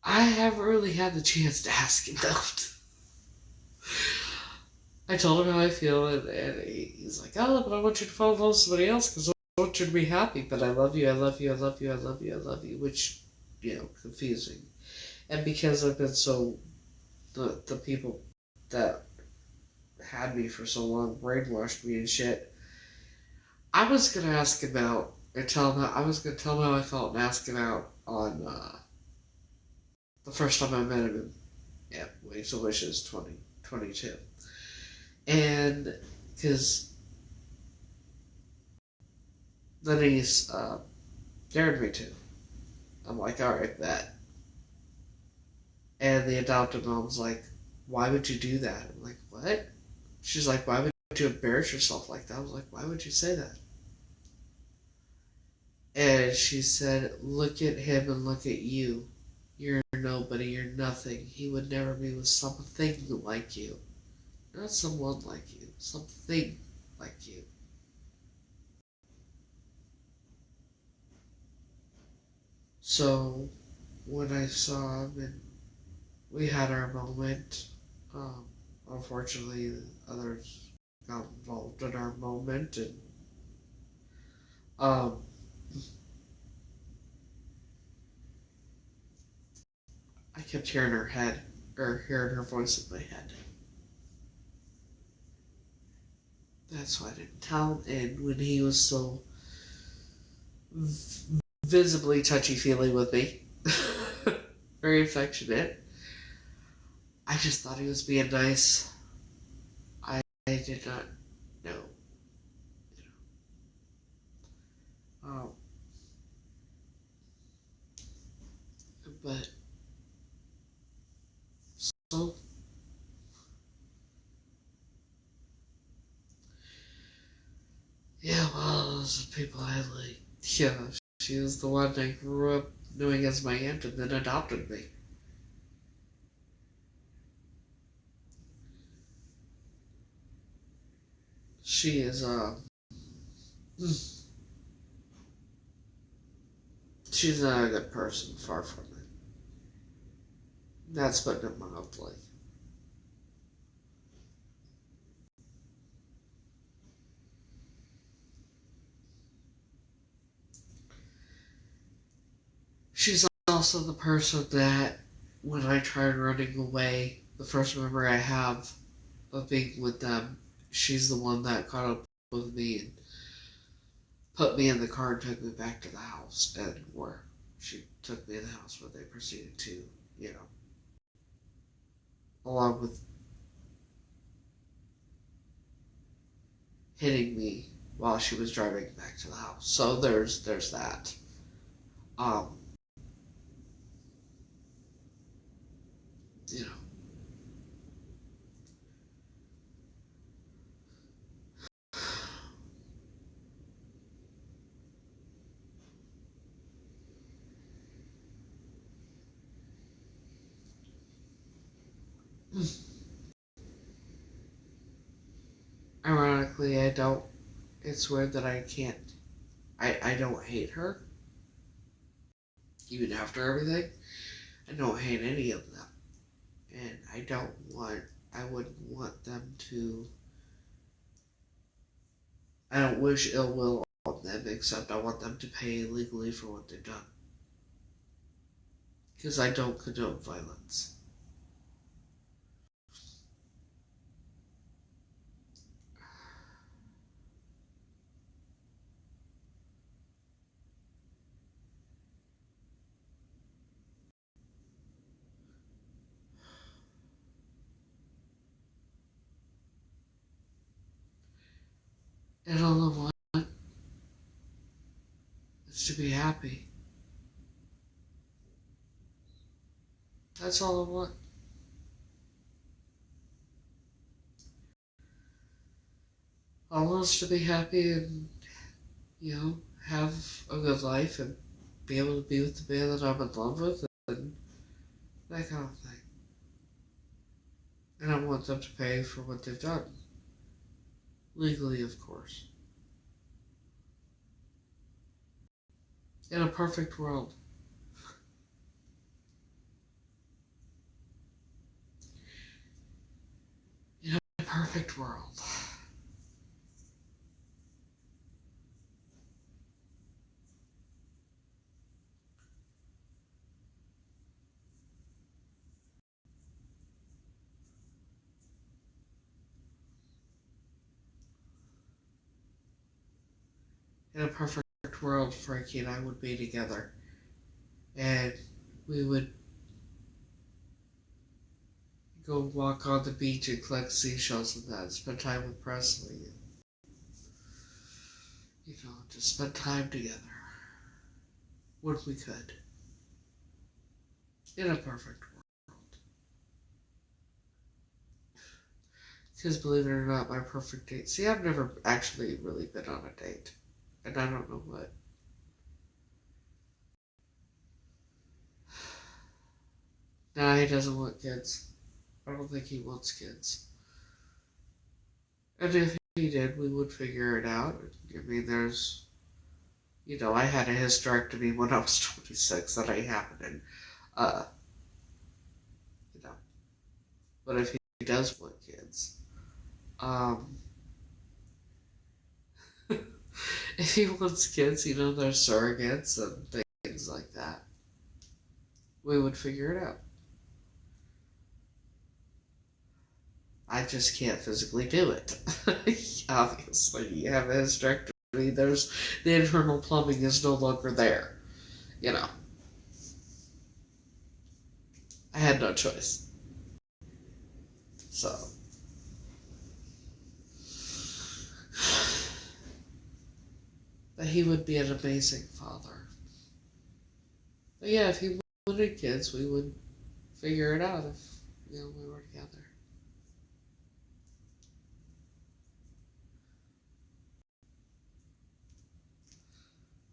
[SPEAKER 1] I haven't really had the chance to ask him out. I told him how I feel, and he's like, oh, but I want you to fall in love with somebody else because I want you to be happy, but I love you, I love you, I love you, I love you, I love you, which, confusing. And because I've been the people that had me for so long brainwashed me and shit, I was going to ask him out and I was going to tell him how I felt and ask him out on The first time I met him in Waves of Wishes 2022. And because then he's dared me to. I'm like, alright, bet. And the adoptive mom's like, why would you do that? I'm like, what? She's like, why would you embarrass yourself like that? I was like, why would you say that? And she said, look at him and look at you. You're nobody, you're nothing. He would never be with something like you. Not someone like you, something like you. So, when I saw him and we had our moment, unfortunately, others got involved in our moment, and um, I kept hearing her head, or hearing her voice in my head. That's why I didn't tell him. And when he was so visibly touchy-feely with me, very affectionate, I just thought he was being nice. I did not know. Um, but so yeah, well, those are the people I like. Yeah, she was the one I grew up knowing as my aunt and then adopted me. She is she's not a good person, far from it. That's putting it mildly. She's also the person that, when I tried running away, the first memory I have of being with them, she's the one that caught up with me and put me in the car and took me back to the house, and where she took me in the house where they proceeded to, you know, along with hitting me while she was driving back to the house. So there's that. Um, you know, ironically, I don't. It's weird that I can't. I don't hate her, even after everything. I don't hate any of them, and I don't want. I wouldn't want them to. I don't wish ill will on them, except I want them to pay legally for what they've done. Because I don't condone violence. And all I want is to be happy. That's all I want. I want us to be happy and, have a good life and be able to be with the man that I'm in love with and that kind of thing. And I want them to pay for what they've done. Legally, of course. In a perfect world. In a perfect world. In a perfect world, Frankie and I would be together. And we would go walk on the beach and collect seashells and that. Spend time with Presley. And, just spend time together. When we could. In a perfect world. Because believe it or not, my perfect date. See, I've never actually really been on a date. And I don't know what. Nah, he doesn't want kids. I don't think he wants kids. And if he did, we would figure it out. I mean, there's... I had a hysterectomy when I was 26 that ain't happening. But if he does want kids, if he wants kids, there's surrogates and things like that. We would figure it out. I just can't physically do it. Obviously, you have a hysterectomy. The internal plumbing is no longer there. I had no choice. So. But he would be an amazing father. But yeah, if he wanted kids, we would figure it out if, we were together.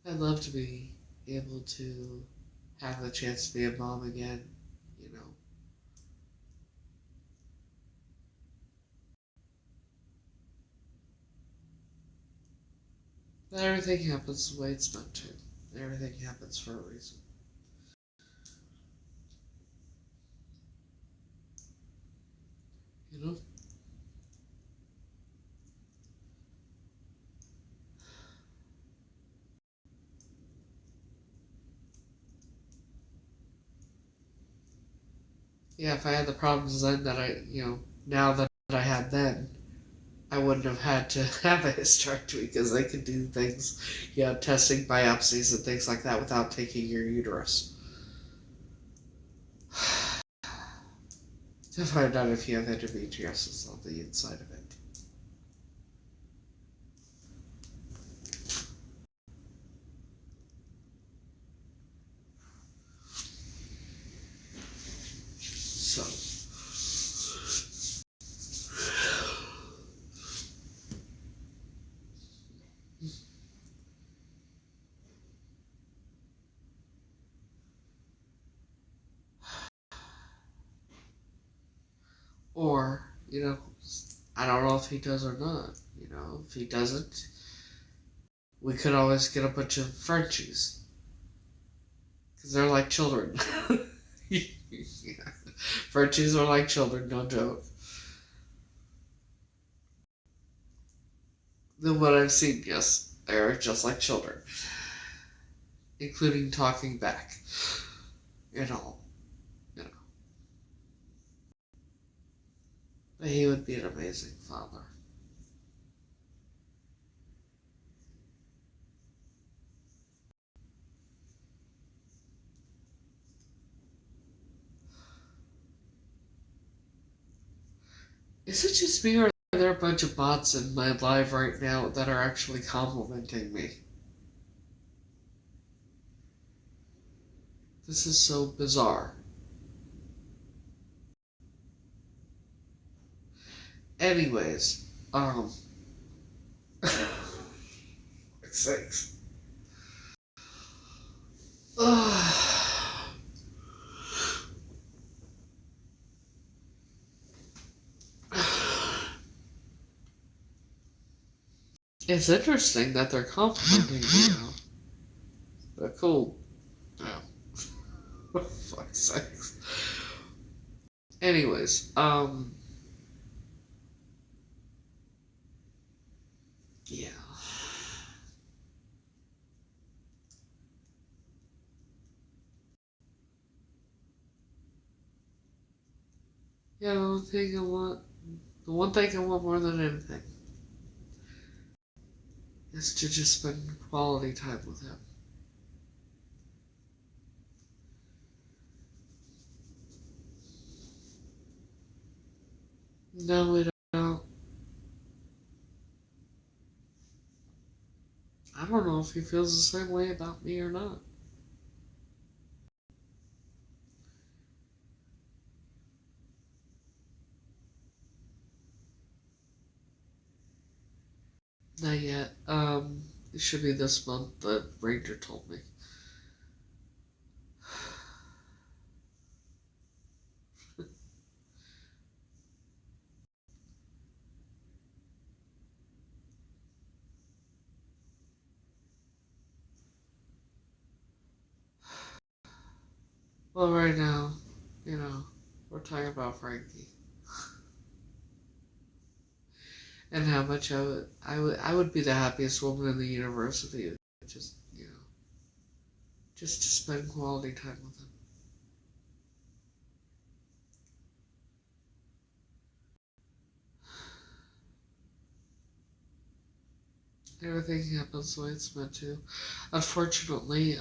[SPEAKER 1] I'd love to be able to have the chance to be a mom again, But everything happens the way it's meant to. Everything happens for a reason. Yeah, if I had the problems then that now that I had then, I wouldn't have had to have a hysterectomy because they could do things, testing biopsies and things like that without taking your uterus. To find out if you have endometriosis on the inside of it. So. Or, I don't know if he does or not. If he doesn't, we could always get a bunch of Frenchies. Because they're like children. Yeah. Frenchies are like children, no joke. Then what I've seen, yes, they're just like children. Including talking back. But he would be an amazing father. Is it just me, or are there a bunch of bots in my live right now that are actually complimenting me? This is so bizarre. Anyways, 6. It's interesting that they're complimenting me now. But cool. Yeah. For fuck's sakes. Anyways, yeah. Yeah, the one thing I want more than anything is to just spend quality time with him. No, we don't. I don't know if he feels the same way about me or not. Not yet. It should be this month, the Ranger told me. Well, right now, we're talking about Frankie. And how much I would be the happiest woman in the universe if he just, just to spend quality time with him. Everything happens the way it's meant to. Unfortunately,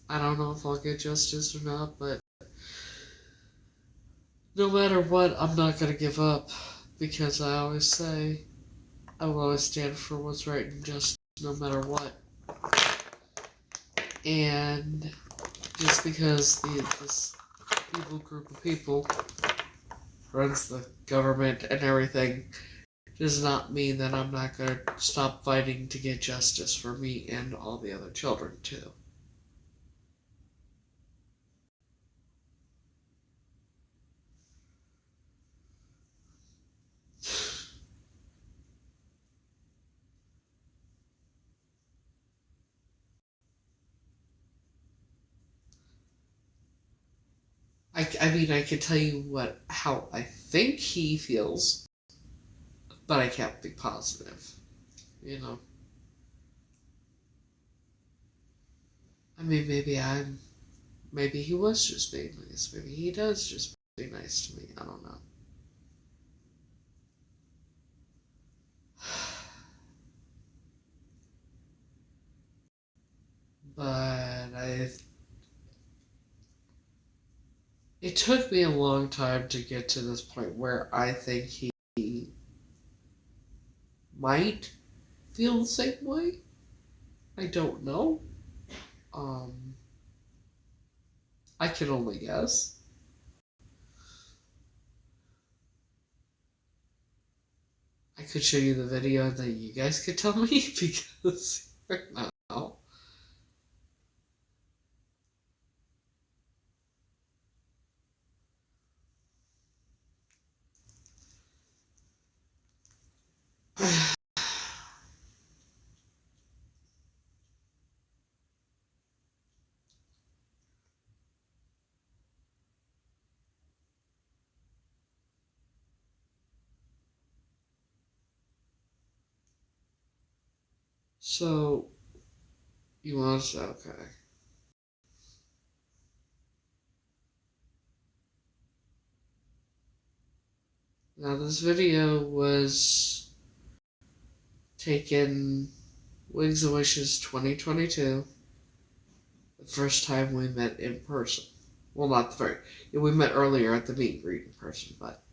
[SPEAKER 1] I don't know if I'll get justice or not, but no matter what, I'm not gonna give up, because I always say I will always stand for what's right and just no matter what. And just because this evil group of people runs the government and everything does not mean that I'm not going to stop fighting to get justice for me and all the other children, too. I mean, I can tell you how I think he feels, but I can't be positive, I mean, maybe he was just being nice. Maybe he does just be nice to me. I don't know. But it took me a long time to get to this point where I think he might feel the same way. I don't know. I can only guess. I could show you the video and then you guys could tell me, because right now. So, you want to say, okay. Now, this video was taken Wings and Wishes 2022, the first time we met in person. Well, not the very, we met earlier at the meet and greet in person, but,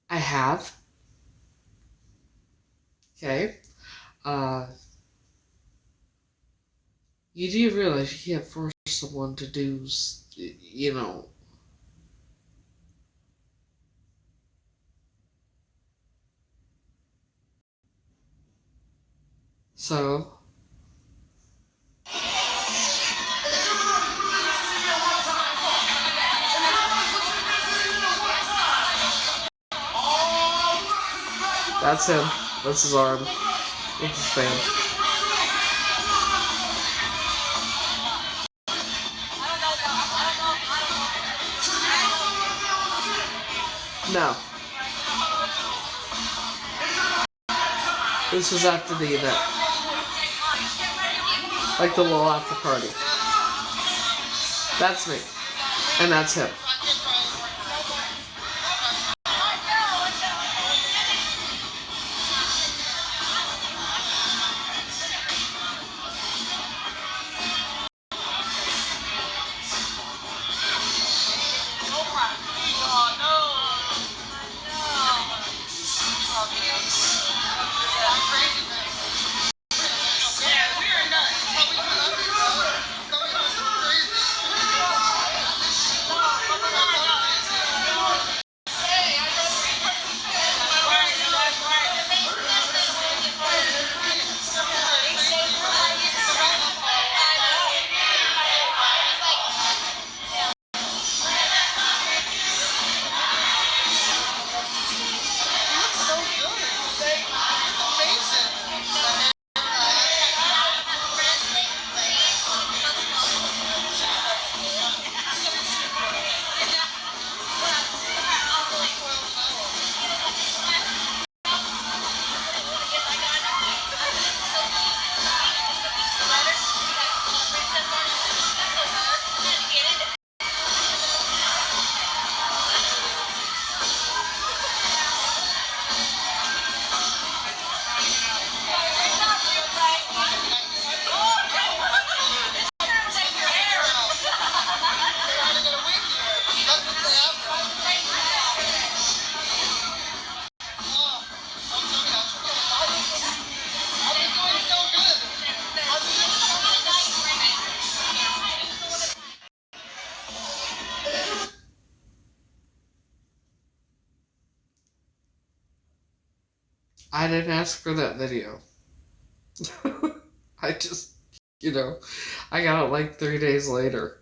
[SPEAKER 1] I have. Okay. You do realize you can't force someone to do, So, that's him. That's his arm. With his fan. No. This was after the event. Like the little after party. That's me. And that's him. I didn't ask for that video. I just, I got it like 3 days later.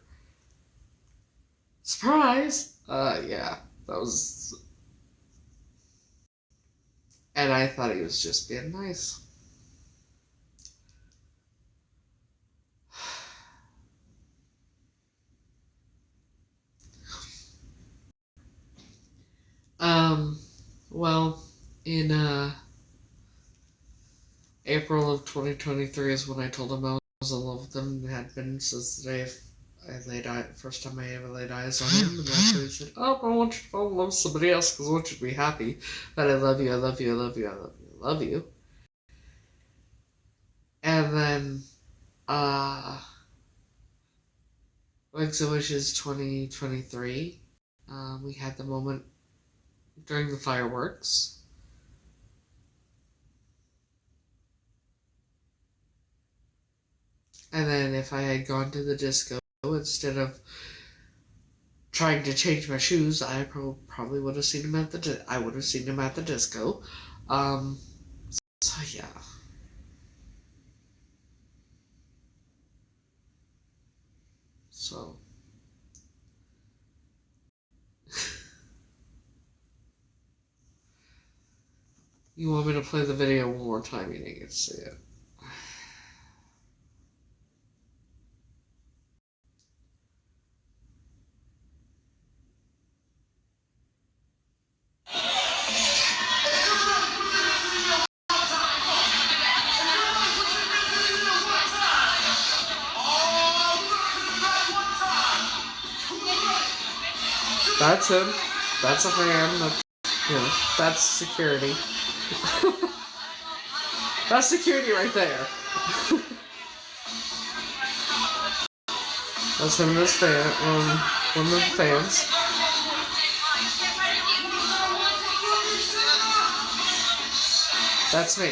[SPEAKER 1] Surprise! Yeah, that was... And I thought he was just being nice. Well, in, April of 2023 is when I told him I was in love with him and had been since the day first time I ever laid eyes on him. And that's when he said, "Oh, I want you to fall in love with somebody else because I want you to be happy that I love you, I love you, I love you, I love you, I love you." And then, Wigs and Wishes 2023, we had the moment during the fireworks. And then if I had gone to the disco instead of trying to change my shoes, I probably would have seen him at the disco. So yeah. So you want me to play the video one more time? You didn't get to see it. That's him. That's a fan. That's security. That's security right there. That's him and his one of the fans. That's me.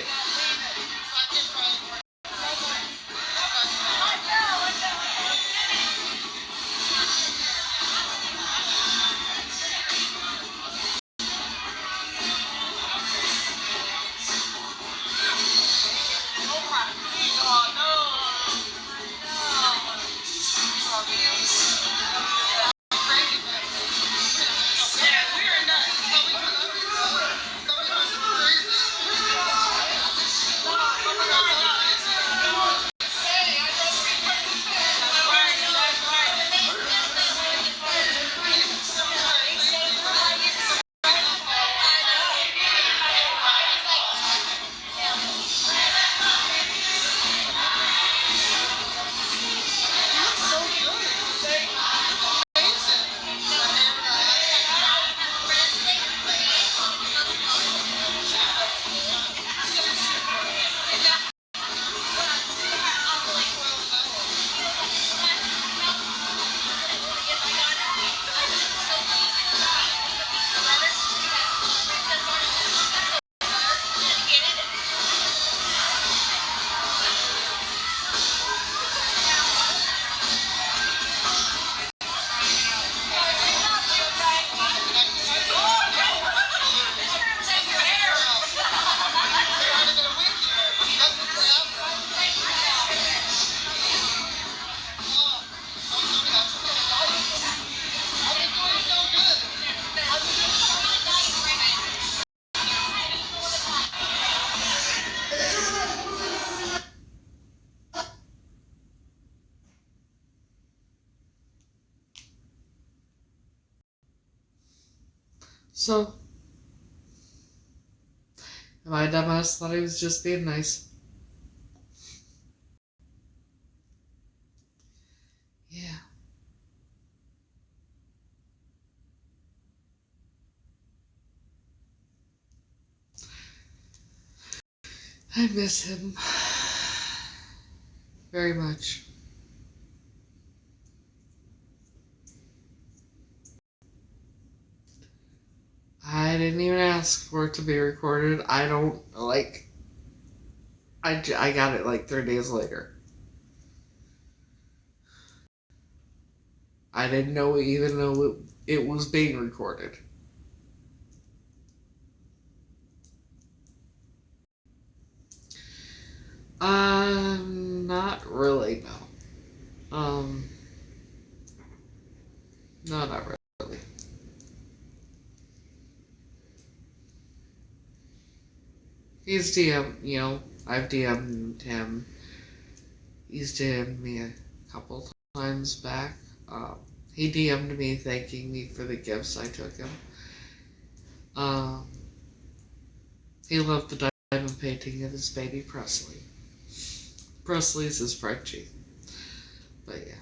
[SPEAKER 1] So, my dumbass thought he was just being nice. Yeah. I miss him very much. I didn't even ask for it to be recorded. I got it like 3 days later. I didn't know even though it was being recorded. Not really, no. No, not really. He's I've DM'd him. He's DM'd me a couple times back. He DM'd me thanking me for the gifts I took him. He loved the diamond painting of his baby Presley. Presley's his Frenchie. But yeah.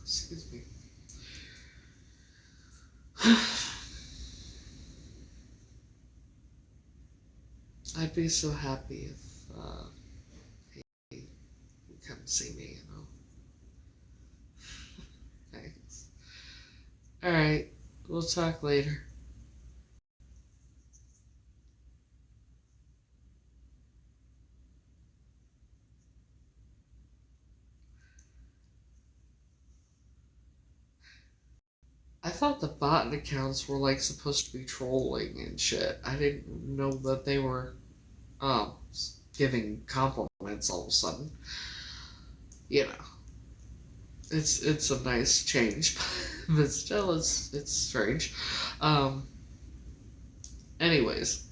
[SPEAKER 1] Excuse me. I'd be so happy if he would come see me, Thanks. Alright, we'll talk later. I thought the bot accounts were like supposed to be trolling and shit. I didn't know that they were giving compliments all of a sudden. It's a nice change, but still it's strange. Anyways.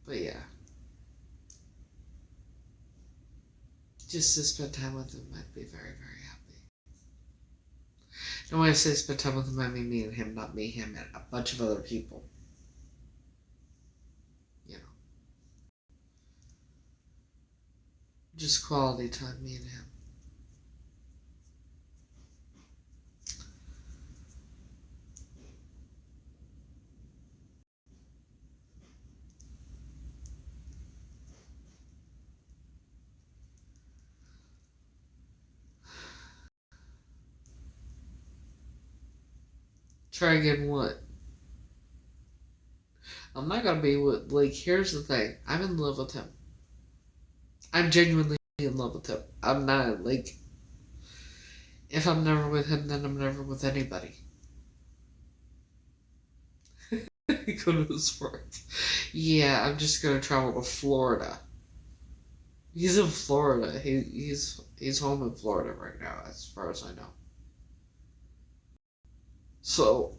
[SPEAKER 1] But yeah. Just to spend time with him, I'd be very, very happy. And when I say spend time with him, I mean me and him, not me, him, and a bunch of other people. Just quality time, me and him. Try again what? I'm not gonna be with, here's the thing. I'm in love with him. I'm genuinely in love with him. I'm not, if I'm never with him, then I'm never with anybody. Go to his work. Yeah, I'm just gonna travel to Florida. He's in Florida. He's home in Florida right now, as far as I know. So,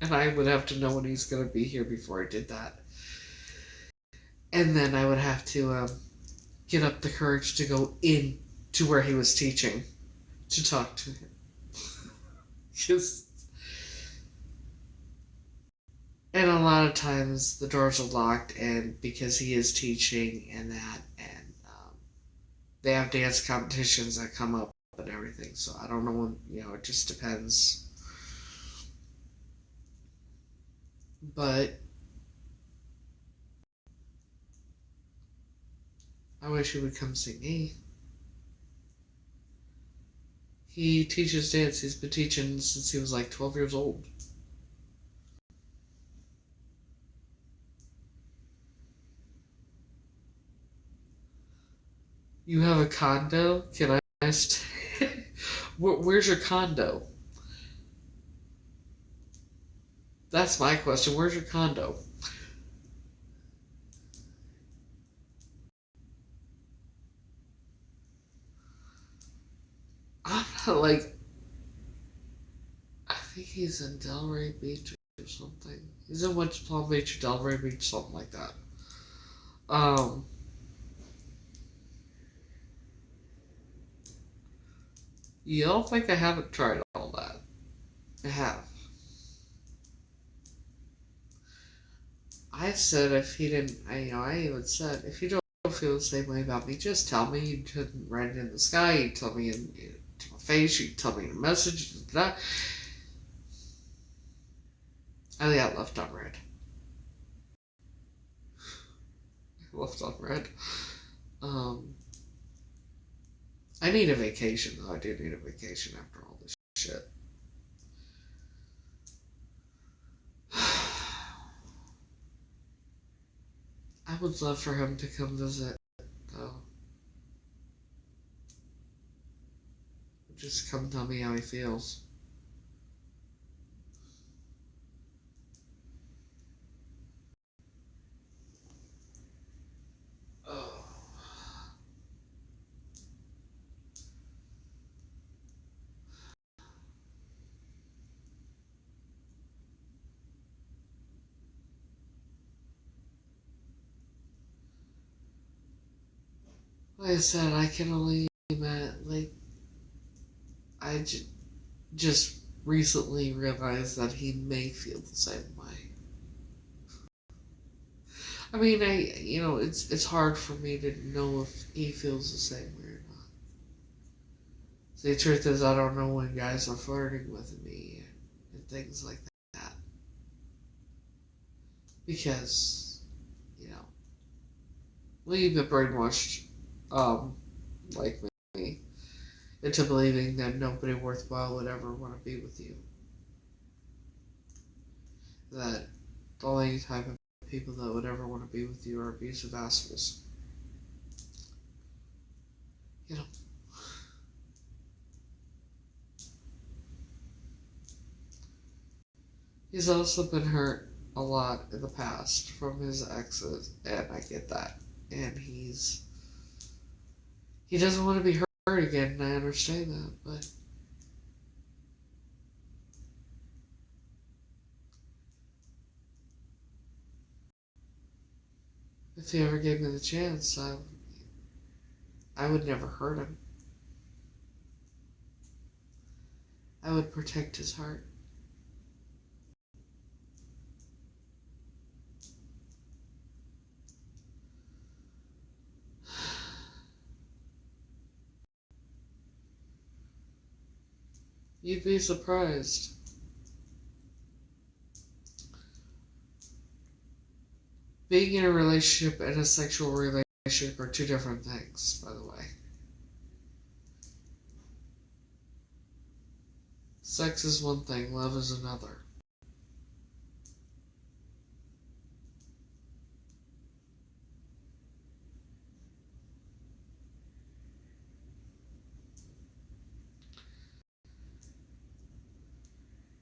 [SPEAKER 1] and I would have to know when he's gonna be here before I did that. And then I would have to get up the courage to go in to where he was teaching to talk to him. And a lot of times the doors are locked, and because he is teaching and that, and they have dance competitions that come up and everything. So I don't know when, it just depends. But I wish he would come see me. He teaches dance. He's been teaching since he was 12 years old. You have a condo? Can I stay? Where's your condo? That's my question. Where's your condo? I'm not I think he's in Delray Beach or something. He's in West Palm Beach or Delray Beach, something like that. You don't think I haven't tried all that? I have. I said if he didn't, I even said, if you don't feel the same way about me, just tell me. You couldn't write it in the sky, you tell me to my face, you tell me in a message, that. I got left on red. Left on red. I need a vacation, though. I do need a vacation after all this shit. I would love for him to come visit, though. Just come tell me how he feels. Oh. Like I said, I can only imagine, like, just recently realized that he may feel the same way. I mean, it's hard for me to know if he feels the same way or not. The truth is, I don't know when guys are flirting with me and things like that. Because, we've been brainwashed, like me, into believing that nobody worthwhile would ever want to be with you. That the only type of people that would ever want to be with you are abusive assholes. He's also been hurt a lot in the past from his exes, and I get that. And he doesn't want to be hurt again, and I understand that, but if he ever gave me the chance, I would never hurt him. I would protect his heart. You'd be surprised. Being in a relationship and a sexual relationship are two different things, by the way. Sex is one thing, love is another.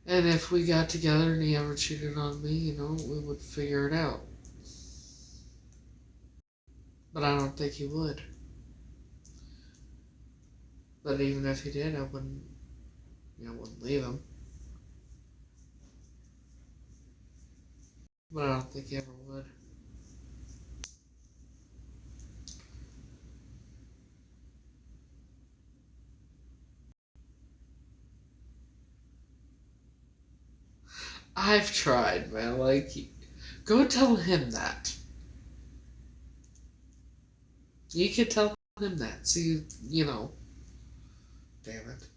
[SPEAKER 1] And if we got together and he ever cheated on me, we would figure it out. But I don't think he would. But even if he did, I wouldn't leave him. But I don't think he ever would. I've tried, man. Like, go tell him that. You can tell him that. See, damn it.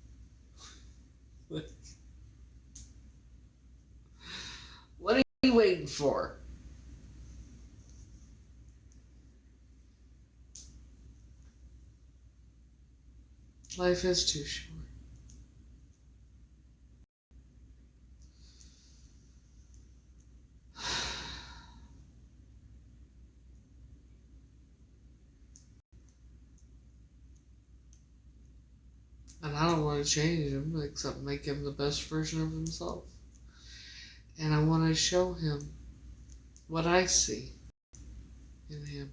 [SPEAKER 1] What are you waiting for? Life is too short. And I don't want to change him except make him the best version of himself. And I want to show him what I see in him.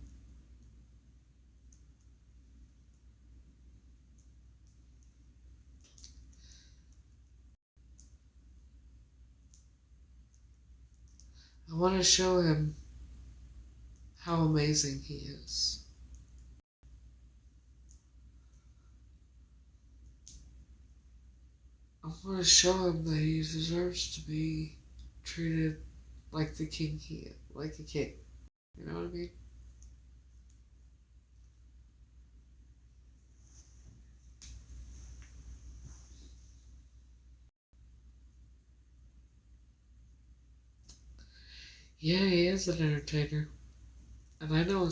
[SPEAKER 1] I want to show him how amazing he is. I want to show him that he deserves to be treated like the king he is, like a king. You know what I mean? Yeah, he is an entertainer. And I know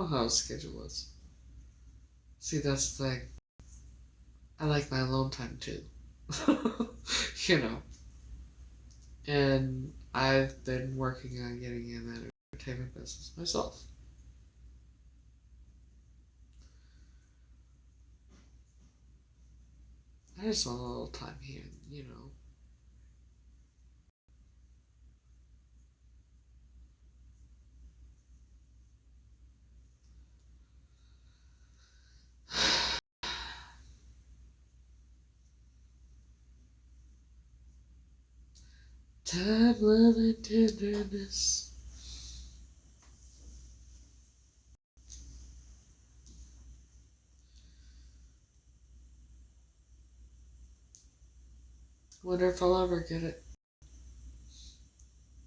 [SPEAKER 1] how his schedule is. See, that's the thing. I like my alone time too. And I've been working on getting in that entertainment business myself. I just want a little time here, you know. Time, love, and tenderness. Wonder if I'll ever get it.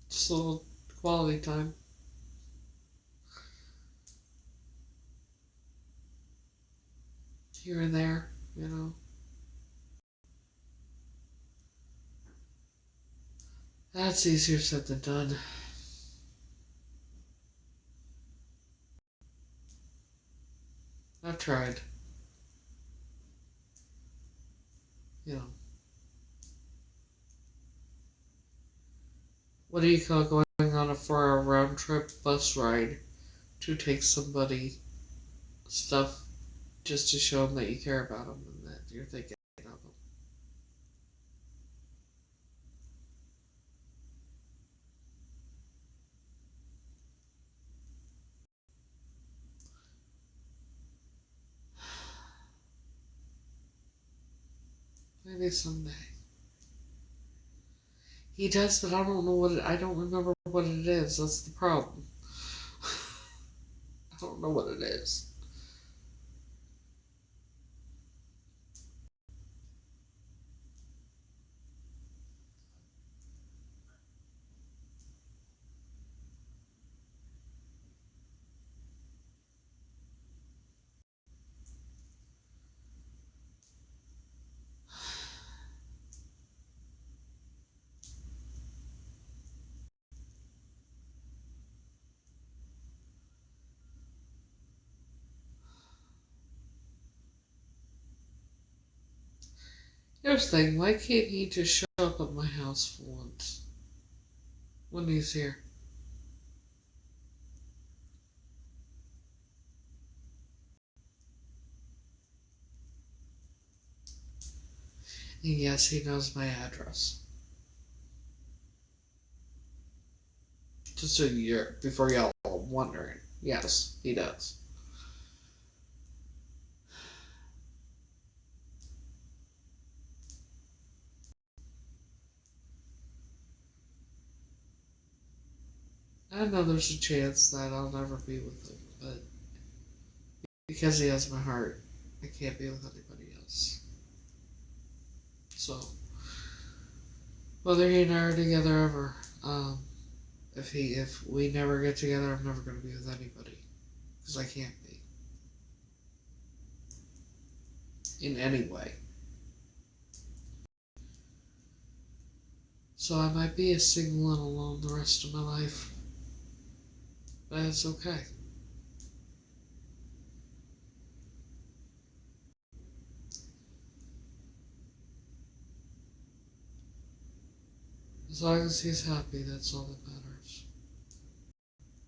[SPEAKER 1] Just a little quality time. Here and there, you know. That's easier said than done. I've tried. You know. What do you call going on a 4-hour round trip bus ride to take somebody stuff just to show them that you care about them and that you're thinking of them? Maybe someday. He does, but I don't know I don't remember what it is. That's the problem. I don't know what it is. Here's the thing, why can't he just show up at my house for once? When he's here. And yes, he knows my address. Just so you're, before y'all are wondering. Yes, he does. I know there's a chance that I'll never be with him, but because he has my heart, I can't be with anybody else. So, whether he and I are together ever, if we never get together, I'm never going to be with anybody, because I can't be in any way. So I might be a single and alone the rest of my life, but it's okay. As long as he's happy, that's all that matters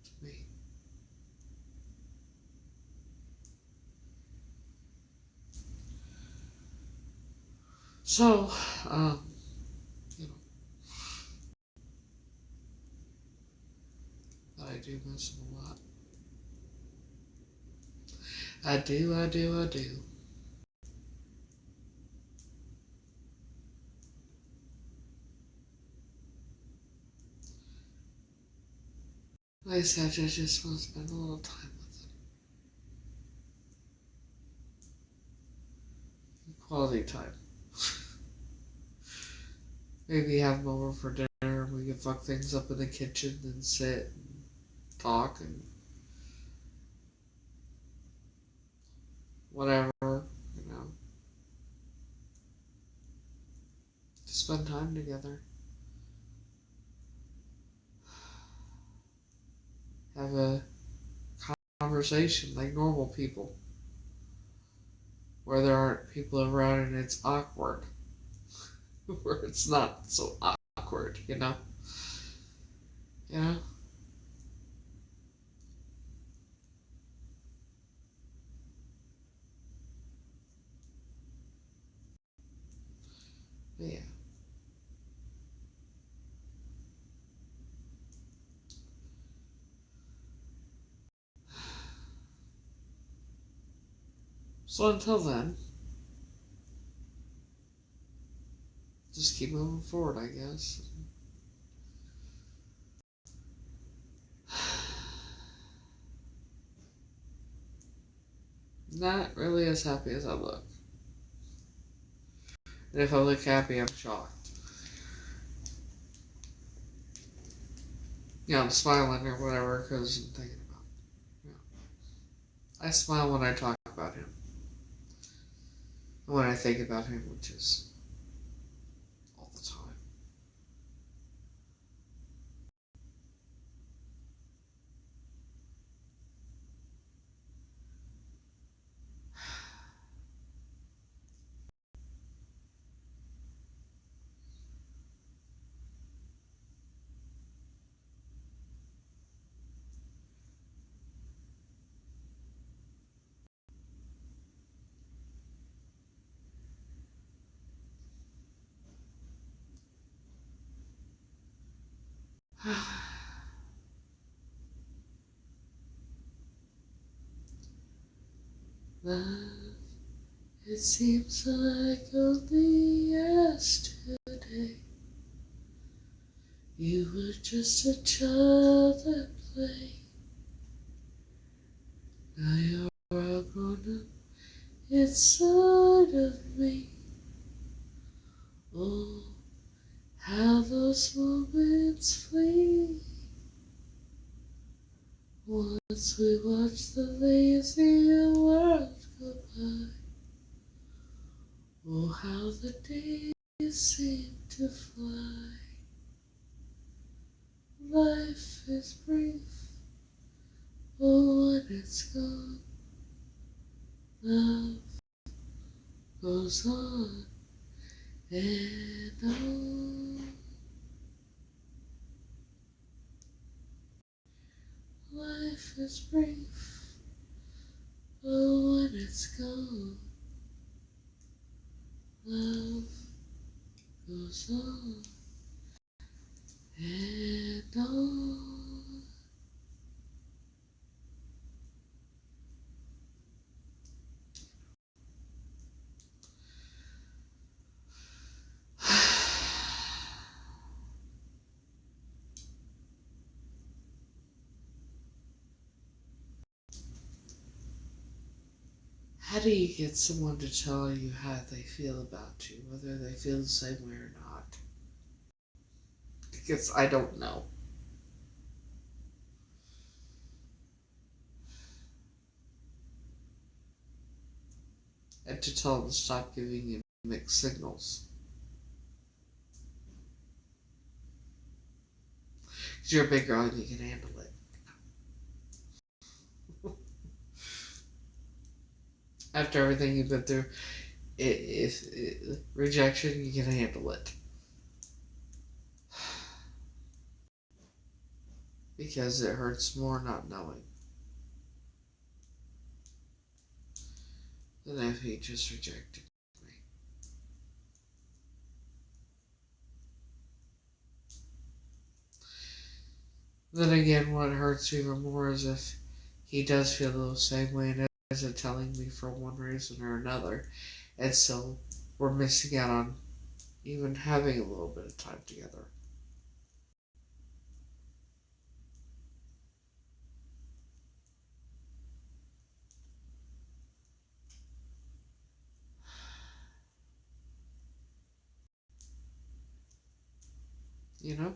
[SPEAKER 1] to me. So, you know, I do miss him a lot. I do. Like I said, I just want to spend a little time with him. Quality time. Maybe have him over for dinner. We can fuck things up in the kitchen and sit and talk and whatever, you know. Just spend time together. Have a conversation like normal people. Where there aren't people around and it's awkward. Where it's not so awkward, you know? You know? So until then, just keep moving forward, I guess. Not really as happy as I look. And if I look happy, I'm shocked. Yeah, I'm smiling or whatever because I'm thinking about it. Yeah. I smile when I talk about him. And when I think about him, which is all the time. Love, it seems like only yesterday you were just a child at play. Now you're all grown up inside of me. Oh, how those moments flee. Once we watch the lazy world go by. Oh, how the days seem to fly. Life is brief, oh, when it's gone, love goes on and on. Life is brief, oh, when it's gone, love goes on and on. How do you get someone to tell you how they feel about you, whether they feel the same way or not? Because I don't know. And to tell them to stop giving you mixed signals. Because you're a big girl and you can handle it. After everything you've been through, if rejection, you can handle it. Because it hurts more not knowing than if he just rejected me. Then again, what hurts even more is if he does feel the same way and isn't telling me for one reason or another. And so we're missing out on even having a little bit of time together. You know?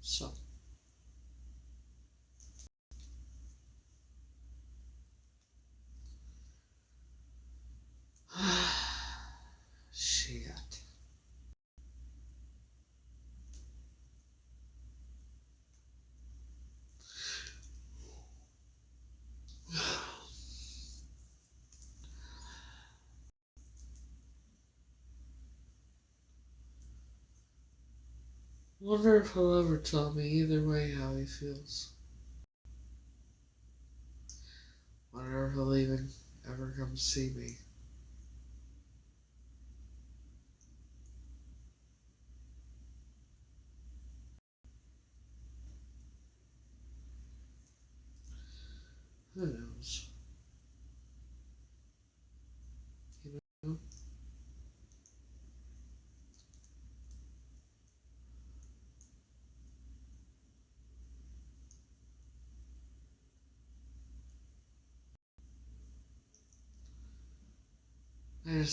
[SPEAKER 1] So. Shit. Wonder if he'll ever tell me either way how he feels. Wonder if he'll even ever come see me. Who knows? knows? You know? I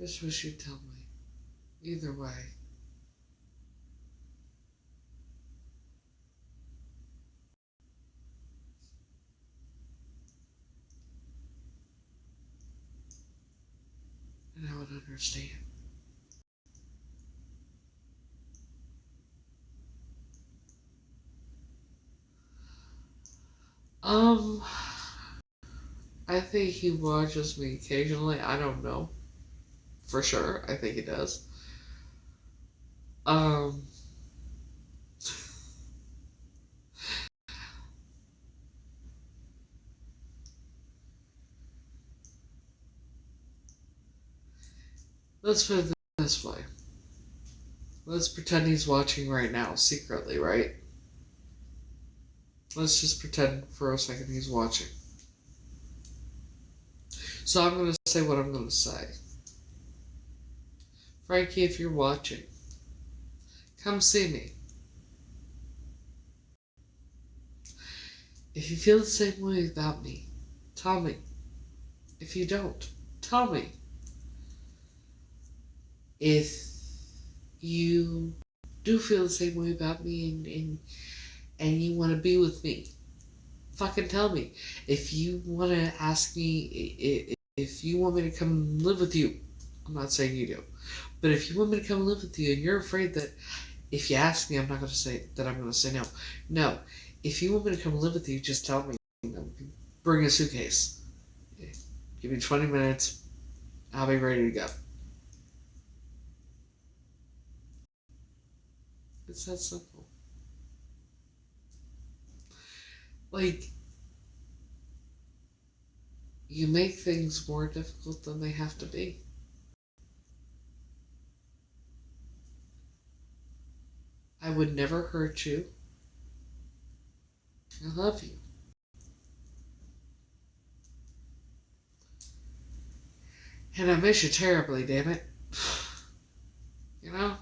[SPEAKER 1] just wish you'd tell me. Either way. And I would understand. I think he watches me occasionally. I don't know. For sure. I think he does. Let's put it this way. Let's pretend he's watching right now, secretly, right? Let's just pretend for a second he's watching. So I'm going to say what I'm going to say. Frankie, if you're watching, come see me. If you feel the same way about me, tell me. If you don't, tell me. If you do feel the same way about me and you want to be with me, fucking tell me. If you want to ask me, if you want me to come live with you, I'm not saying you do, but if you want me to come live with you and you're afraid that if you ask me, I'm not going to say that I'm going to say no. No. If you want me to come live with you, just tell me. Bring a suitcase. Give me 20 minutes. I'll be ready to go. It's that simple. Like, you make things more difficult than they have to be. I would never hurt you. I love you. And I miss you terribly, damn it. You know?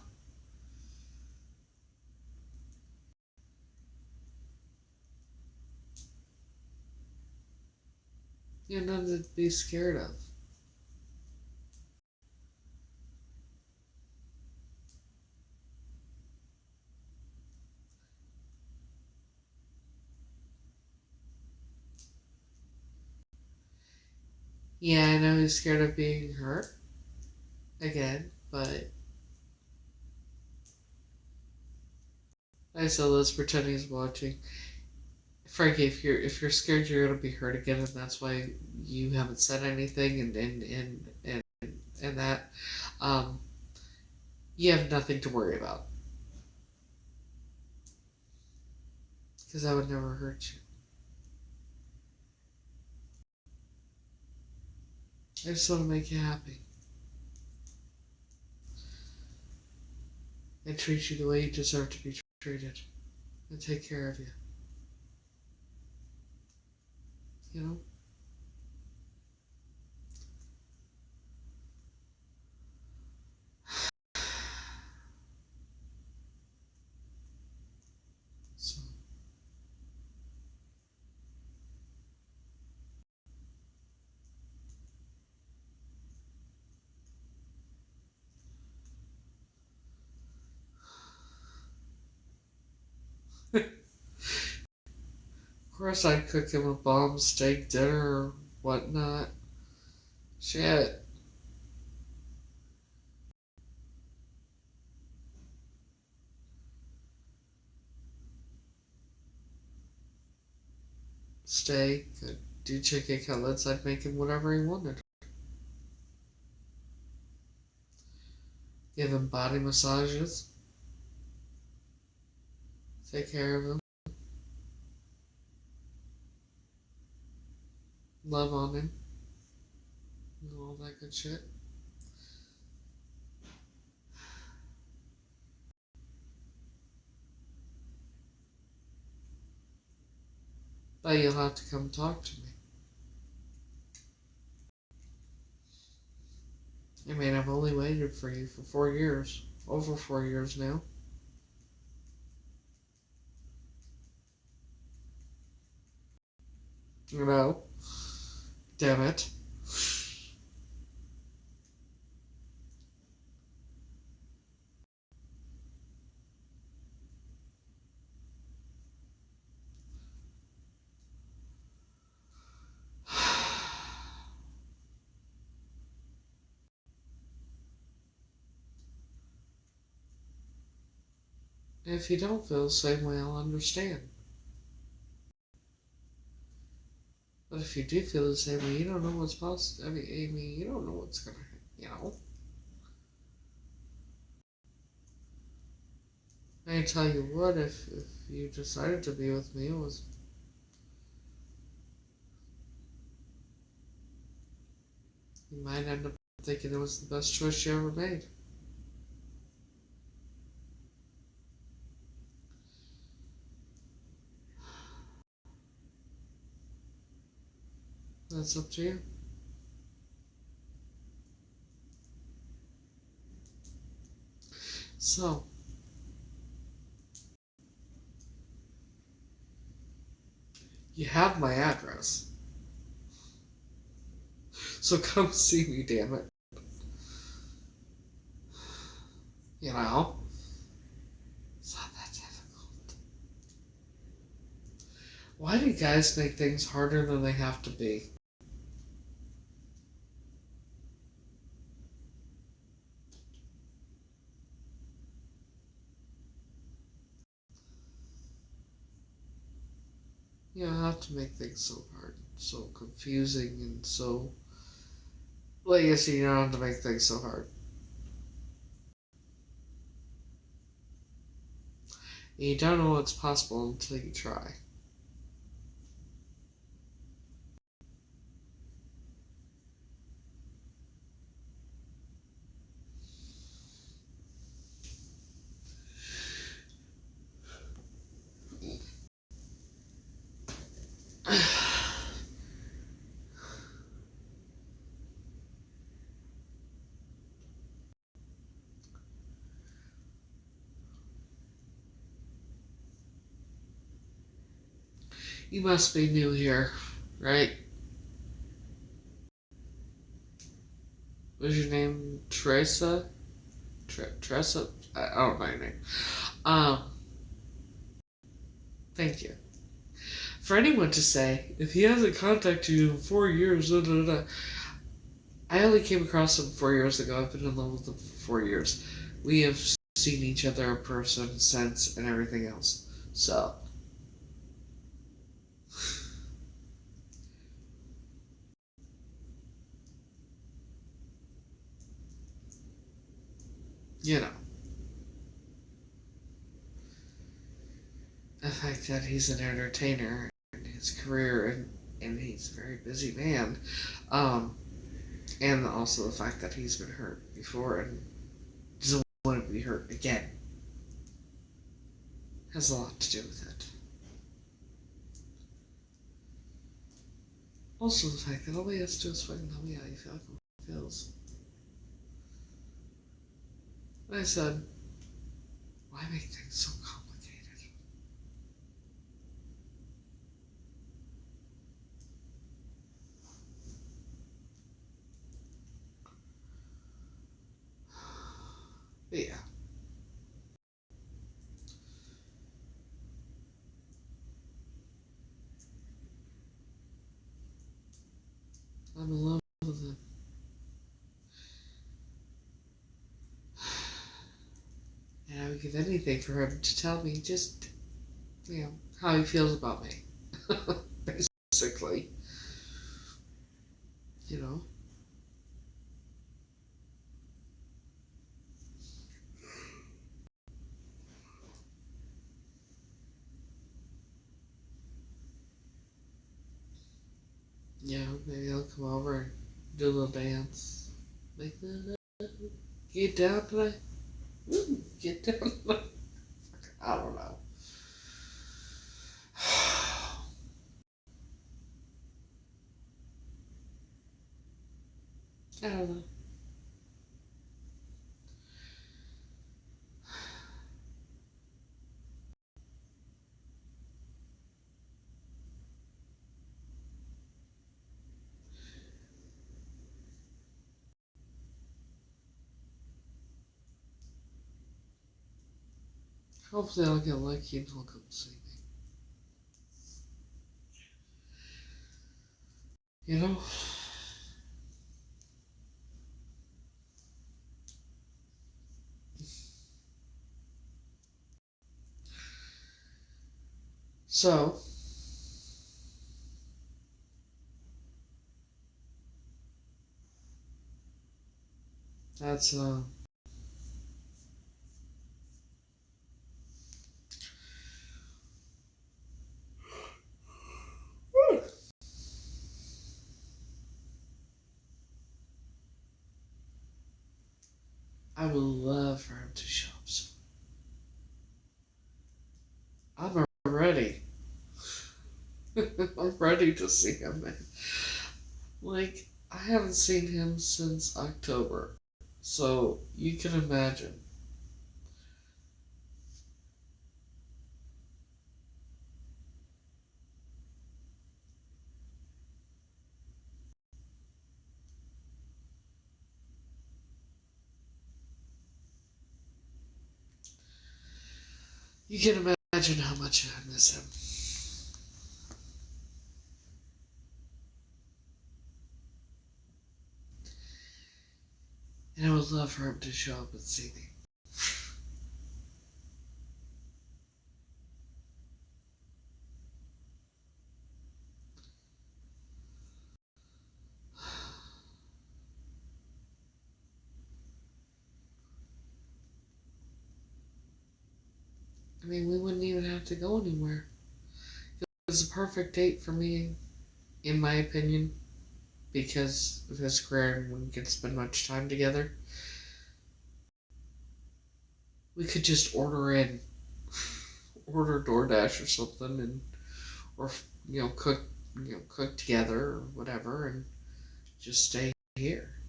[SPEAKER 1] You have nothing to be scared of. Yeah, I know he's scared of being hurt. Again, but I still let's pretend he's watching. Frankie, if you're scared you're gonna be hurt again, and that's why you haven't said anything, and that, you have nothing to worry about, because I would never hurt you. I just want to make you happy and treat you the way you deserve to be treated, and take care of you. You know? So. Of course I'd cook him a bomb steak dinner or whatnot. Shit. Steak, I'd do chicken cutlets, I'd make him whatever he wanted. Give him body massages. Take care of him. Love on him. And all that good shit. Well, you'll have to come talk to me. I mean, I've only waited for you for 4 years. Over 4 years now. You know? Damn it. If you don't feel the same way, I'll understand. But if you do feel the same way, you don't know what's possible. I mean, you don't know what's gonna happen, you know? I tell you what, if you decided to be with me, you might end up thinking it was the best choice you ever made. That's up to you. So, you have my address. So come see me, damn it. You know? It's not that difficult. Why do guys make things harder than they have to be? You don't have to make things so hard, so confusing, and so... Well, you see, you don't have to make things so hard. You don't know what's possible until you try. You must be new here, right? Was your name Teresa? Teresa? I don't know your name. Thank you. For anyone to say, if he hasn't contacted you in 4 years, I only came across him 4 years ago. I've been in love with him for 4 years. We have seen each other in person since and everything else. So, you know. The fact that he's an entertainer in his career and he's a very busy man. And also the fact that he's been hurt before and doesn't want to be hurt again has a lot to do with it. Also the fact that all he has to do is fucking tell me how you feel like he feels. And I said, why make things so complicated? But yeah. I'm in love with him. And I would give anything for him to tell me just, how he feels about me. Basically. You know? Yeah, maybe I'll come over and do a little dance. Make that get down tonight. Get down. I don't know. I don't know. Hopefully I'll get lucky and he'll come see me. You know? So, that's, I would love for him to show up soon. I'm ready. I'm ready to see him, man. Like, I haven't seen him since October. So, you can imagine. You can imagine how much I miss him. And I would love for him to show up and see me. I mean, we wouldn't even have to go anywhere. It was a perfect date for me, in my opinion, because of his career and we could spend much time together. We could just order DoorDash or something, and or cook together or whatever, and just stay here,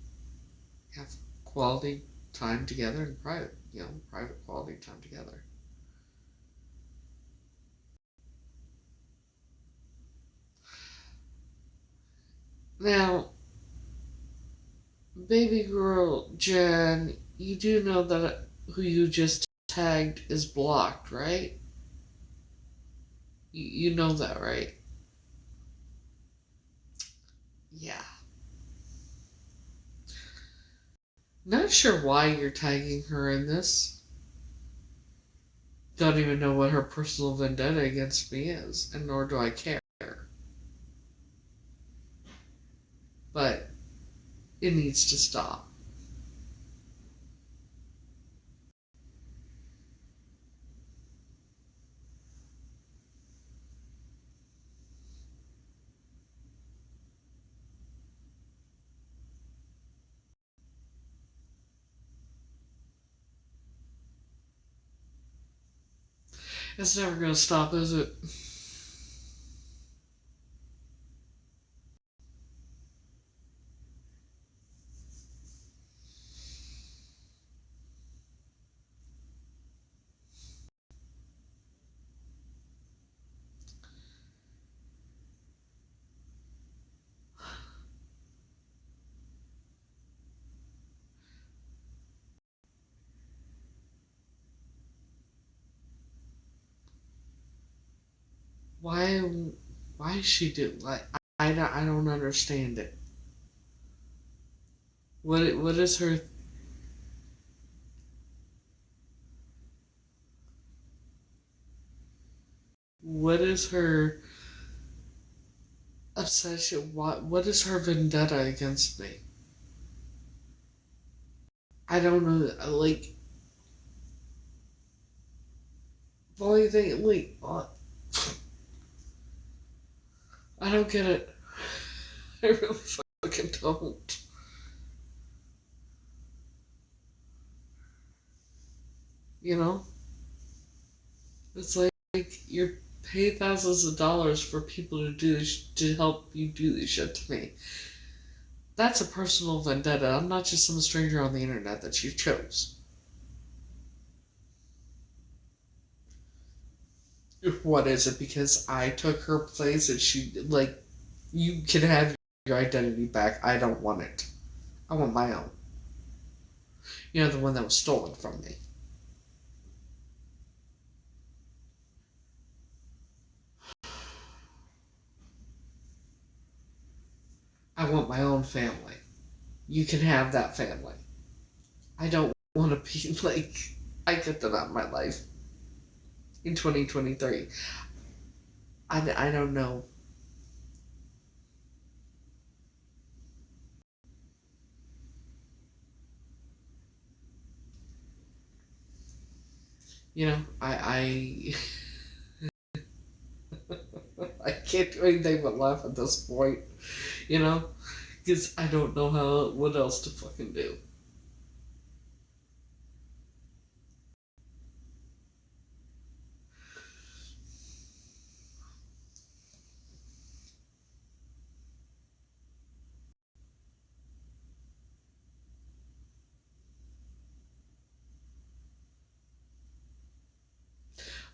[SPEAKER 1] have quality time together and private quality time together. Now, baby girl Jen, you do know that who you just tagged is blocked, right? You know that, right? Yeah. Not sure why you're tagging her in this. Don't even know what her personal vendetta against me is, and nor do I care. But it needs to stop. It's never gonna stop, is it? Why? Why she do like? I don't understand it. What is her? What is her obsession? What is her vendetta against me? I don't know. Like, the only thing, like, I don't get it. I really fucking don't. You know, it's like you're pay thousands of dollars for people to help you do this shit to me. That's a personal vendetta. I'm not just some stranger on the internet that you chose. What is it? Because I took her place and she, like, you can have your identity back. I don't want it. I want my own. You know, the one that was stolen from me. I want my own family. You can have that family. I don't want to be like, I get that out of my life in 2023. I don't know. You know, I can't do anything but laugh at this point, you know? Because I don't know what else to fucking do.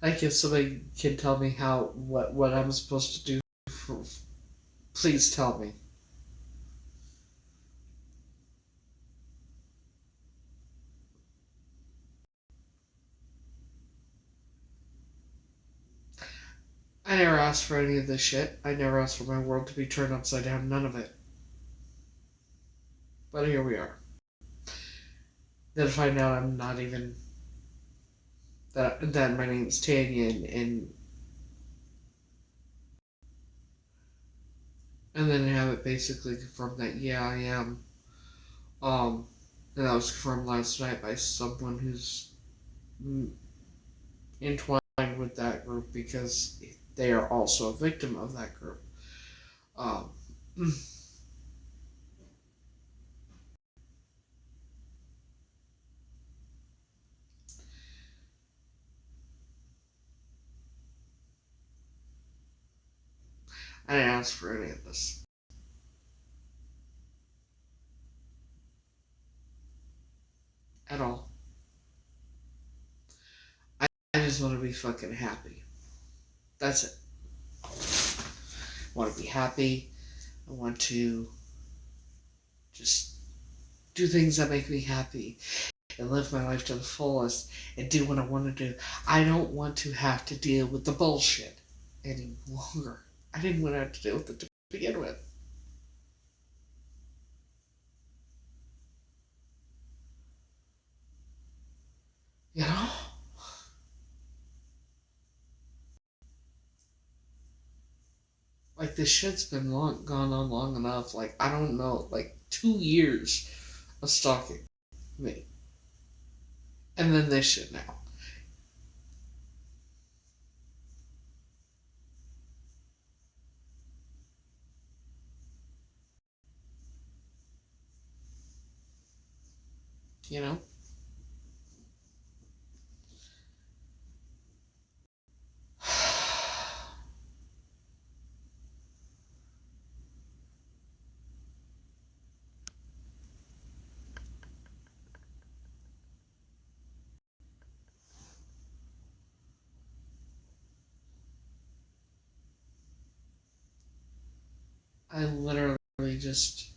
[SPEAKER 1] Like, if somebody can tell me what I'm supposed to do, please tell me. I never asked for any of this shit. I never asked for my world to be turned upside down. None of it. But here we are. Then I find out I'm not even that my name's Tanya, and then have it basically confirmed that yeah, I am. And that was confirmed last night by someone who's entwined with that group because they are also a victim of that group. Um, I didn't ask for any of this at all. I just want to be fucking happy. That's it. I want to be happy. I want to just do things that make me happy and live my life to the fullest and do what I want to do. I don't want to have to deal with the bullshit any longer. I didn't want to have to deal with it to begin with. You know? Like, this shit's been gone on long enough. Like, I don't know, like 2 years of stalking me. And then this shit now. You know? I literally just.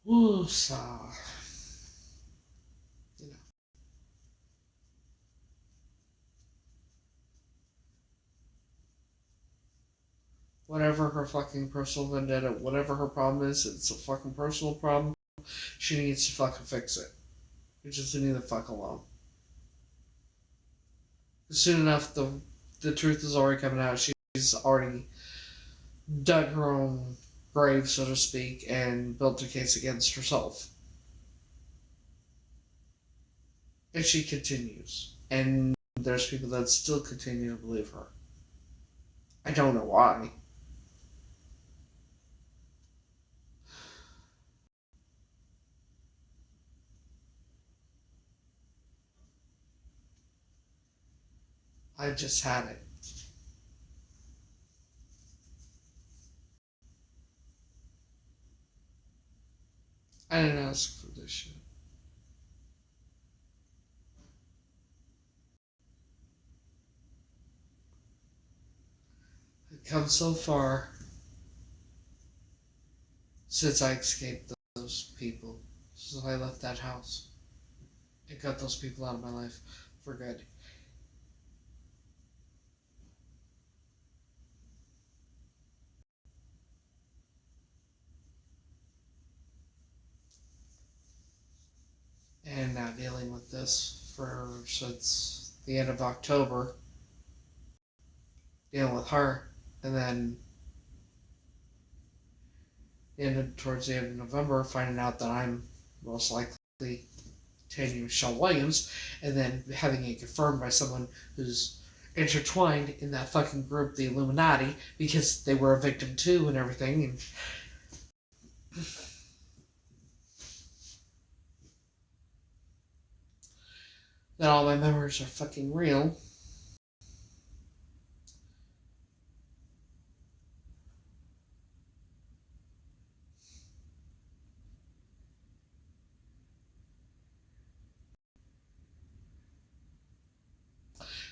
[SPEAKER 1] Woosah. You know. Whatever her fucking personal vendetta, whatever her problem is, it's a fucking personal problem. She needs to fucking fix it. You just leave the fuck alone. Soon enough, the truth is already coming out. She's already dug her own grave, so to speak, and built a case against herself. And she continues. And there's people that still continue to believe her. I don't know why. I just had it. I didn't ask for this shit. I've come so far since I escaped those people. Since I left that house. It got those people out of my life for good. And now dealing with this since the end of October. Dealing with her. And then towards the end of November, finding out that I'm most likely dating Michelle Williams, and then having it confirmed by someone who's intertwined in that fucking group, the Illuminati, because they were a victim too and everything. And that all my memories are fucking real.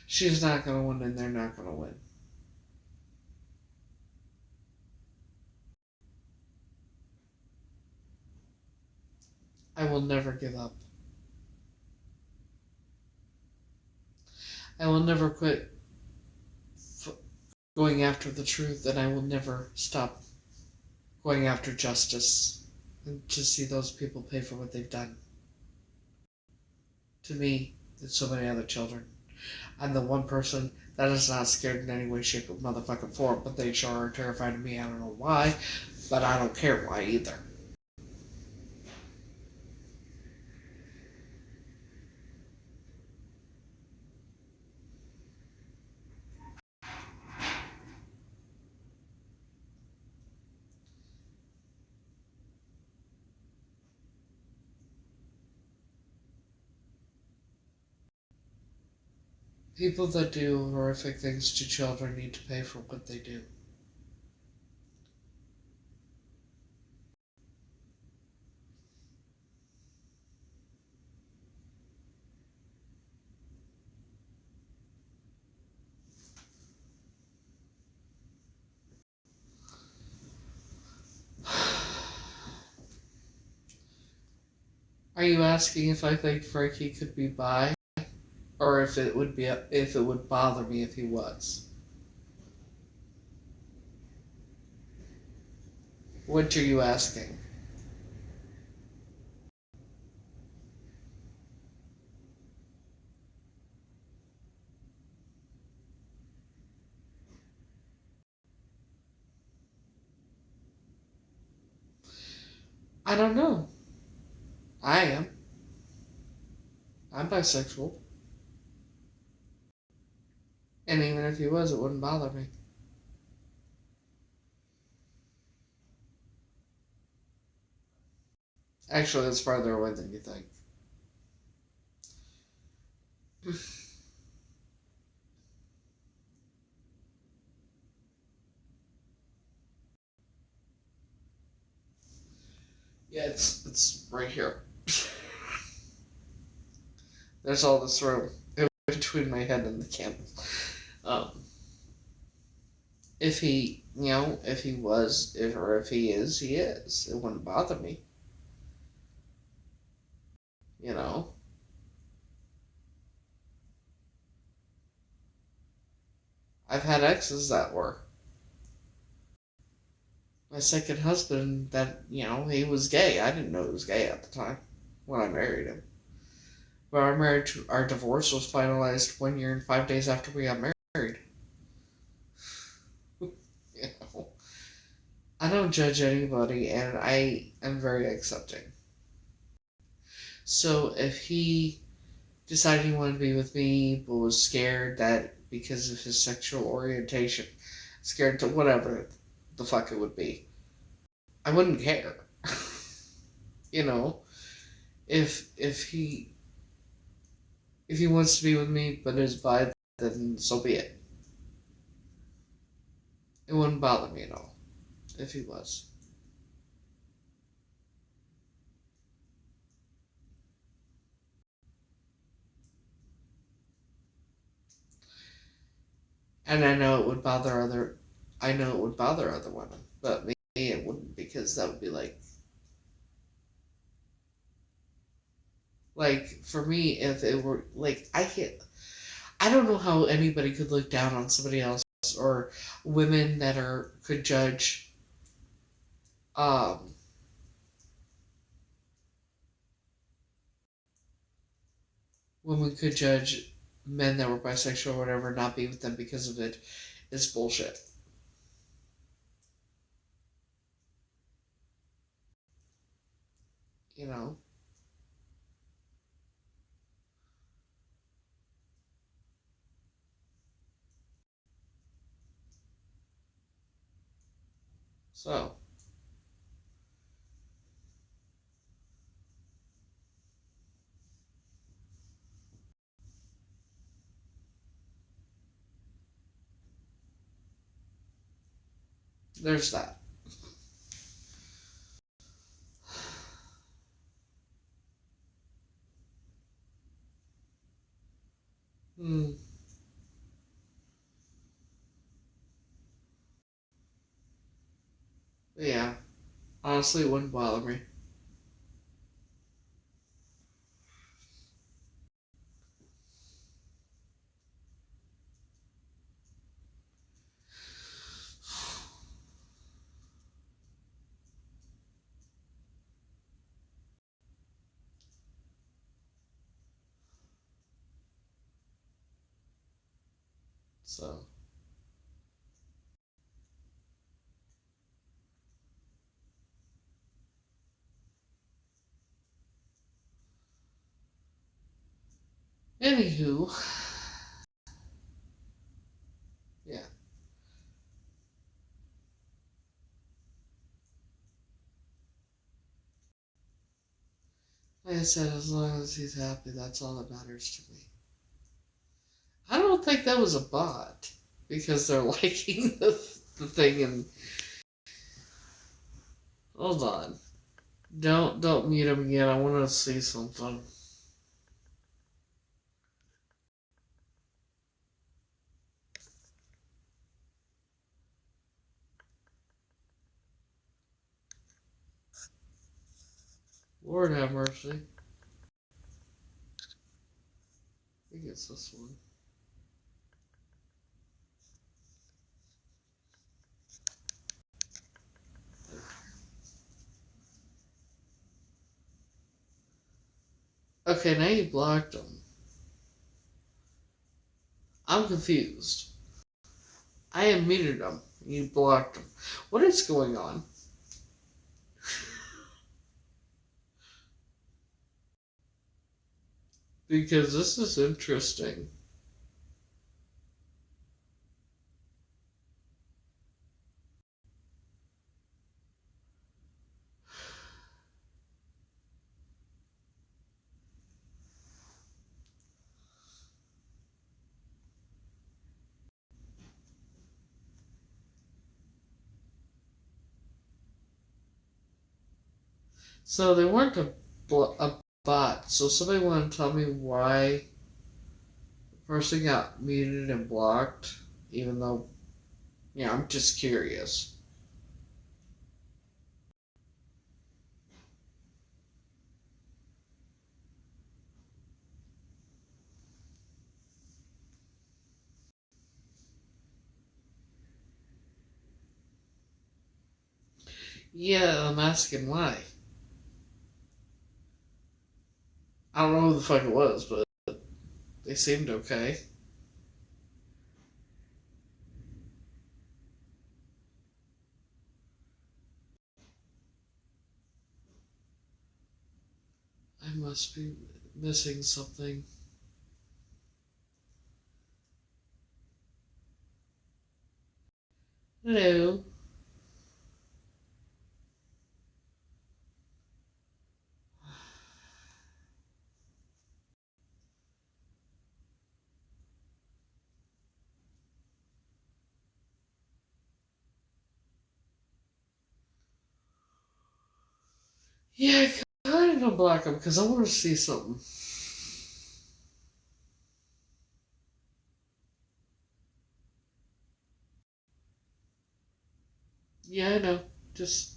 [SPEAKER 1] She's not going to win, and they're not going to win. I will never give up. I will never quit going after the truth, and I will never stop going after justice and to see those people pay for what they've done. To me, and so many other children. I'm the one person that is not scared in any way, shape, or motherfucking form, but they sure are terrified of me. I don't know why, but I don't care why either. People that do horrific things to children need to pay for what they do. Are you asking if I think Frankie could be bi? Or if it would bother me if he was? What are you asking? I don't know. I am. I'm bisexual. And even if he was, it wouldn't bother me. Actually, it's farther away than you think. Yeah, it's right here. There's all this room in between my head and the candle. If he, if he was, if he is, he is. It wouldn't bother me. You know? I've had exes that were. My second husband, that, he was gay. I didn't know he was gay at the time when I married him. But our divorce was finalized 1 year and 5 days after we got married. I don't judge anybody, and I am very accepting. So if he decided he wanted to be with me, but was scared that because of his sexual orientation, scared to whatever the fuck it would be, I wouldn't care. If he wants to be with me but is bi, then so be it. It wouldn't bother me at all if he was. And I know it would bother other women, but me it wouldn't, because that would be like for me, if it were like, I don't know how anybody could look down on somebody else, or women that could judge um women could judge men that were bisexual or whatever, not be with them because of it, is bullshit. You know? So, there's that. Hmm. Yeah. Honestly, it wouldn't bother me. So, anywho, yeah. Like I said, as long as he's happy, that's all that matters to me. I don't think that was a bot, because they're liking the thing. And hold on, don't mute him again. I want to see something. Lord have mercy. I think it's this one. Okay, now you blocked him. I'm confused. I unmuted him. You blocked him. What is going on? Because this is interesting. So they weren't a bot. So somebody want to tell me why the person got muted and blocked, even though, yeah, I'm just curious. Yeah, I'm asking why. I don't know who the fuck it was, but they seemed okay. I must be missing something. Hello. Yeah, I kind of unblock them because I want to see something. Yeah, I know. Just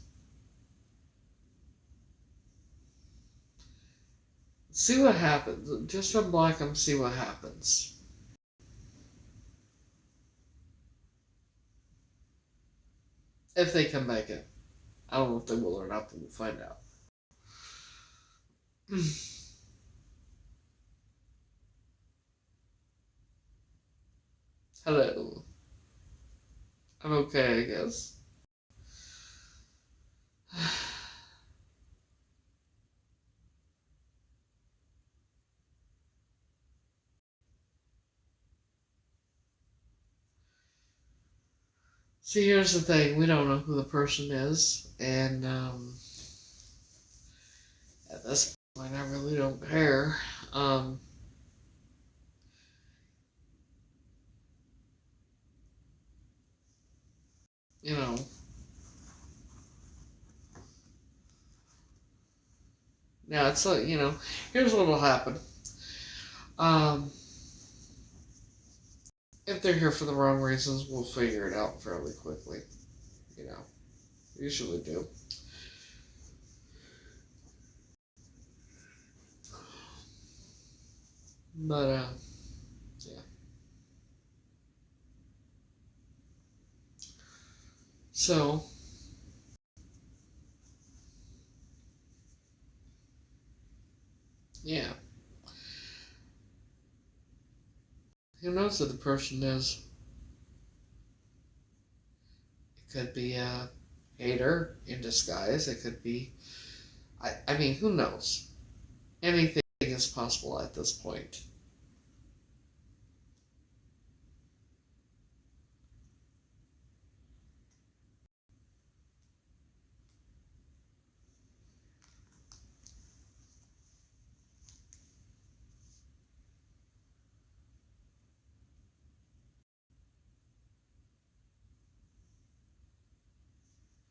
[SPEAKER 1] see what happens. Just unblock them, see what happens. If they come back in. I don't know if they will or not, but we'll find out. Hello. I'm okay, I guess. See, here's the thing. We don't know who the person is, and at this point, I really don't care. Um, you know, yeah, it's like, here's what'll happen. Um, if they're here for the wrong reasons, we'll figure it out fairly quickly. You know, usually do. But, yeah. So, yeah. Who knows who the person is? It could be a hater in disguise. It could be, I mean, who knows? Anything is possible at this point.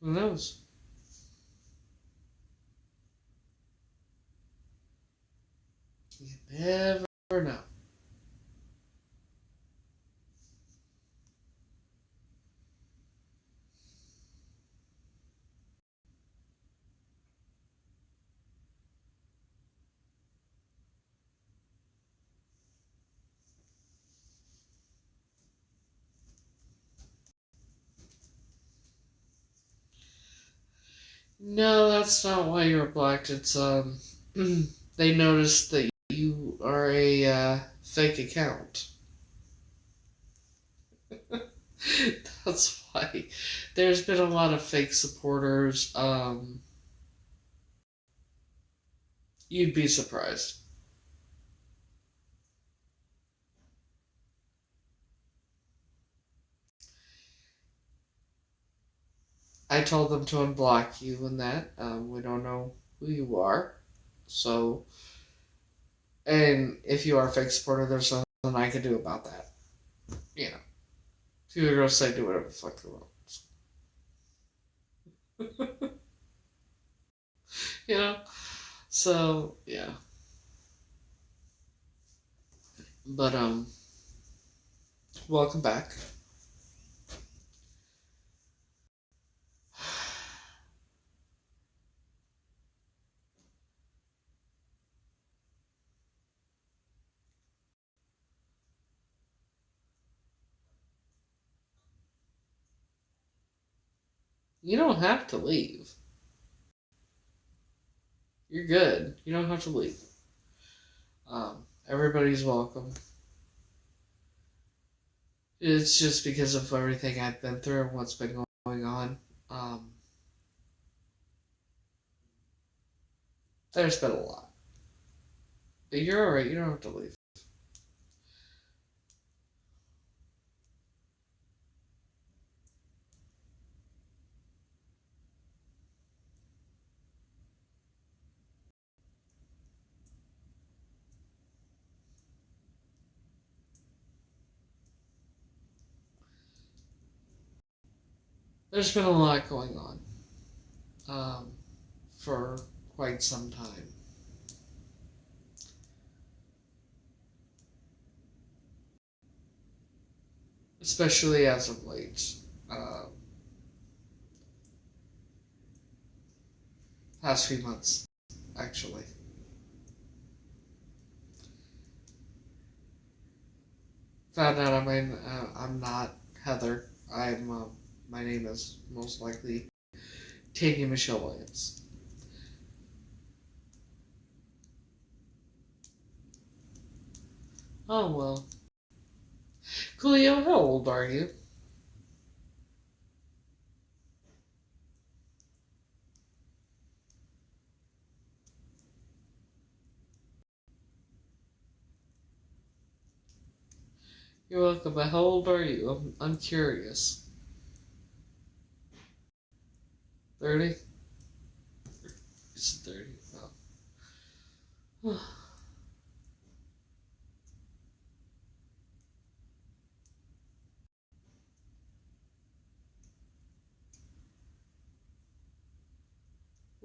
[SPEAKER 1] Who knows? You never know. No, that's not why you're blocked. It's they noticed that you are a fake account. That's why. There's been a lot of fake supporters. You'd be surprised. I told them to unblock you and that. We don't know who you are. So, and if you are a fake supporter, there's nothing I can do about that. You know. Two girls say do whatever the fuck they want. You know? So, yeah. But, welcome back. You don't have to leave. You're good. You don't have to leave. Everybody's welcome. It's just because of everything I've been through and what's been going on. There's been a lot. But you're alright. You don't have to leave. There's been a lot going on. For quite some time. Especially as of late. Past few months, actually. Found out I'm not Heather. My name is most likely Tanya Michelle Williams. Oh well. Coolio, how old are you? You're welcome, but how old are you? I'm curious. 30? It's 30. Oh.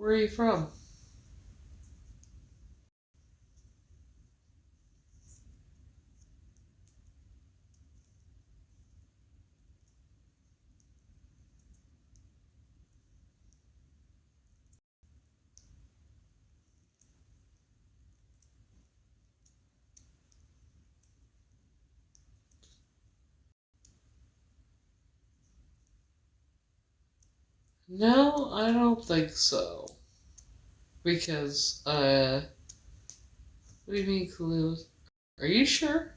[SPEAKER 1] Where are you from? No, I don't think so. Because, what do you mean, Khalil? Are you sure?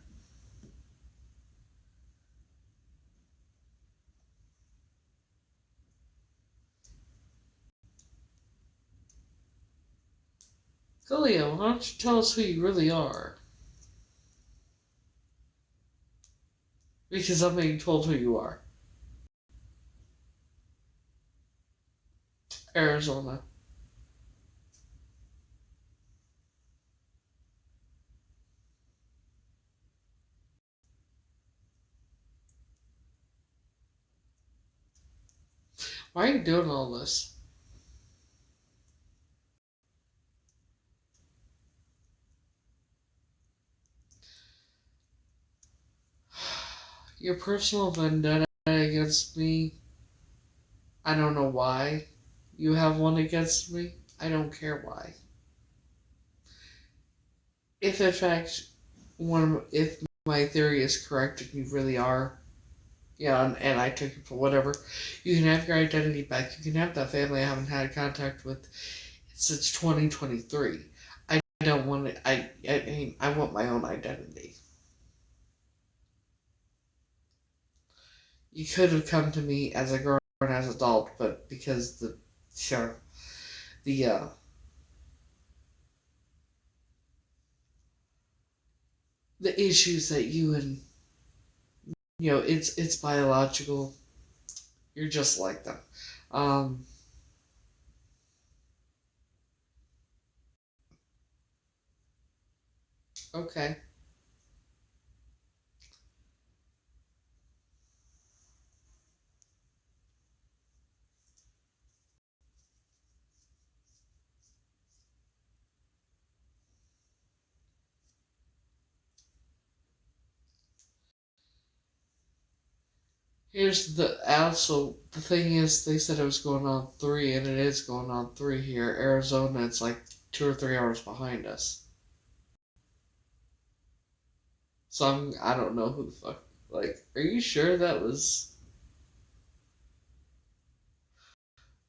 [SPEAKER 1] Khalil, why don't you tell us who you really are? Because I'm being told who you are. Arizona. Why are you doing all this? Your personal vendetta against me, I don't know why you have one against me. I don't care why. If in fact if my theory is correct and you really are, yeah, and I took it for whatever, you can have your identity back. You can have that family I haven't had contact with since 2023. I don't want it. I want my own identity. You could have come to me as a grown as adult, but because the the issues that you and it's biological. You're just like them. Um, okay. Here's the thing is they said it was going on 3 and it is going on 3 here. Arizona, it's like 2 or 3 hours behind us. So I don't know who the fuck. Like, are you sure that was?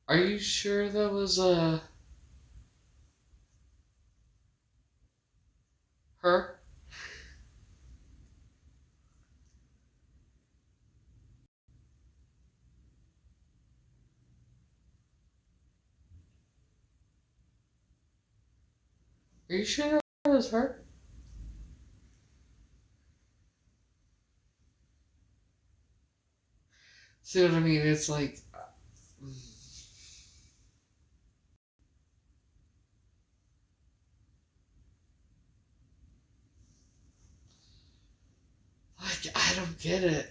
[SPEAKER 1] Are you sure that was her? Are you sure that was her? See what I mean? It's like I don't get it.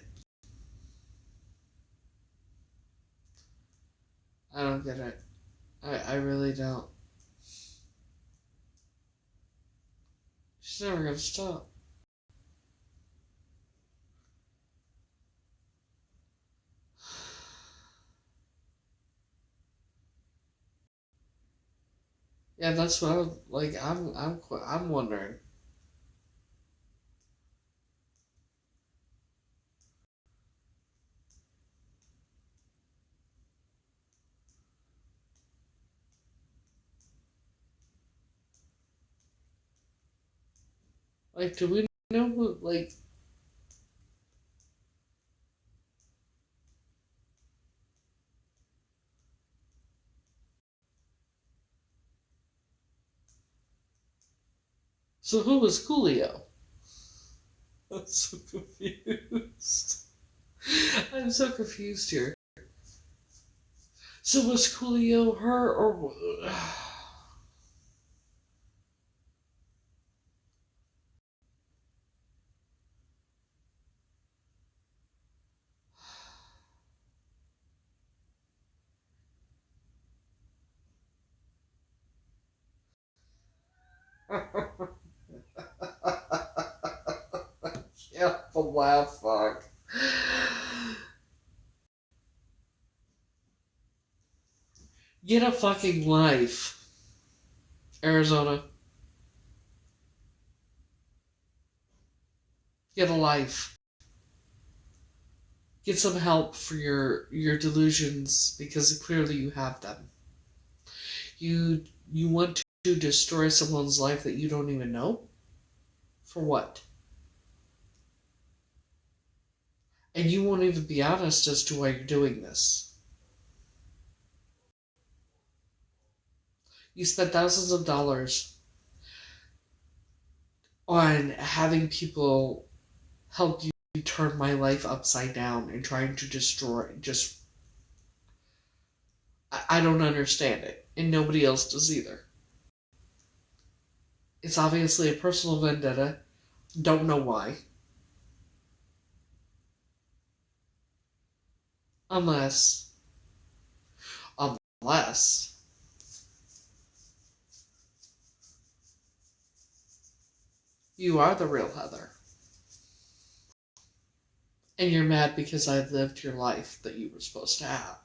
[SPEAKER 1] I don't get it. I really don't. She's never gonna stop. Yeah, that's what I'm like. I'm wondering. Like, do we know who? Like, so who was Coolio? I'm so confused. I'm so confused here. So was Coolio her or? Yeah, the laugh. Fuck. Get a fucking life, Arizona. Get a life. Get some help for your delusions because clearly you have them. You want to destroy someone's life that you don't even know? For what? And you won't even be honest as to why you're doing this. You spent thousands of dollars on having people help you turn my life upside down and trying to destroy. Just, I don't understand it. And nobody else does either. It's obviously a personal vendetta. Don't know why. Unless, unless you are the real Heather. And you're mad because I lived your life that you were supposed to have.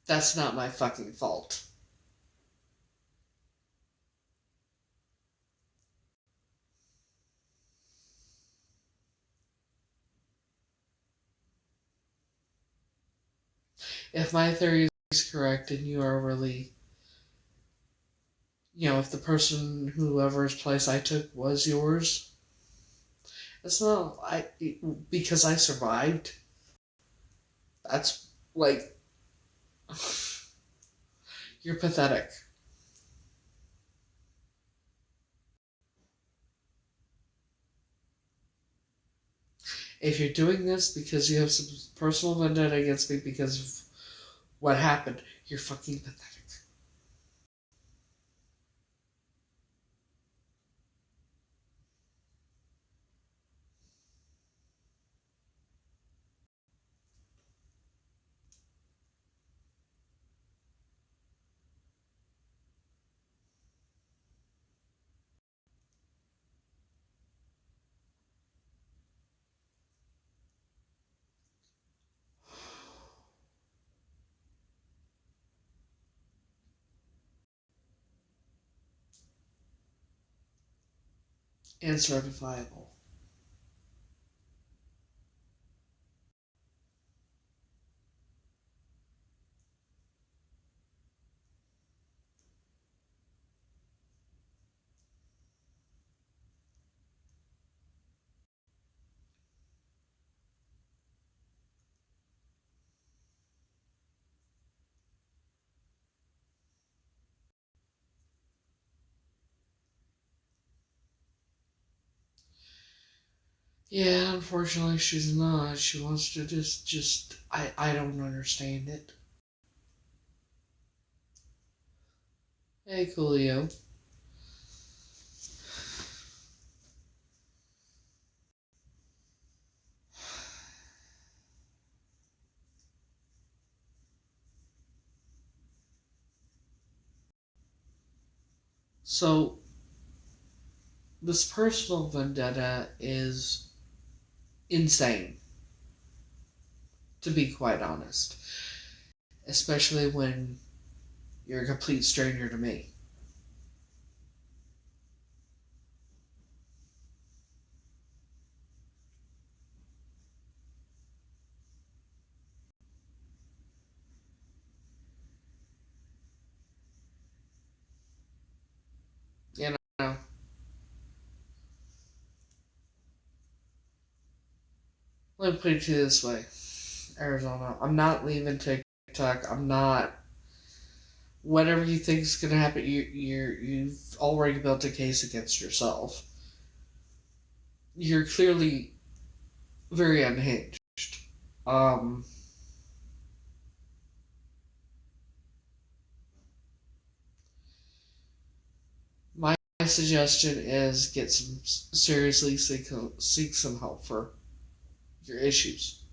[SPEAKER 1] That's not my fucking fault. If my theory is correct and you are really, if the person, whoever's place I took was yours, it's not, because I survived. That's, like, you're pathetic. If you're doing this because you have some personal vendetta against me because of what happened, you're fucking pathetic. And certifiable. Yeah, unfortunately she's not. She wants to I don't understand it. Hey, Coolio. So, This personal vendetta is insane, to be quite honest. Especially when you're a complete stranger to me. You know, let me put it to you this way, Arizona. I'm not leaving TikTok. I'm not. Whatever you think is going to happen, you've already built a case against yourself. You're clearly very unhinged. Um, my suggestion is get some seriously seek some help for your issues,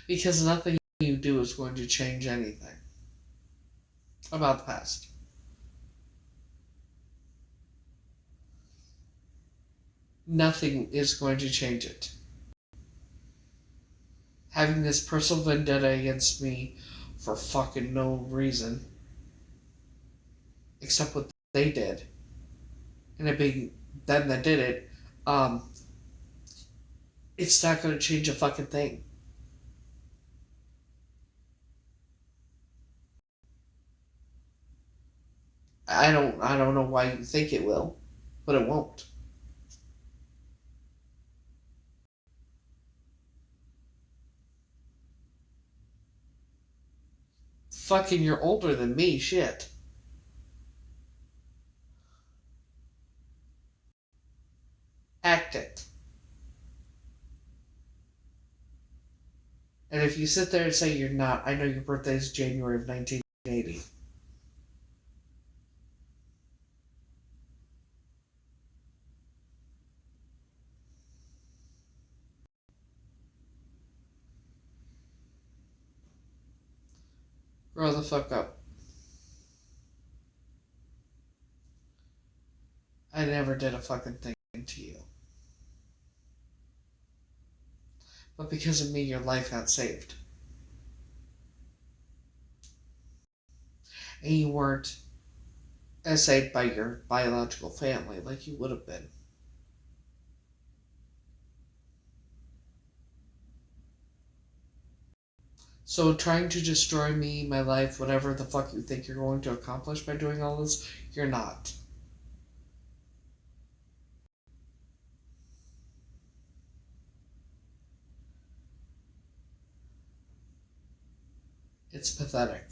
[SPEAKER 1] because nothing you do is going to change anything about the past. Nothing is going to change it. Having this personal vendetta against me for fucking no reason, except what they did, and it being them that did it, it's not going to change a fucking thing. I don't know why you think it will, but it won't. Fucking, you're older than me, shit. Act it. And if you sit there and say you're not, I know your birthday is January of 1980. Grow the fuck up. I never did a fucking thing to you. But because of me, your life got saved. And you weren't saved by your biological family like you would have been. So trying to destroy me, my life, whatever the fuck you think you're going to accomplish by doing all this, you're not. It's pathetic.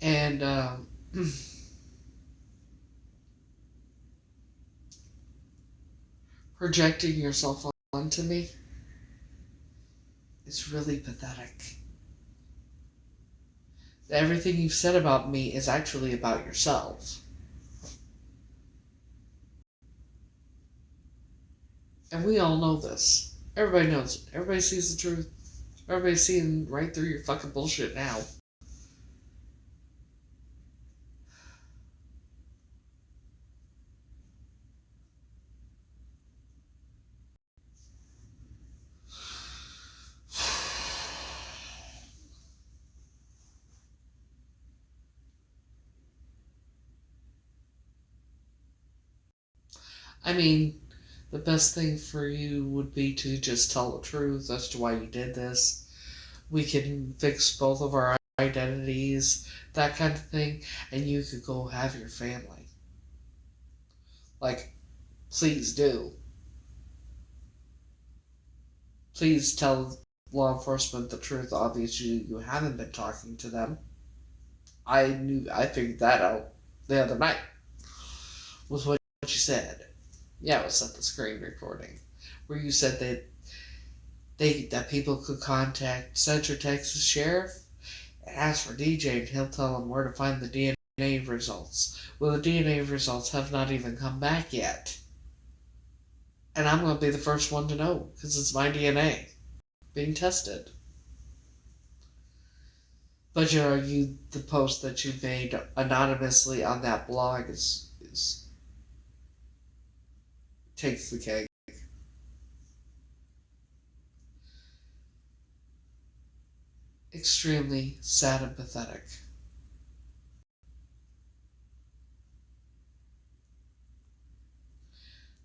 [SPEAKER 1] And projecting yourself onto me, it's really pathetic. Everything you've said about me is actually about yourself. And we all know this. Everybody knows it. Everybody sees the truth. Everybody's seeing right through your fucking bullshit now. I mean, the best thing for you would be to just tell the truth as to why you did this. We can fix both of our identities, that kind of thing, and you could go have your family. Like, please do. Please tell law enforcement the truth. Obviously, you haven't been talking to them. I figured that out the other night with what you said. Yeah, it was at the screen recording where you said that people could contact Central Texas Sheriff and ask for DJ, and he'll tell them where to find the DNA results. Well, the DNA results have not even come back yet, and I'm going to be the first one to know because it's my DNA being tested. But the post that you made anonymously on that blog is takes the cake. Extremely sad and pathetic.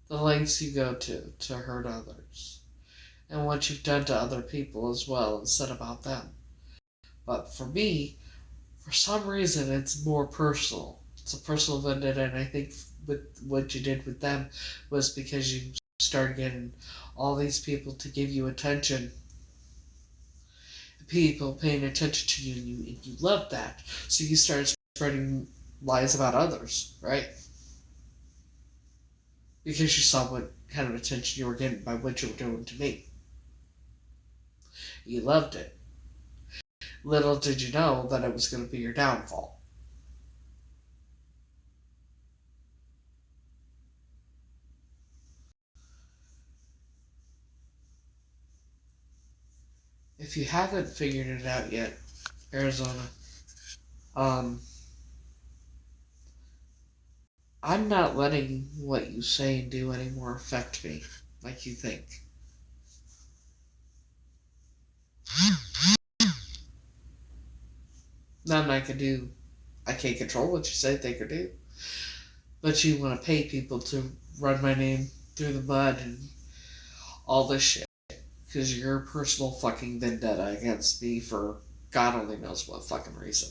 [SPEAKER 1] The lengths you go to hurt others. And what you've done to other people as well and said about them. But for me, for some reason, it's more personal. It's a personal vendetta, and I think with what you did with them was because you started getting all these people to give you attention. People paying attention to you, and you loved that. So you started spreading lies about others, right? Because you saw what kind of attention you were getting by what you were doing to me. You loved it. Little did you know that it was going to be your downfall. If you haven't figured it out yet, Arizona, I'm not letting what you say and do anymore affect me like you think. Nothing I can do. I can't control what you say, think, or do. But you want to pay people to run my name through the mud and all this shit. Because your personal fucking vendetta against me for God only knows what fucking reason.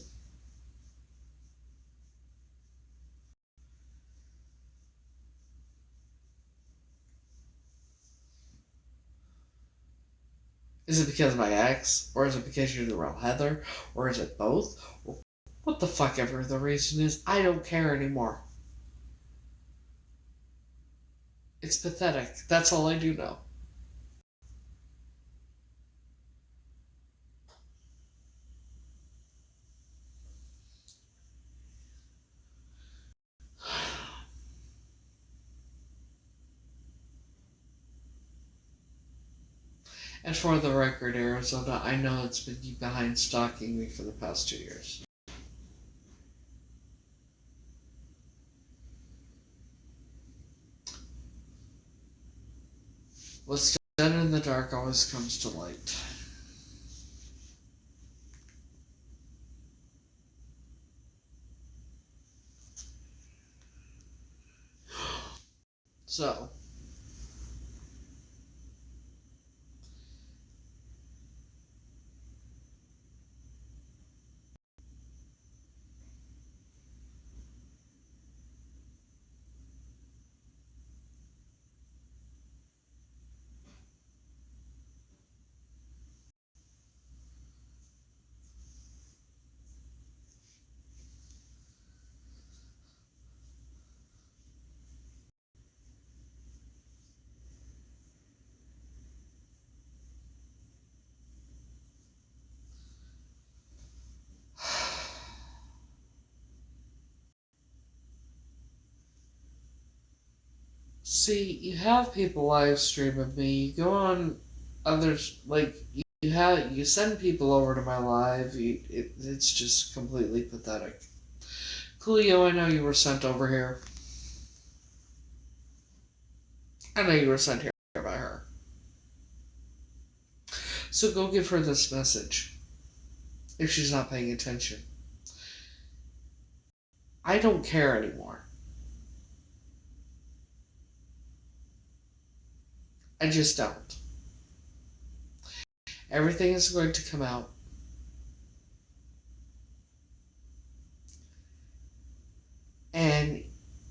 [SPEAKER 1] Is it because of my ex? Or is it because you're the real Heather? Or is it both? Or what the fuck ever the reason is, I don't care anymore. It's pathetic. That's all I do know. And for the record, Arizona, I know it's been you behind stalking me for the past 2 years. What's done in the dark always comes to light. So, see, you have people live streaming me. You go on others, like, you send people over to my live. It's just completely pathetic. Cleo, I know you were sent over here. I know you were sent here by her. So go give her this message. If she's not paying attention. I don't care anymore. I just don't. Everything is going to come out. And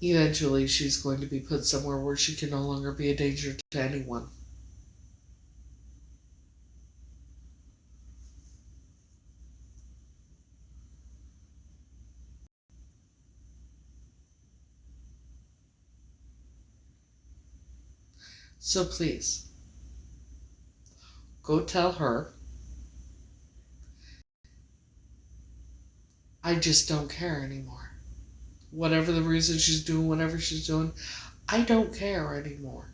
[SPEAKER 1] eventually she's going to be put somewhere where she can no longer be a danger to anyone. So please, go tell her I just don't care anymore. Whatever the reason she's doing, whatever she's doing, I don't care anymore.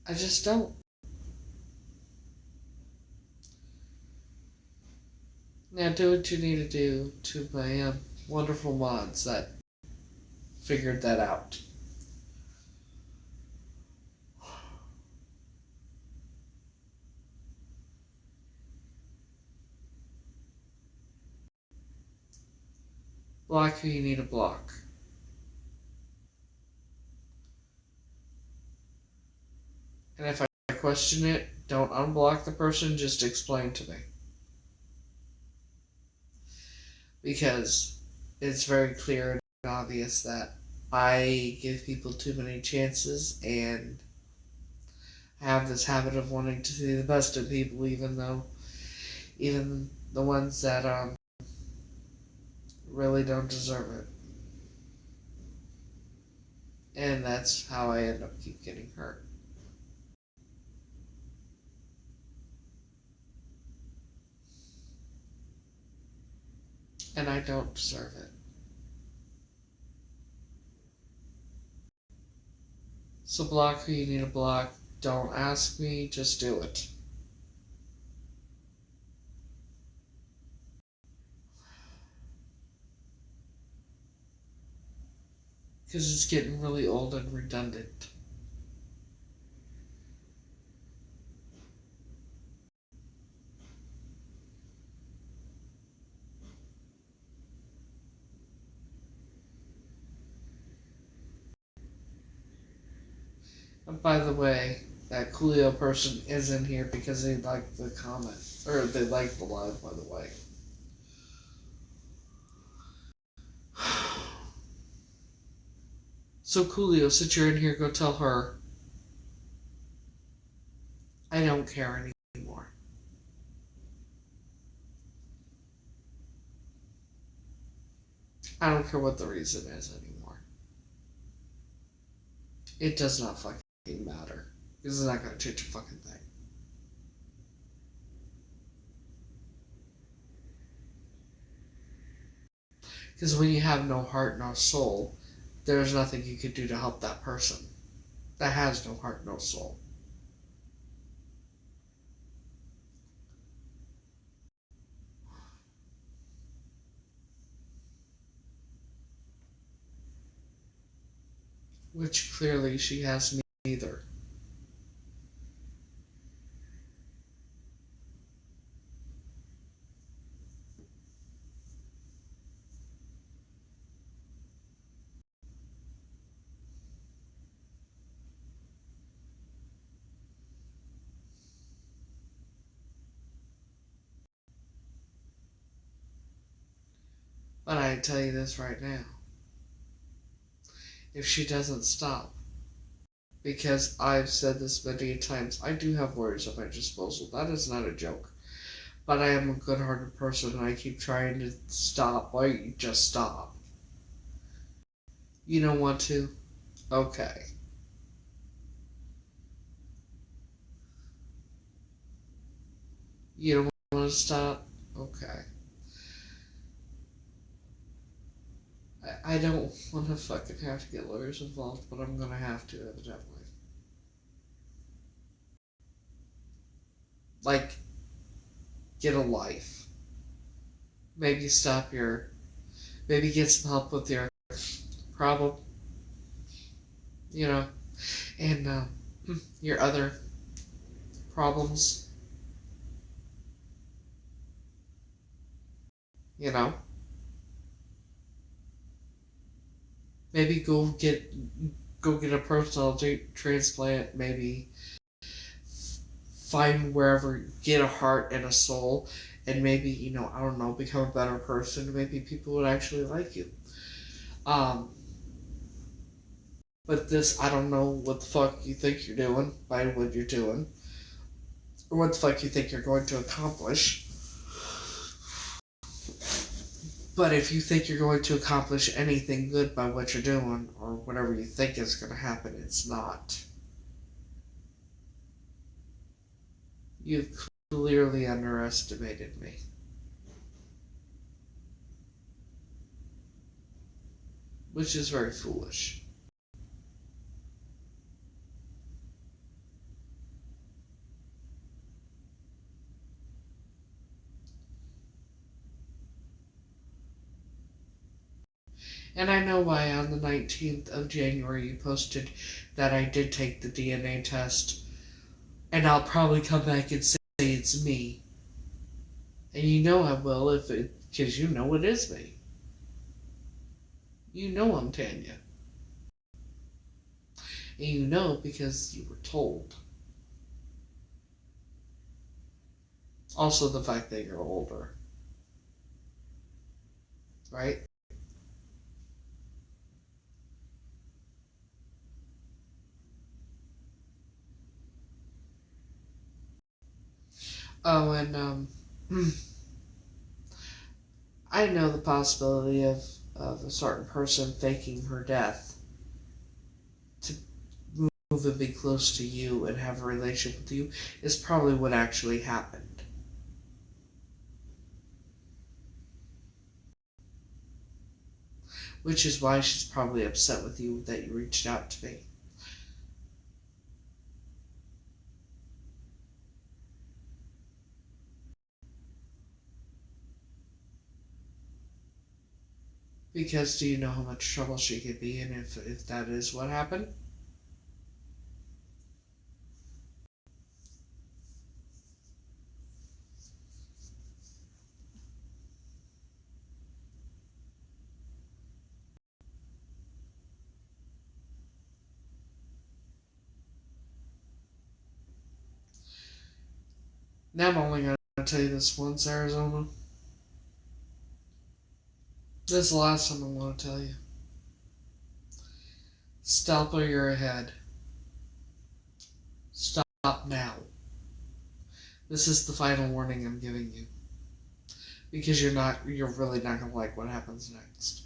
[SPEAKER 1] I just don't. Now do what you need to do to my wonderful mods that figured that out. Block who you need to block. And if I question it, don't unblock the person, just explain to me. Because it's very clear and obvious that I give people too many chances and I have this habit of wanting to see the best in people, even the ones that really don't deserve it. And that's how I end up keep getting hurt. And I don't deserve it. So block who you need to block. Don't ask me, just do it. Because it's getting really old and redundant. And by the way, that Coolio person is in here because they liked the comment. Or they liked the live, by the way. So Coolio, since you're in here, go tell her I don't care anymore. I don't care what the reason is anymore. It does not fucking matter. This is not gonna change a fucking thing. Because when you have no heart, no soul, there's nothing you could do to help that person that has no heart, no soul. Which clearly she has neither. But I tell you this right now. If she doesn't stop, because I've said this many times, I do have lawyers at my disposal. That is not a joke. But I am a good-hearted person and I keep trying to stop. Why don't you just stop? You don't want to? Okay. You don't want to stop? Okay. I don't want to fucking have to get lawyers involved, but I'm gonna have to, evidently. Like, get a life. Maybe maybe get some help with your problem, you know, and your other problems, you know. Maybe go get a personal transplant, maybe find wherever, get a heart and a soul, and maybe, I don't know, become a better person. Maybe people would actually like you. But this, I don't know what the fuck you think you're doing by what you're doing, or what the fuck you think you're going to accomplish. But if you think you're going to accomplish anything good by what you're doing, or whatever you think is going to happen, it's not. You've clearly underestimated me. Which is very foolish. And I know why on the 19th of January you posted that I did take the DNA test, and I'll probably come back and say it's me. And you know I will, because you know it is me. You know I'm Tanya. And you know because you were told. Also the fact that you're older. Right? Oh, and I know the possibility of a certain person faking her death to move and be close to you and have a relationship with you is probably what actually happened. Which is why she's probably upset with you that you reached out to me. Because do you know how much trouble she could be in if that is what happened? Now I'm only going to tell you this once, Arizona. This is the last time I want to tell you. Stop or you're ahead. Stop now. This is the final warning I'm giving you. Because you're really not going to like what happens next.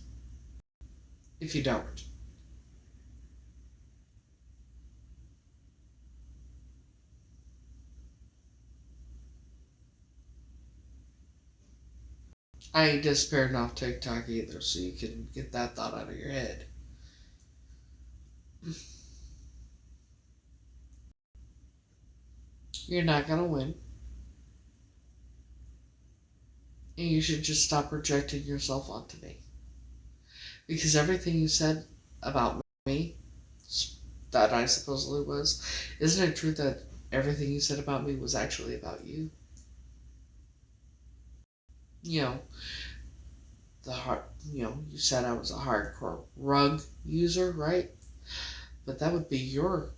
[SPEAKER 1] If you don't. I ain't disappearing off TikTok either, so you can get that thought out of your head. You're not going to win. And you should just stop projecting yourself onto me. Because everything you said about me, that I supposedly was, isn't it true that everything you said about me was actually about you? You know, you said I was a hardcore rug user, right? But that would be your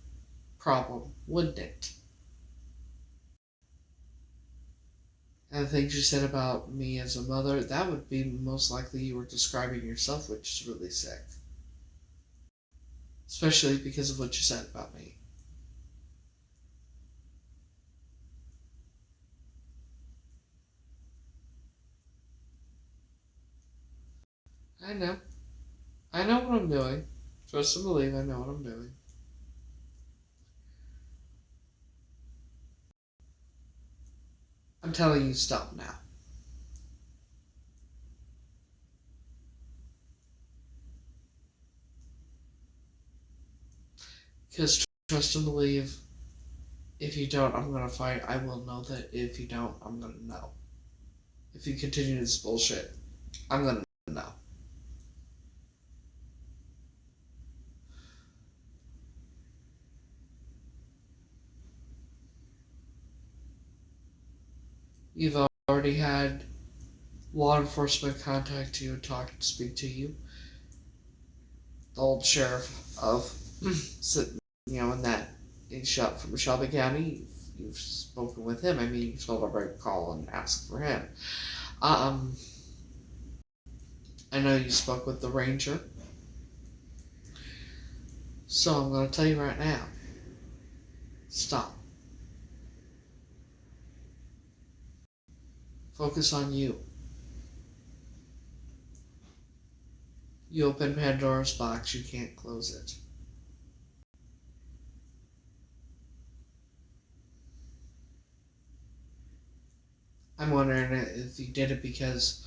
[SPEAKER 1] problem, wouldn't it? And the things you said about me as a mother, that would be most likely you were describing yourself, which is really sick. Especially because of what you said about me. I know. I know what I'm doing. Trust and believe I know what I'm doing. I'm telling you, stop now. Because trust and believe, if you don't, I'm going to fight. I will know that if you don't, I'm going to know. If you continue this bullshit, I'm going to know. You've already had law enforcement contact you and speak to you. The old sheriff of, from Shelby County, you've spoken with him. I mean, you told everybody to call and ask for him. I know you spoke with the ranger. So I'm going to tell you right now, stop. Focus on you. You open Pandora's box, you can't close it. I'm wondering if you did it because,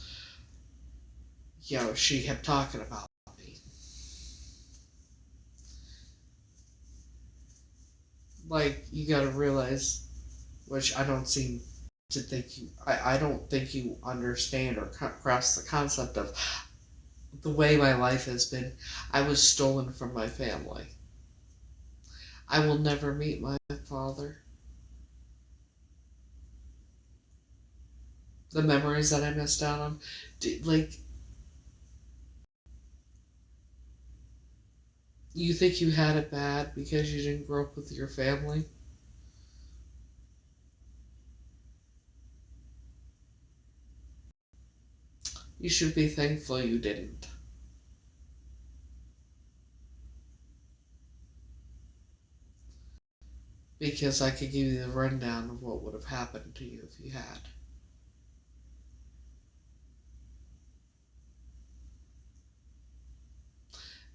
[SPEAKER 1] she kept talking about me. Like, you gotta realize, which I don't seem to think I don't think you understand or grasp the concept of the way my life has been, I was stolen from my family. I will never meet my father. The memories that I missed out on, like, you think you had it bad because you didn't grow up with your family? You should be thankful you didn't. Because I could give you the rundown of what would have happened to you if you had.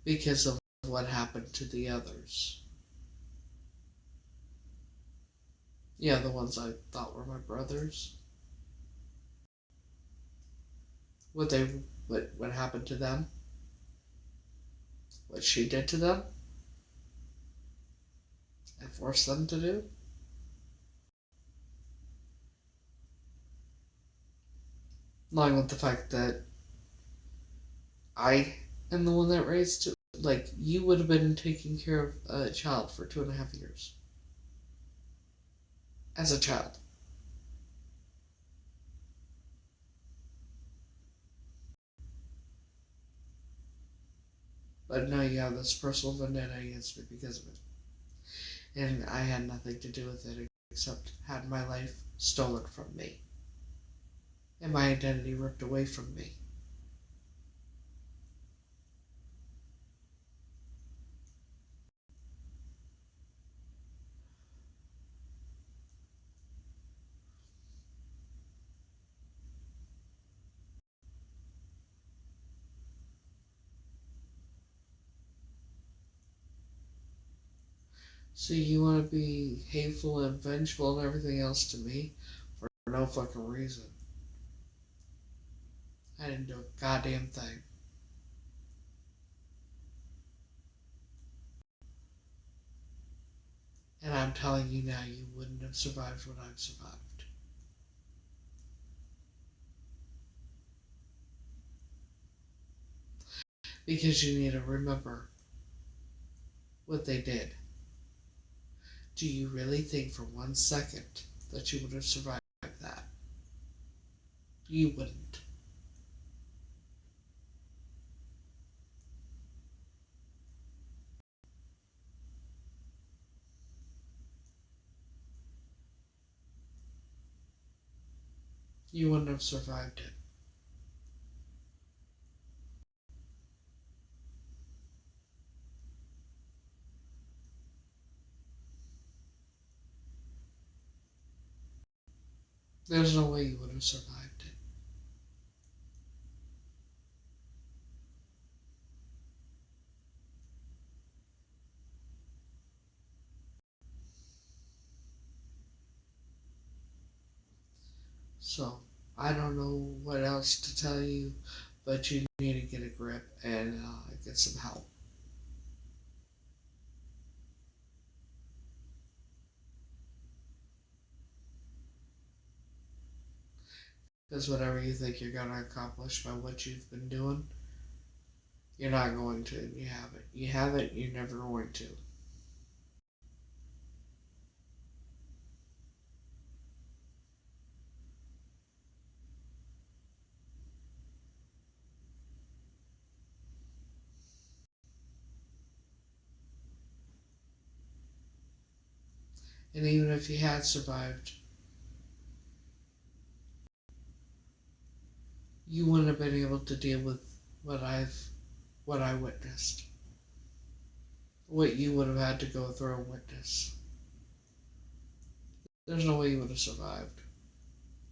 [SPEAKER 1] Because of what happened to the others. Yeah, the ones I thought were my brothers. What happened to them? What she did to them? And forced them to do? Along with the fact that I am the one that raised it. Like, you would have been taking care of a child for 2.5 years. As a child. But now you have this personal vendetta against me because of it. And I had nothing to do with it except had my life stolen from me. And my identity ripped away from me. So you want to be hateful and vengeful and everything else to me for no fucking reason. I didn't do a goddamn thing. And I'm telling you now, you wouldn't have survived what I've survived. Because you need to remember what they did. Do you really think for 1 second that you would have survived that? You wouldn't. You wouldn't have survived it. There's no way you would have survived it. So, I don't know what else to tell you, but you need to get a grip and get some help. Because whatever you think you're going to accomplish by what you've been doing, you're not going to, and you haven't. You haven't, you're never going to. And even if you had survived, you wouldn't have been able to deal with what I witnessed. What you would have had to go through and witness. There's no way you would have survived.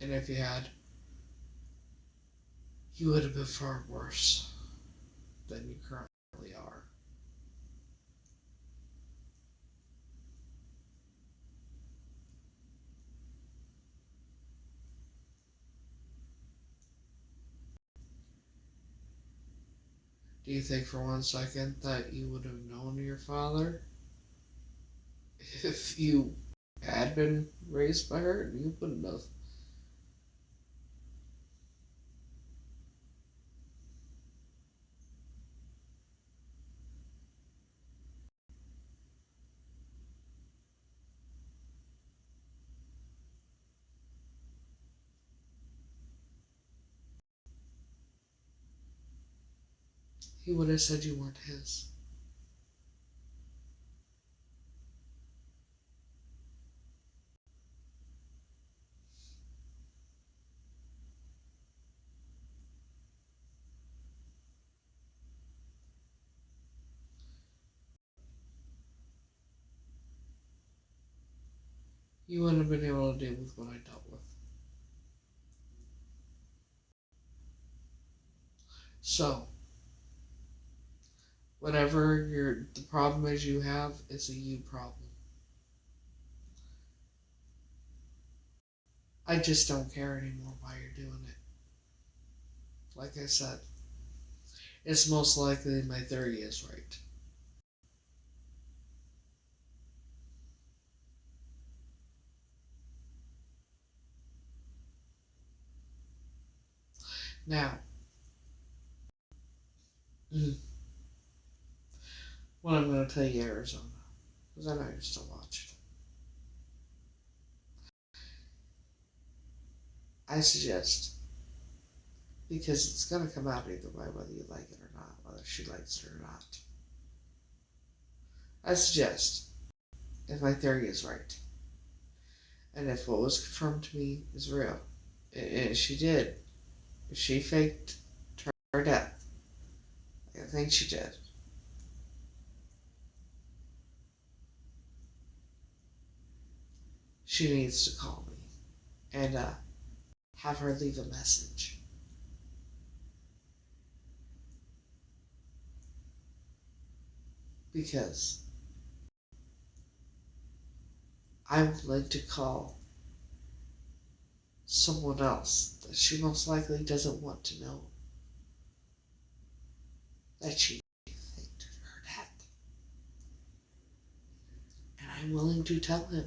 [SPEAKER 1] And if you had, you would have been far worse than you currently are. Do you think for 1 second that you would have known your father if you had been raised by her? You wouldn't have. he would have said you weren't his. You wouldn't have been able to deal with what I dealt with. So, whatever the problem is you have, it's a you problem. I just don't care anymore why you're doing it. Like I said, it's most likely my theory is right. Now, what I'm going to tell you, Arizona, because I know you're still watching. I suggest, because it's going to come out either way, whether you like it or not, whether she likes it or not. I suggest, if my theory is right, and if what was confirmed to me is real, and she did, if she faked her death, I think she did, she needs to call me and have her leave a message. Because I'm willing to call someone else that she most likely doesn't want to know that she faked her death. And I'm willing to tell him.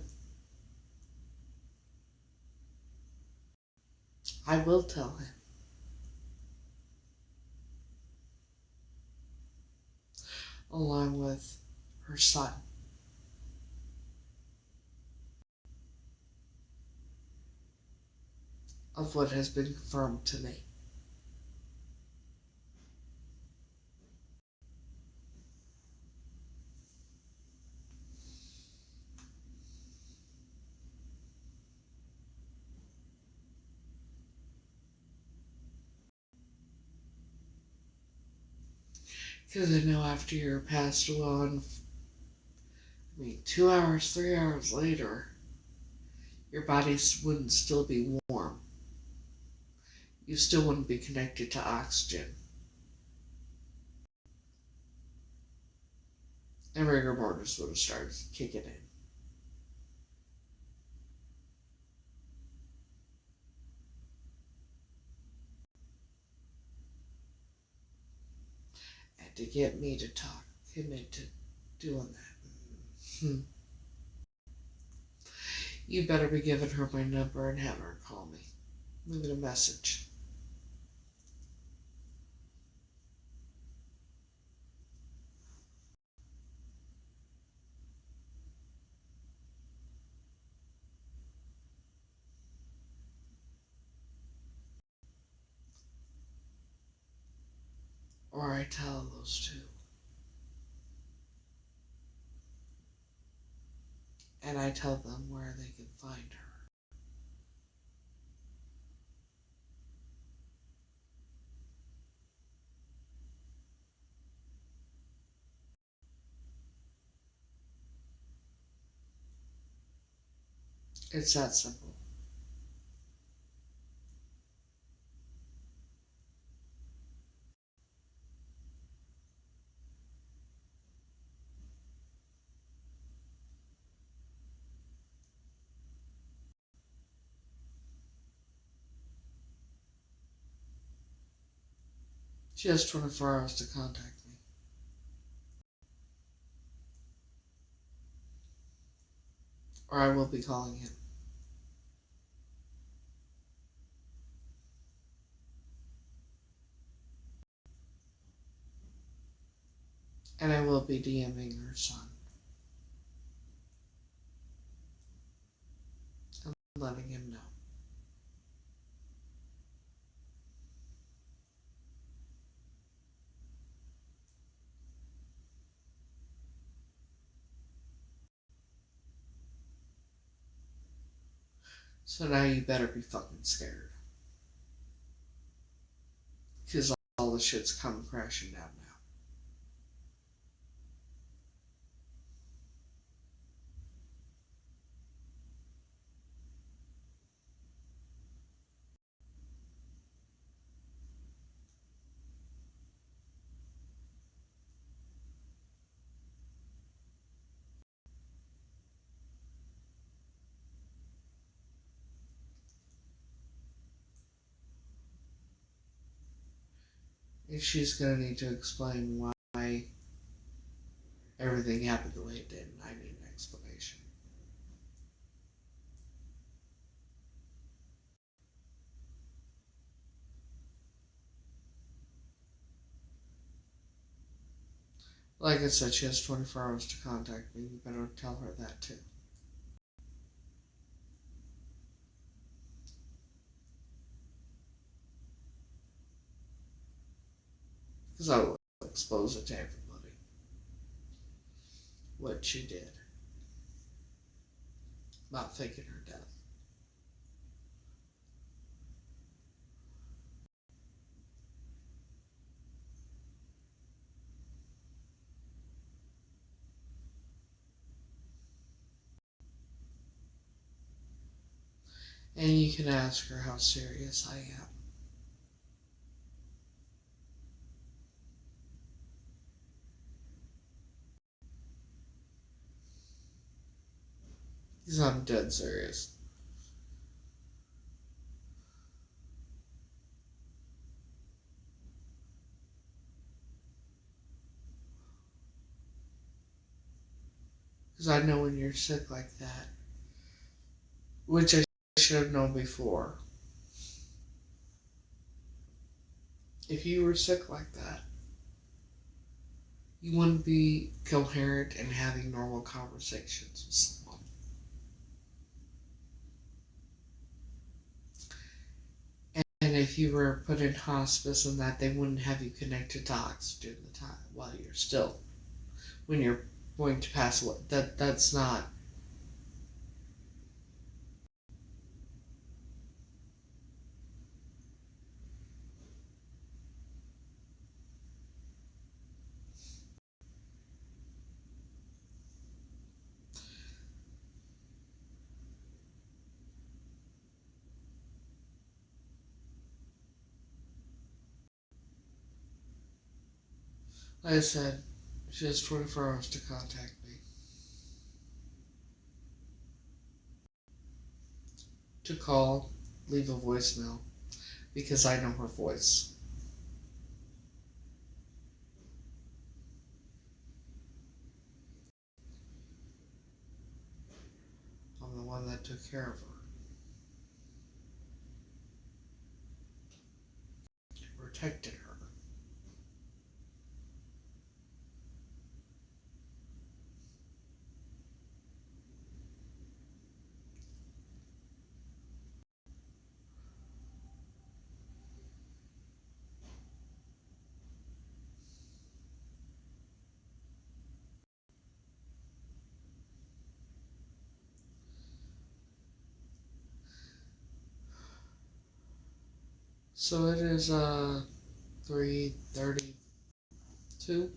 [SPEAKER 1] I will tell him. Along with her son. Of what has been confirmed to me. Because I know after you're passed on, 2 hours, 3 hours later, your body wouldn't still be warm. You still wouldn't be connected to oxygen. And rigor mortis would have started kicking in. And to get me to talk him into doing that, you better be giving her my number and having her call me. Leave it a message. Or I tell those two. And I tell them where they can find her. It's that simple. She has 24 hours to contact me. Or I will be calling him. And I will be DMing her son. And letting him know. So now you better be fucking scared. Because all the shit's coming crashing down now. And she's gonna need to explain why everything happened the way it did, and I need an explanation. Like I said, she has 24 hours to contact me. You better tell her that too. Because I will expose it to everybody. What she did. About faking her death. And you can ask her how serious I am. Because I'm dead serious. Because I know when you're sick like that, which I should have known before. If you were sick like that, you wouldn't be coherent and having normal conversations with someone. And if you were put in hospice and that, they wouldn't have you connected to oxygen the time while you're still, when you're going to pass away. That's not. Like I said, she has 24 hours to contact me. To call, leave a voicemail, because I know her voice. I'm the one that took care of her. Protected her. So it is 3:32.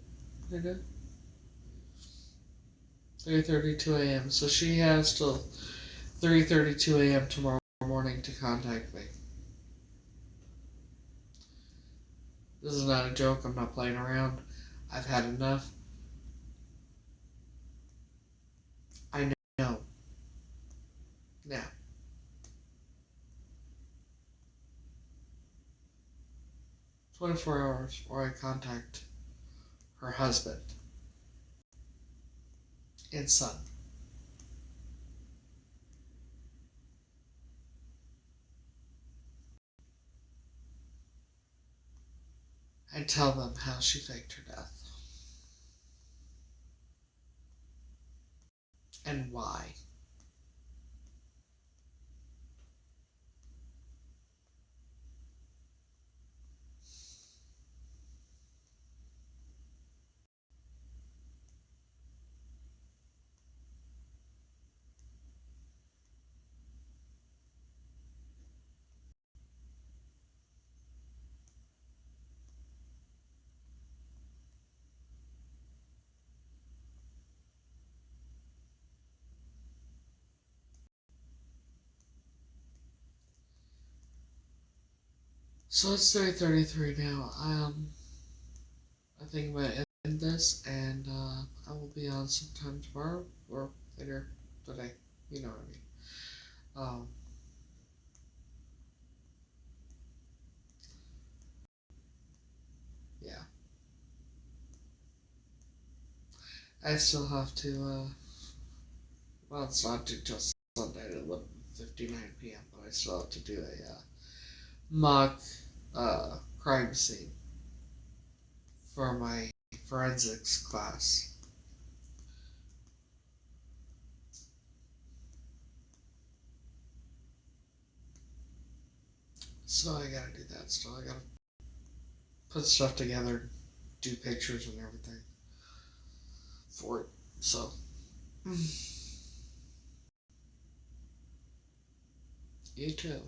[SPEAKER 1] 3:32 a.m. So she has till 3:32 a.m. tomorrow morning to contact me. This is not a joke. I'm not playing around. I've had enough. I know. Now, 24 hours or I contact her husband and son. And tell them how she faked her death. And why. So it's 3:33 now. I think I'm gonna end this, and I will be on sometime tomorrow or later today. You know what I mean. Um, yeah. I still have to. Well, it's not due till Sunday at 11:59 p.m. But I still have to do a mock crime scene for my forensics class. So I gotta do that still. I gotta put stuff together, do pictures and everything for it. So, you too.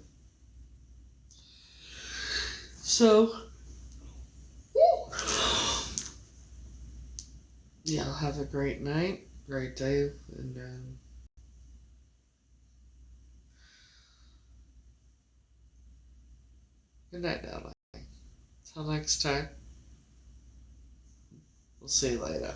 [SPEAKER 1] So, yeah, have a great night, great day, and good night, darling. Till next time. We'll see you later.